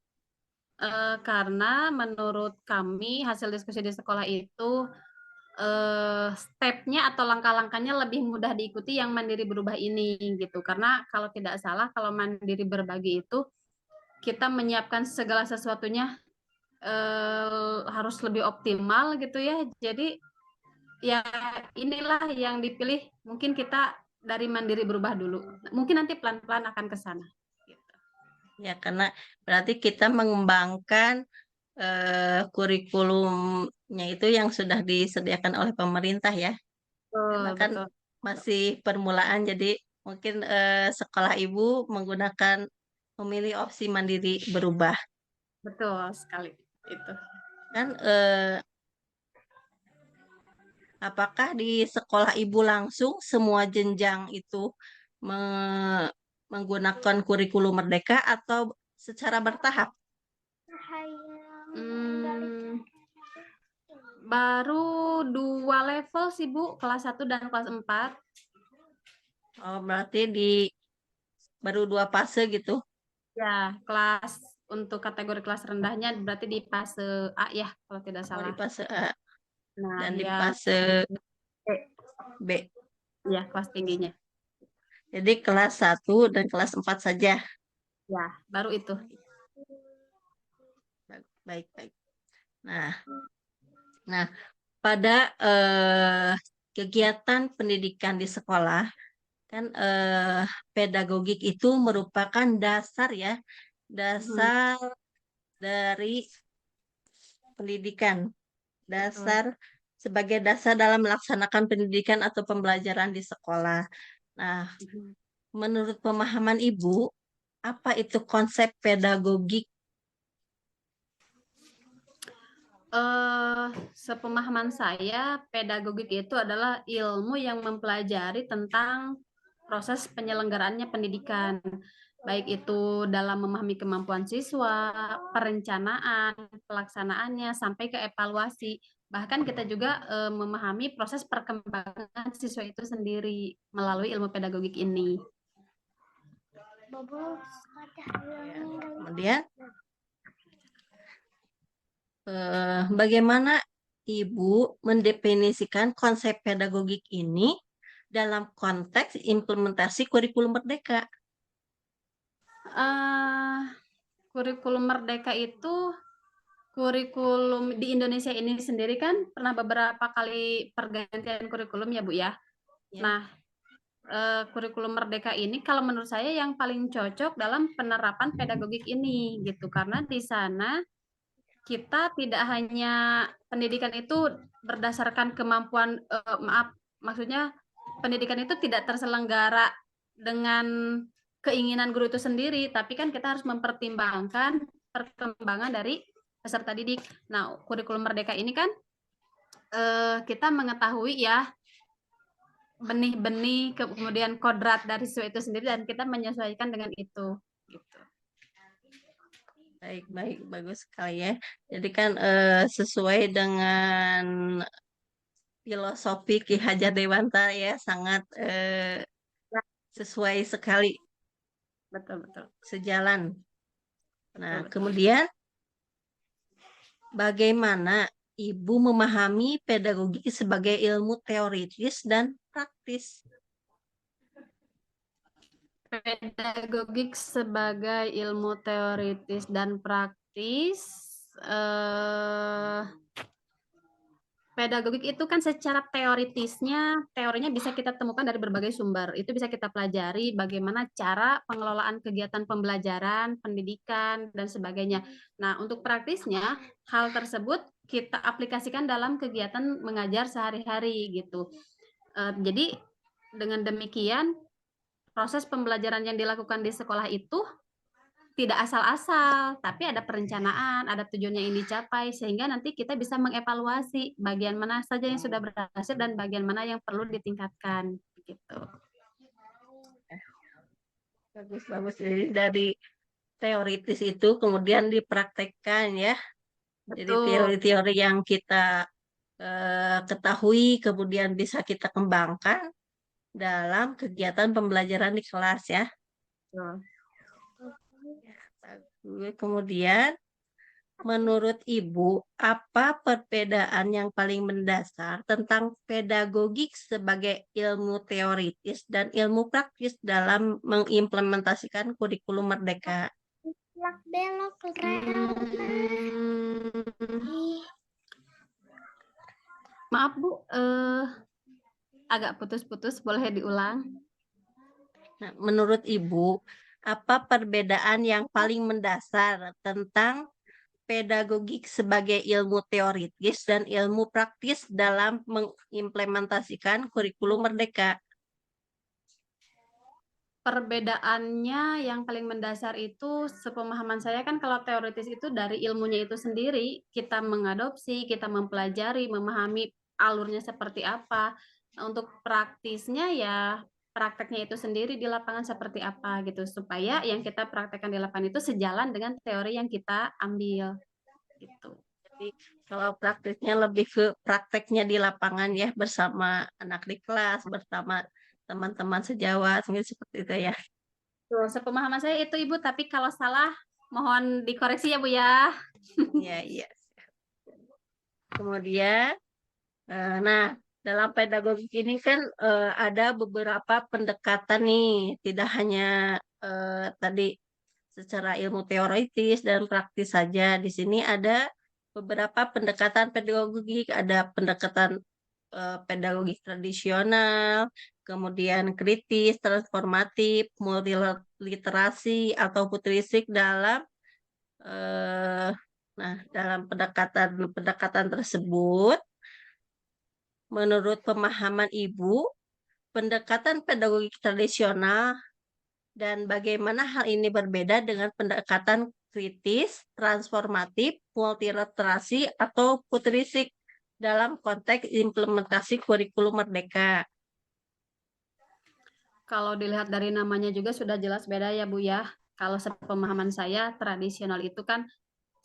Karena menurut kami hasil diskusi di sekolah itu stepnya atau langkah-langkahnya lebih mudah diikuti yang mandiri berubah ini gitu. Karena kalau tidak salah kalau mandiri berbagi itu kita menyiapkan segala sesuatunya harus lebih optimal gitu ya. Jadi ya inilah yang dipilih. Mungkin kita dari mandiri berubah dulu. Mungkin nanti pelan-pelan akan ke sana. Gitu. Ya, karena berarti kita mengembangkan kurikulumnya itu yang sudah disediakan oleh pemerintah ya. Karena Betul, kan betul. masih permulaan, jadi mungkin sekolah ibu memilih opsi mandiri berubah. Betul sekali itu. Kan apakah di sekolah ibu langsung semua jenjang itu menggunakan kurikulum merdeka atau secara bertahap? Baru 2 level sih Bu, kelas 1 dan kelas 4. Oh, berarti baru 2 fase gitu. Ya, kelas untuk kategori kelas rendahnya berarti di fase A ya, kalau tidak Oh, salah. di fase A Nah, dan di ya fase B. ya kelas tingginya. Jadi kelas 1 dan kelas 4 saja. Ya, baru itu. Baik, baik. Nah, pada kegiatan pendidikan di sekolah, kan pedagogik itu merupakan dasar ya, dasar dari pendidikan, sebagai dasar dalam melaksanakan pendidikan atau pembelajaran di sekolah. Nah, menurut pemahaman Ibu, apa itu konsep pedagogik? Sepemahaman saya, pedagogik itu adalah ilmu yang mempelajari tentang proses penyelenggaraannya pendidikan, baik itu dalam memahami kemampuan siswa, perencanaan, pelaksanaannya, sampai ke evaluasi. Bahkan kita juga memahami proses perkembangan siswa itu sendiri melalui ilmu pedagogik ini. Kemudian, bagaimana Ibu mendefinisikan konsep pedagogik ini dalam konteks implementasi kurikulum merdeka? Kurikulum merdeka itu kurikulum di Indonesia ini sendiri kan pernah beberapa kali pergantian kurikulum ya Bu ya. Ya. Nah, kurikulum merdeka ini kalau menurut saya yang paling cocok dalam penerapan pedagogik ini gitu, karena di sana kita tidak hanya pendidikan itu berdasarkan kemampuan maksudnya pendidikan itu tidak terselenggara dengan keinginan guru itu sendiri, tapi kan kita harus mempertimbangkan perkembangan dari peserta didik. Nah, kurikulum merdeka ini kan kita mengetahui ya benih-benih kemudian kodrat dari siswa itu sendiri dan kita menyesuaikan dengan itu. Gitu. Baik, baik, bagus sekali ya. Jadi kan sesuai dengan filosofi Ki Hajar Dewantara ya, sangat sesuai sekali. Betul, betul. Sejalan. Nah, Betul, betul. kemudian bagaimana Ibu memahami pedagogi sebagai ilmu teoritis dan praktis? Pedagogik sebagai ilmu teoritis dan praktis. Pedagogik itu kan secara teorinya bisa kita temukan dari berbagai sumber. Itu bisa kita pelajari bagaimana cara pengelolaan kegiatan pembelajaran, pendidikan, dan sebagainya. Nah, untuk praktisnya, hal tersebut kita aplikasikan dalam kegiatan mengajar sehari-hari gitu. Jadi, dengan demikian, proses pembelajaran yang dilakukan di sekolah itu tidak asal-asal, tapi ada perencanaan, ada tujuan yang ingin dicapai, sehingga nanti kita bisa mengevaluasi bagian mana saja yang sudah berhasil dan bagian mana yang perlu ditingkatkan, gitu. Bagus. Jadi dari teoritis itu kemudian dipraktekkan ya. Jadi Betul. teori-teori yang kita ketahui kemudian bisa kita kembangkan dalam kegiatan pembelajaran di kelas ya. Kemudian menurut Ibu, apa perbedaan yang paling mendasar tentang pedagogik sebagai ilmu teoritis dan ilmu praktis dalam mengimplementasikan kurikulum Merdeka? Maaf Bu, agak putus-putus, boleh diulang? Nah, menurut Ibu, apa perbedaan yang paling mendasar tentang pedagogik sebagai ilmu teoritis dan ilmu praktis dalam mengimplementasikan kurikulum Merdeka? Perbedaannya yang paling mendasar itu, sepemahaman saya kan kalau teoritis itu dari ilmunya itu sendiri, kita mengadopsi, kita mempelajari, memahami alurnya seperti apa. Nah, untuk praktisnya ya prakteknya itu sendiri di lapangan seperti apa gitu, supaya yang kita praktekkan di lapangan itu sejalan dengan teori yang kita ambil gitu. Jadi kalau praktisnya lebih ke prakteknya di lapangan ya, bersama anak di kelas, bersama teman-teman sejawat, mungkin seperti itu ya. Tuh, sepemahaman saya itu Ibu, tapi kalau salah mohon dikoreksi ya Bu ya. Iya. Kemudian, nah dalam pedagogik ini kan ada beberapa pendekatan nih, tidak hanya tadi secara ilmu teoritis dan praktis saja. Di sini ada beberapa pendekatan pedagogik, ada pendekatan pedagogik tradisional, kemudian kritis, transformatif, multiliterasi atau futuristik dalam dalam pendekatan tersebut, menurut pemahaman Ibu, pendekatan pedagogik tradisional dan bagaimana hal ini berbeda dengan pendekatan kritis, transformatif, multiliterasi atau futuristik dalam konteks implementasi kurikulum Merdeka? Kalau dilihat dari namanya juga sudah jelas beda ya Bu ya. Kalau sepemahaman saya, tradisional itu kan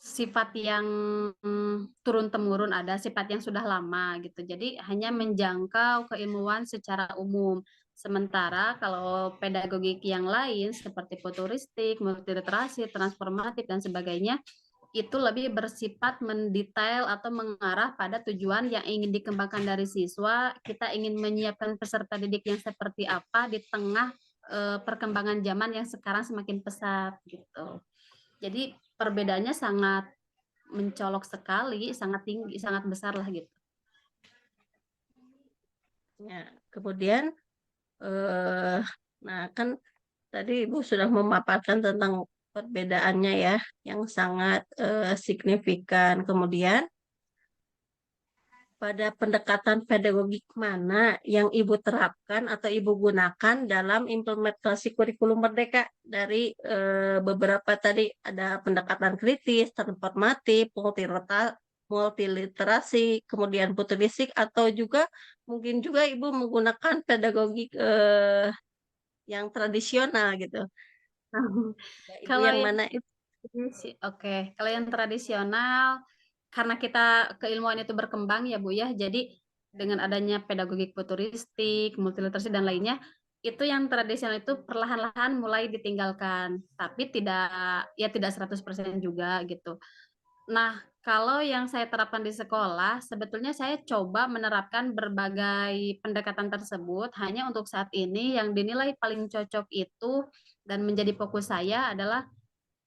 sifat yang turun-temurun, ada sifat yang sudah lama gitu. Jadi hanya menjangkau keilmuan secara umum. Sementara kalau pedagogik yang lain seperti futuristik, multiliterasi, transformatif dan sebagainya itu lebih bersifat mendetail atau mengarah pada tujuan yang ingin dikembangkan dari siswa. Kita ingin menyiapkan peserta didik yang seperti apa di tengah perkembangan zaman yang sekarang semakin pesat gitu. Jadi perbedaannya sangat mencolok sekali, sangat tinggi, sangat besar lah gitu. Ya, kemudian, nah kan tadi Ibu sudah memaparkan tentang perbedaannya ya, yang sangat signifikan. Kemudian, pada pendekatan pedagogik mana yang Ibu terapkan atau Ibu gunakan dalam implementasi kurikulum Merdeka? Dari beberapa tadi ada pendekatan kritis, transformatif, multiliterasi, kemudian futuristik, atau juga mungkin juga Ibu menggunakan pedagogik yang tradisional gitu. Ibu Kalau yang yang mana itu? Oke, kalau yang tradisional karena kita keilmuan itu berkembang ya Bu ya, jadi dengan adanya pedagogik futuristik, multiliterasi dan lainnya, itu yang tradisional itu perlahan-lahan mulai ditinggalkan, tapi tidak 100% juga gitu. Nah, kalau yang saya terapkan di sekolah, sebetulnya saya coba menerapkan berbagai pendekatan tersebut, hanya untuk saat ini yang dinilai paling cocok itu dan menjadi fokus saya adalah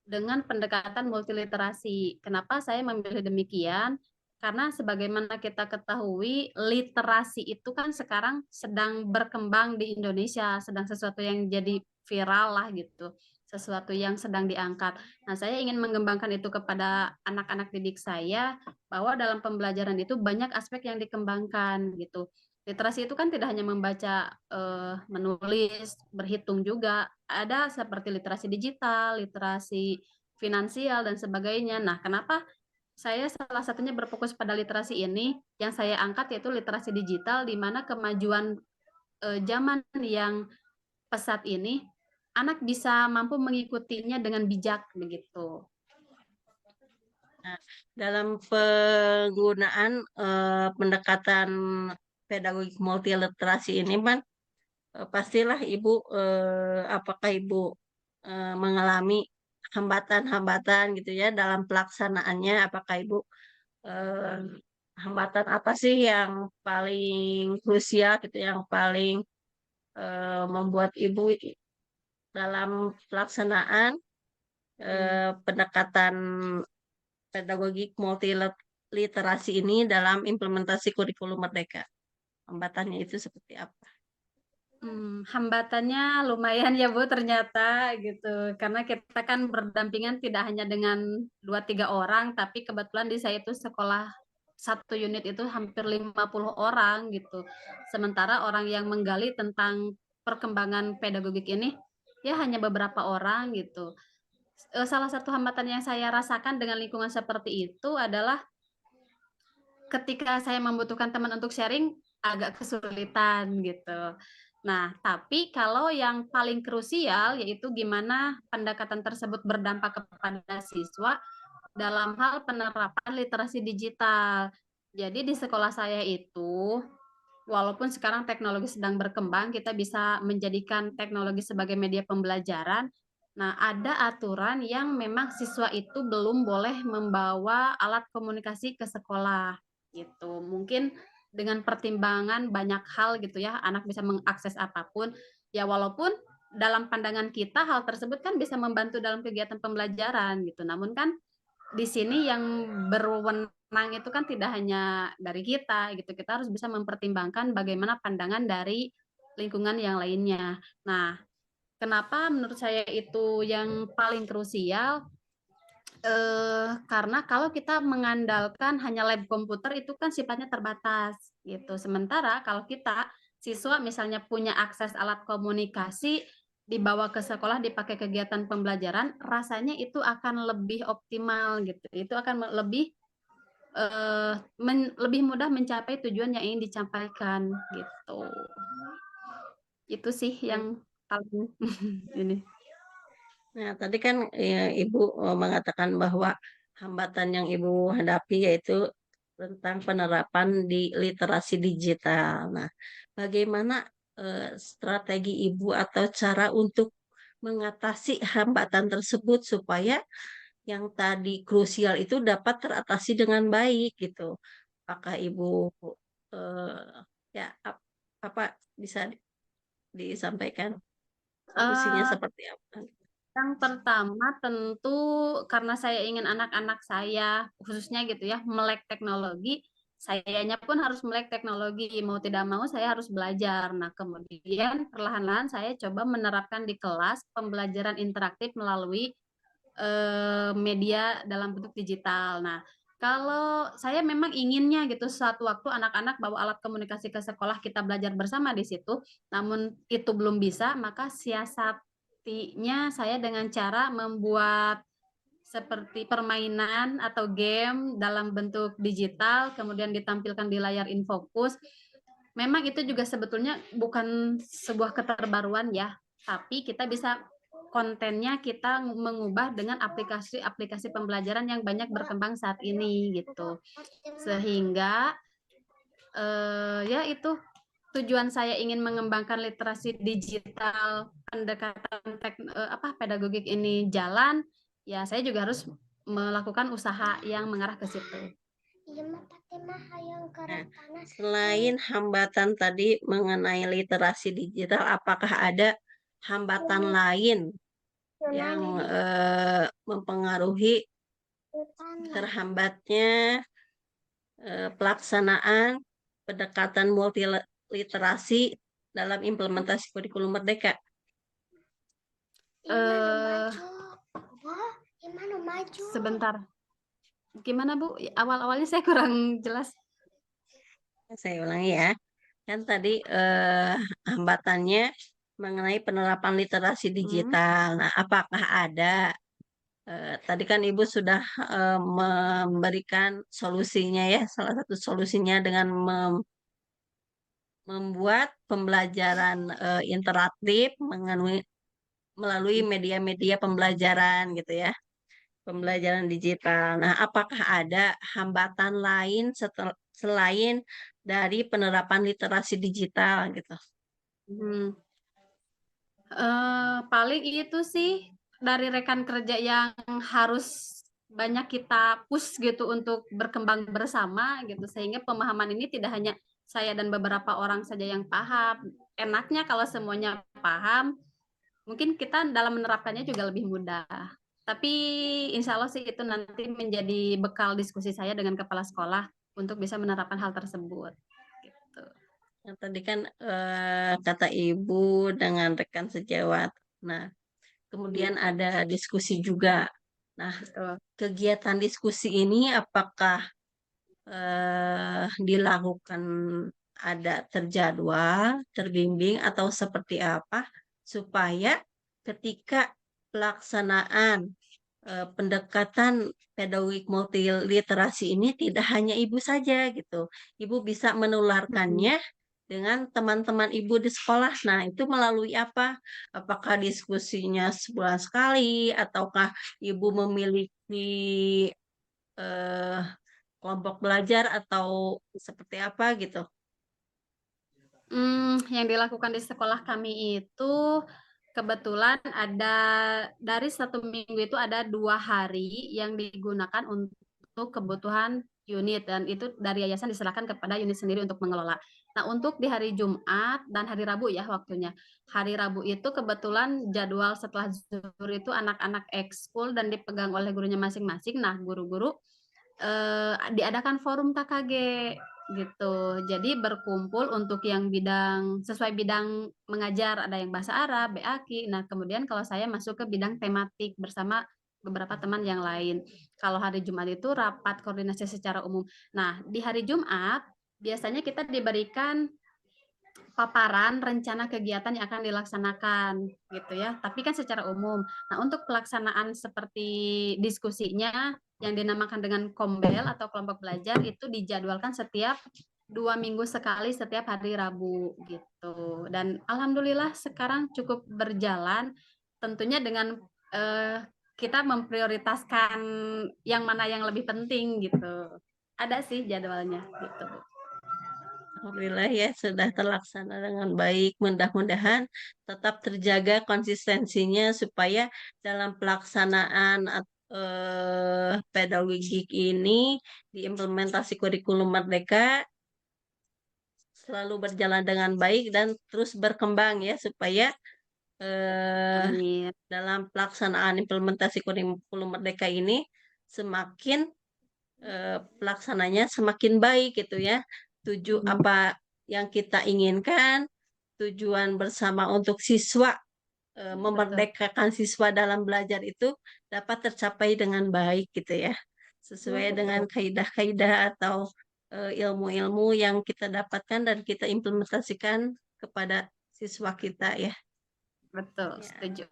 dengan pendekatan multiliterasi. Kenapa saya memilih demikian? Karena sebagaimana kita ketahui, literasi itu kan sekarang sedang berkembang di Indonesia, sedang sesuatu yang jadi viral lah gitu, sesuatu yang sedang diangkat. Nah, saya ingin mengembangkan itu kepada anak-anak didik saya, bahwa dalam pembelajaran itu banyak aspek yang dikembangkan gitu. Literasi itu kan tidak hanya membaca, menulis, berhitung juga, ada seperti literasi digital, literasi finansial, dan sebagainya. Nah, kenapa saya salah satunya berfokus pada literasi ini, yang saya angkat yaitu literasi digital, di mana kemajuan, zaman yang pesat ini, anak bisa mampu mengikutinya dengan bijak, begitu. Nah, dalam penggunaan pendekatan pedagogik multiliterasi ini, Man, pastilah Ibu, apakah Ibu mengalami hambatan-hambatan gitu ya dalam pelaksanaannya? Apakah Ibu eh, hambatan apa sih yang paling krusial gitu, yang paling membuat Ibu dalam pelaksanaan pendekatan pedagogik multiliterasi ini dalam implementasi kurikulum Merdeka? Hambatannya itu seperti apa? Hambatannya lumayan ya Bu ternyata gitu, karena kita kan berdampingan tidak hanya dengan 2-3 orang, tapi kebetulan di saya itu sekolah satu unit itu hampir 50 orang gitu. Sementara orang yang menggali tentang perkembangan pedagogik ini ya hanya beberapa orang gitu. Salah satu hambatan yang saya rasakan dengan lingkungan seperti itu adalah ketika saya membutuhkan teman untuk sharing agak kesulitan gitu. Nah, tapi kalau yang paling krusial yaitu gimana pendekatan tersebut berdampak kepada siswa dalam hal penerapan literasi digital. Jadi di sekolah saya itu, walaupun sekarang teknologi sedang berkembang, kita bisa menjadikan teknologi sebagai media pembelajaran. Nah, ada aturan yang memang siswa itu belum boleh membawa alat komunikasi ke sekolah gitu. Mungkin dengan pertimbangan banyak hal gitu ya, anak bisa mengakses apapun. Ya walaupun dalam pandangan kita hal tersebut kan bisa membantu dalam kegiatan pembelajaran gitu. Namun kan di sini yang berwenang itu kan tidak hanya dari kita gitu. Kita harus bisa mempertimbangkan bagaimana pandangan dari lingkungan yang lainnya. Nah, kenapa menurut saya itu yang paling krusial? Karena kalau kita mengandalkan hanya lab komputer itu kan sifatnya terbatas gitu. Sementara kalau kita siswa misalnya punya akses alat komunikasi dibawa ke sekolah dipakai kegiatan pembelajaran, rasanya itu akan lebih optimal gitu. Itu akan lebih lebih mudah mencapai tujuan yang ingin dicampaikan gitu. Itu sih yang paling ini. Nah, tadi kan Ibu mengatakan bahwa hambatan yang Ibu hadapi yaitu tentang penerapan di literasi digital. Nah, bagaimana strategi Ibu atau cara untuk mengatasi hambatan tersebut supaya yang tadi krusial itu dapat teratasi dengan baik gitu? Apakah Ibu ya apa bisa disampaikan solusinya Uh, seperti apa? Yang pertama tentu karena saya ingin anak-anak saya khususnya gitu ya melek teknologi, sayanya pun harus melek teknologi, mau tidak mau saya harus belajar. Nah, kemudian perlahan-lahan saya coba menerapkan di kelas pembelajaran interaktif melalui media dalam bentuk digital. Nah, kalau saya memang inginnya gitu suatu waktu anak-anak bawa alat komunikasi ke sekolah kita belajar bersama di situ, namun itu belum bisa, maka siasatinya saya dengan cara membuat seperti permainan atau game dalam bentuk digital, kemudian ditampilkan di layar infocus. Memang itu juga sebetulnya bukan sebuah keterbaruan ya, tapi kita bisa kontennya kita mengubah dengan aplikasi-aplikasi pembelajaran yang banyak berkembang saat ini gitu. Sehingga ya itu tujuan saya ingin mengembangkan literasi digital pendekatan pedagogik ini jalan, ya saya juga harus melakukan usaha yang mengarah ke situ. Nah, selain hambatan tadi mengenai literasi digital, apakah ada hambatan lain yang mempengaruhi terhambatnya pelaksanaan pendekatan multiliterasi dalam implementasi kurikulum Merdeka? Sebentar. Gimana Bu? Awal-awalnya saya kurang jelas. Saya ulangi ya. Kan tadi hambatannya mengenai penerapan literasi digital. Nah, apakah ada? Tadi kan Ibu sudah memberikan solusinya ya, salah satu solusinya dengan membuat pembelajaran interaktif melalui media-media pembelajaran gitu ya, pembelajaran digital. Nah, apakah ada hambatan lain selain dari penerapan literasi digital gitu? Hmm. Paling itu sih dari rekan kerja yang harus banyak kita push gitu untuk berkembang bersama gitu, sehingga pemahaman ini tidak hanya saya dan beberapa orang saja yang paham. Enaknya kalau semuanya paham, mungkin kita dalam menerapkannya juga lebih mudah. Tapi insya Allah sih itu nanti menjadi bekal diskusi saya dengan kepala sekolah untuk bisa menerapkan hal tersebut. Gitu. Yang tadi kan kata Ibu dengan rekan sejawat. Nah, kemudian ada diskusi juga. Nah, Betul. kegiatan diskusi ini apakah dilakukan ada terjadwal, terbimbing, atau seperti apa supaya ketika pelaksanaan pendekatan pedagogik multiliterasi ini tidak hanya Ibu saja gitu. Ibu bisa menularkannya dengan teman-teman Ibu di sekolah. Nah, itu melalui apa? Apakah diskusinya sebulan sekali ataukah Ibu memiliki eh, kelompok belajar atau seperti apa gitu? Yang dilakukan di sekolah kami itu kebetulan ada dari 1 minggu itu ada 2 hari yang digunakan untuk kebutuhan unit dan itu dari yayasan diserahkan kepada unit sendiri untuk mengelola. Nah, untuk di hari Jumat dan hari Rabu ya waktunya. Hari Rabu itu kebetulan jadwal setelah zuhur itu anak-anak ekskul dan dipegang oleh gurunya masing-masing. Nah, guru-guru diadakan forum KKG gitu. Jadi berkumpul untuk yang bidang sesuai bidang mengajar, ada yang bahasa Arab, BAKI. Nah, kemudian kalau saya masuk ke bidang tematik bersama beberapa teman yang lain. Kalau hari Jumat itu rapat koordinasi secara umum. Nah, di hari Jumat biasanya kita diberikan paparan rencana kegiatan yang akan dilaksanakan gitu ya. Tapi kan secara umum. Nah, untuk pelaksanaan seperti diskusinya yang dinamakan dengan kombel atau kelompok belajar itu dijadwalkan setiap 2 minggu sekali setiap hari Rabu gitu. Dan alhamdulillah sekarang cukup berjalan tentunya dengan kita memprioritaskan yang mana yang lebih penting gitu. Ada sih jadwalnya gitu. Alhamdulillah ya sudah terlaksana dengan baik. Mudah-mudahan tetap terjaga konsistensinya supaya dalam pelaksanaan pedagogik ini diimplementasi kurikulum Merdeka selalu berjalan dengan baik dan terus berkembang ya supaya Amin. dalam pelaksanaan implementasi kurikulum Merdeka ini semakin pelaksananya semakin baik gitu ya. Apa yang kita inginkan, tujuan bersama untuk siswa memerdekakan siswa dalam belajar itu dapat tercapai dengan baik gitu ya. Sesuai dengan kaidah-kaidah atau ilmu-ilmu yang kita dapatkan dan kita implementasikan kepada siswa kita ya. Betul, Ya. setuju.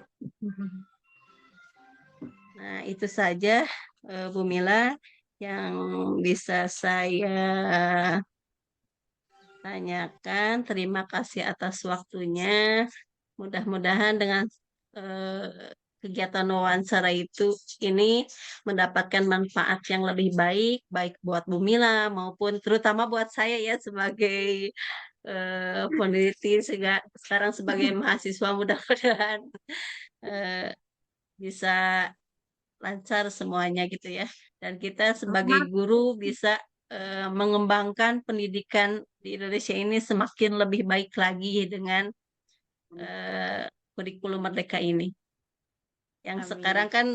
Nah, itu saja Bu Mila yang bisa saya tanyakan. Terima kasih atas waktunya. Mudah-mudahan dengan kegiatan wawancara ini mendapatkan manfaat yang lebih baik, baik buat Bu Mila maupun terutama buat saya ya sebagai peneliti sekarang sebagai mahasiswa mudah-mudahan bisa lancar semuanya gitu ya. Dan kita sebagai guru bisa mengembangkan pendidikan di Indonesia ini semakin lebih baik lagi dengan kurikulum Merdeka ini. Yang Amin. sekarang kan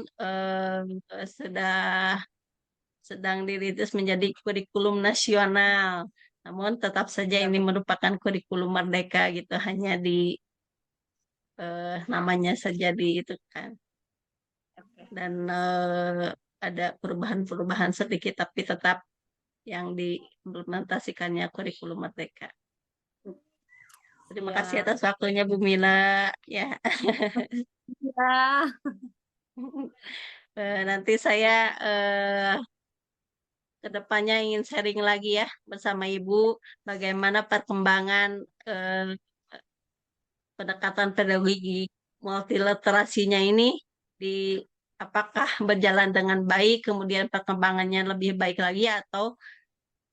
sedang dirintis menjadi kurikulum nasional. Namun tetap saja ini merupakan kurikulum Merdeka gitu, hanya di namanya saja di itu kan. Dan ada perubahan-perubahan sedikit tapi tetap yang diimplementasikannya kurikulum Merdeka. Terima kasih Siap. atas waktunya Bu Mila. Ya, Ya. nanti saya kedepannya ingin sharing lagi ya bersama Ibu bagaimana perkembangan pendekatan pedagogik multiliterasinya ini di apakah berjalan dengan baik, kemudian perkembangannya lebih baik lagi atau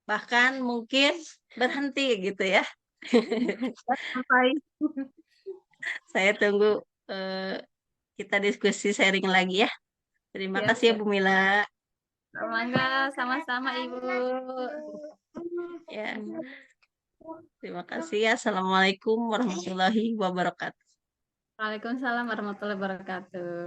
bahkan mungkin berhenti gitu ya. Sampai. Saya tunggu eh, kita diskusi sharing lagi ya. Terima Siap, kasih ya siap. Bu Mila. Mangga, sama-sama Ibu. Ya, terima kasih. Assalamualaikum warahmatullahi wabarakatuh. Waalaikumsalam warahmatullahi wabarakatuh.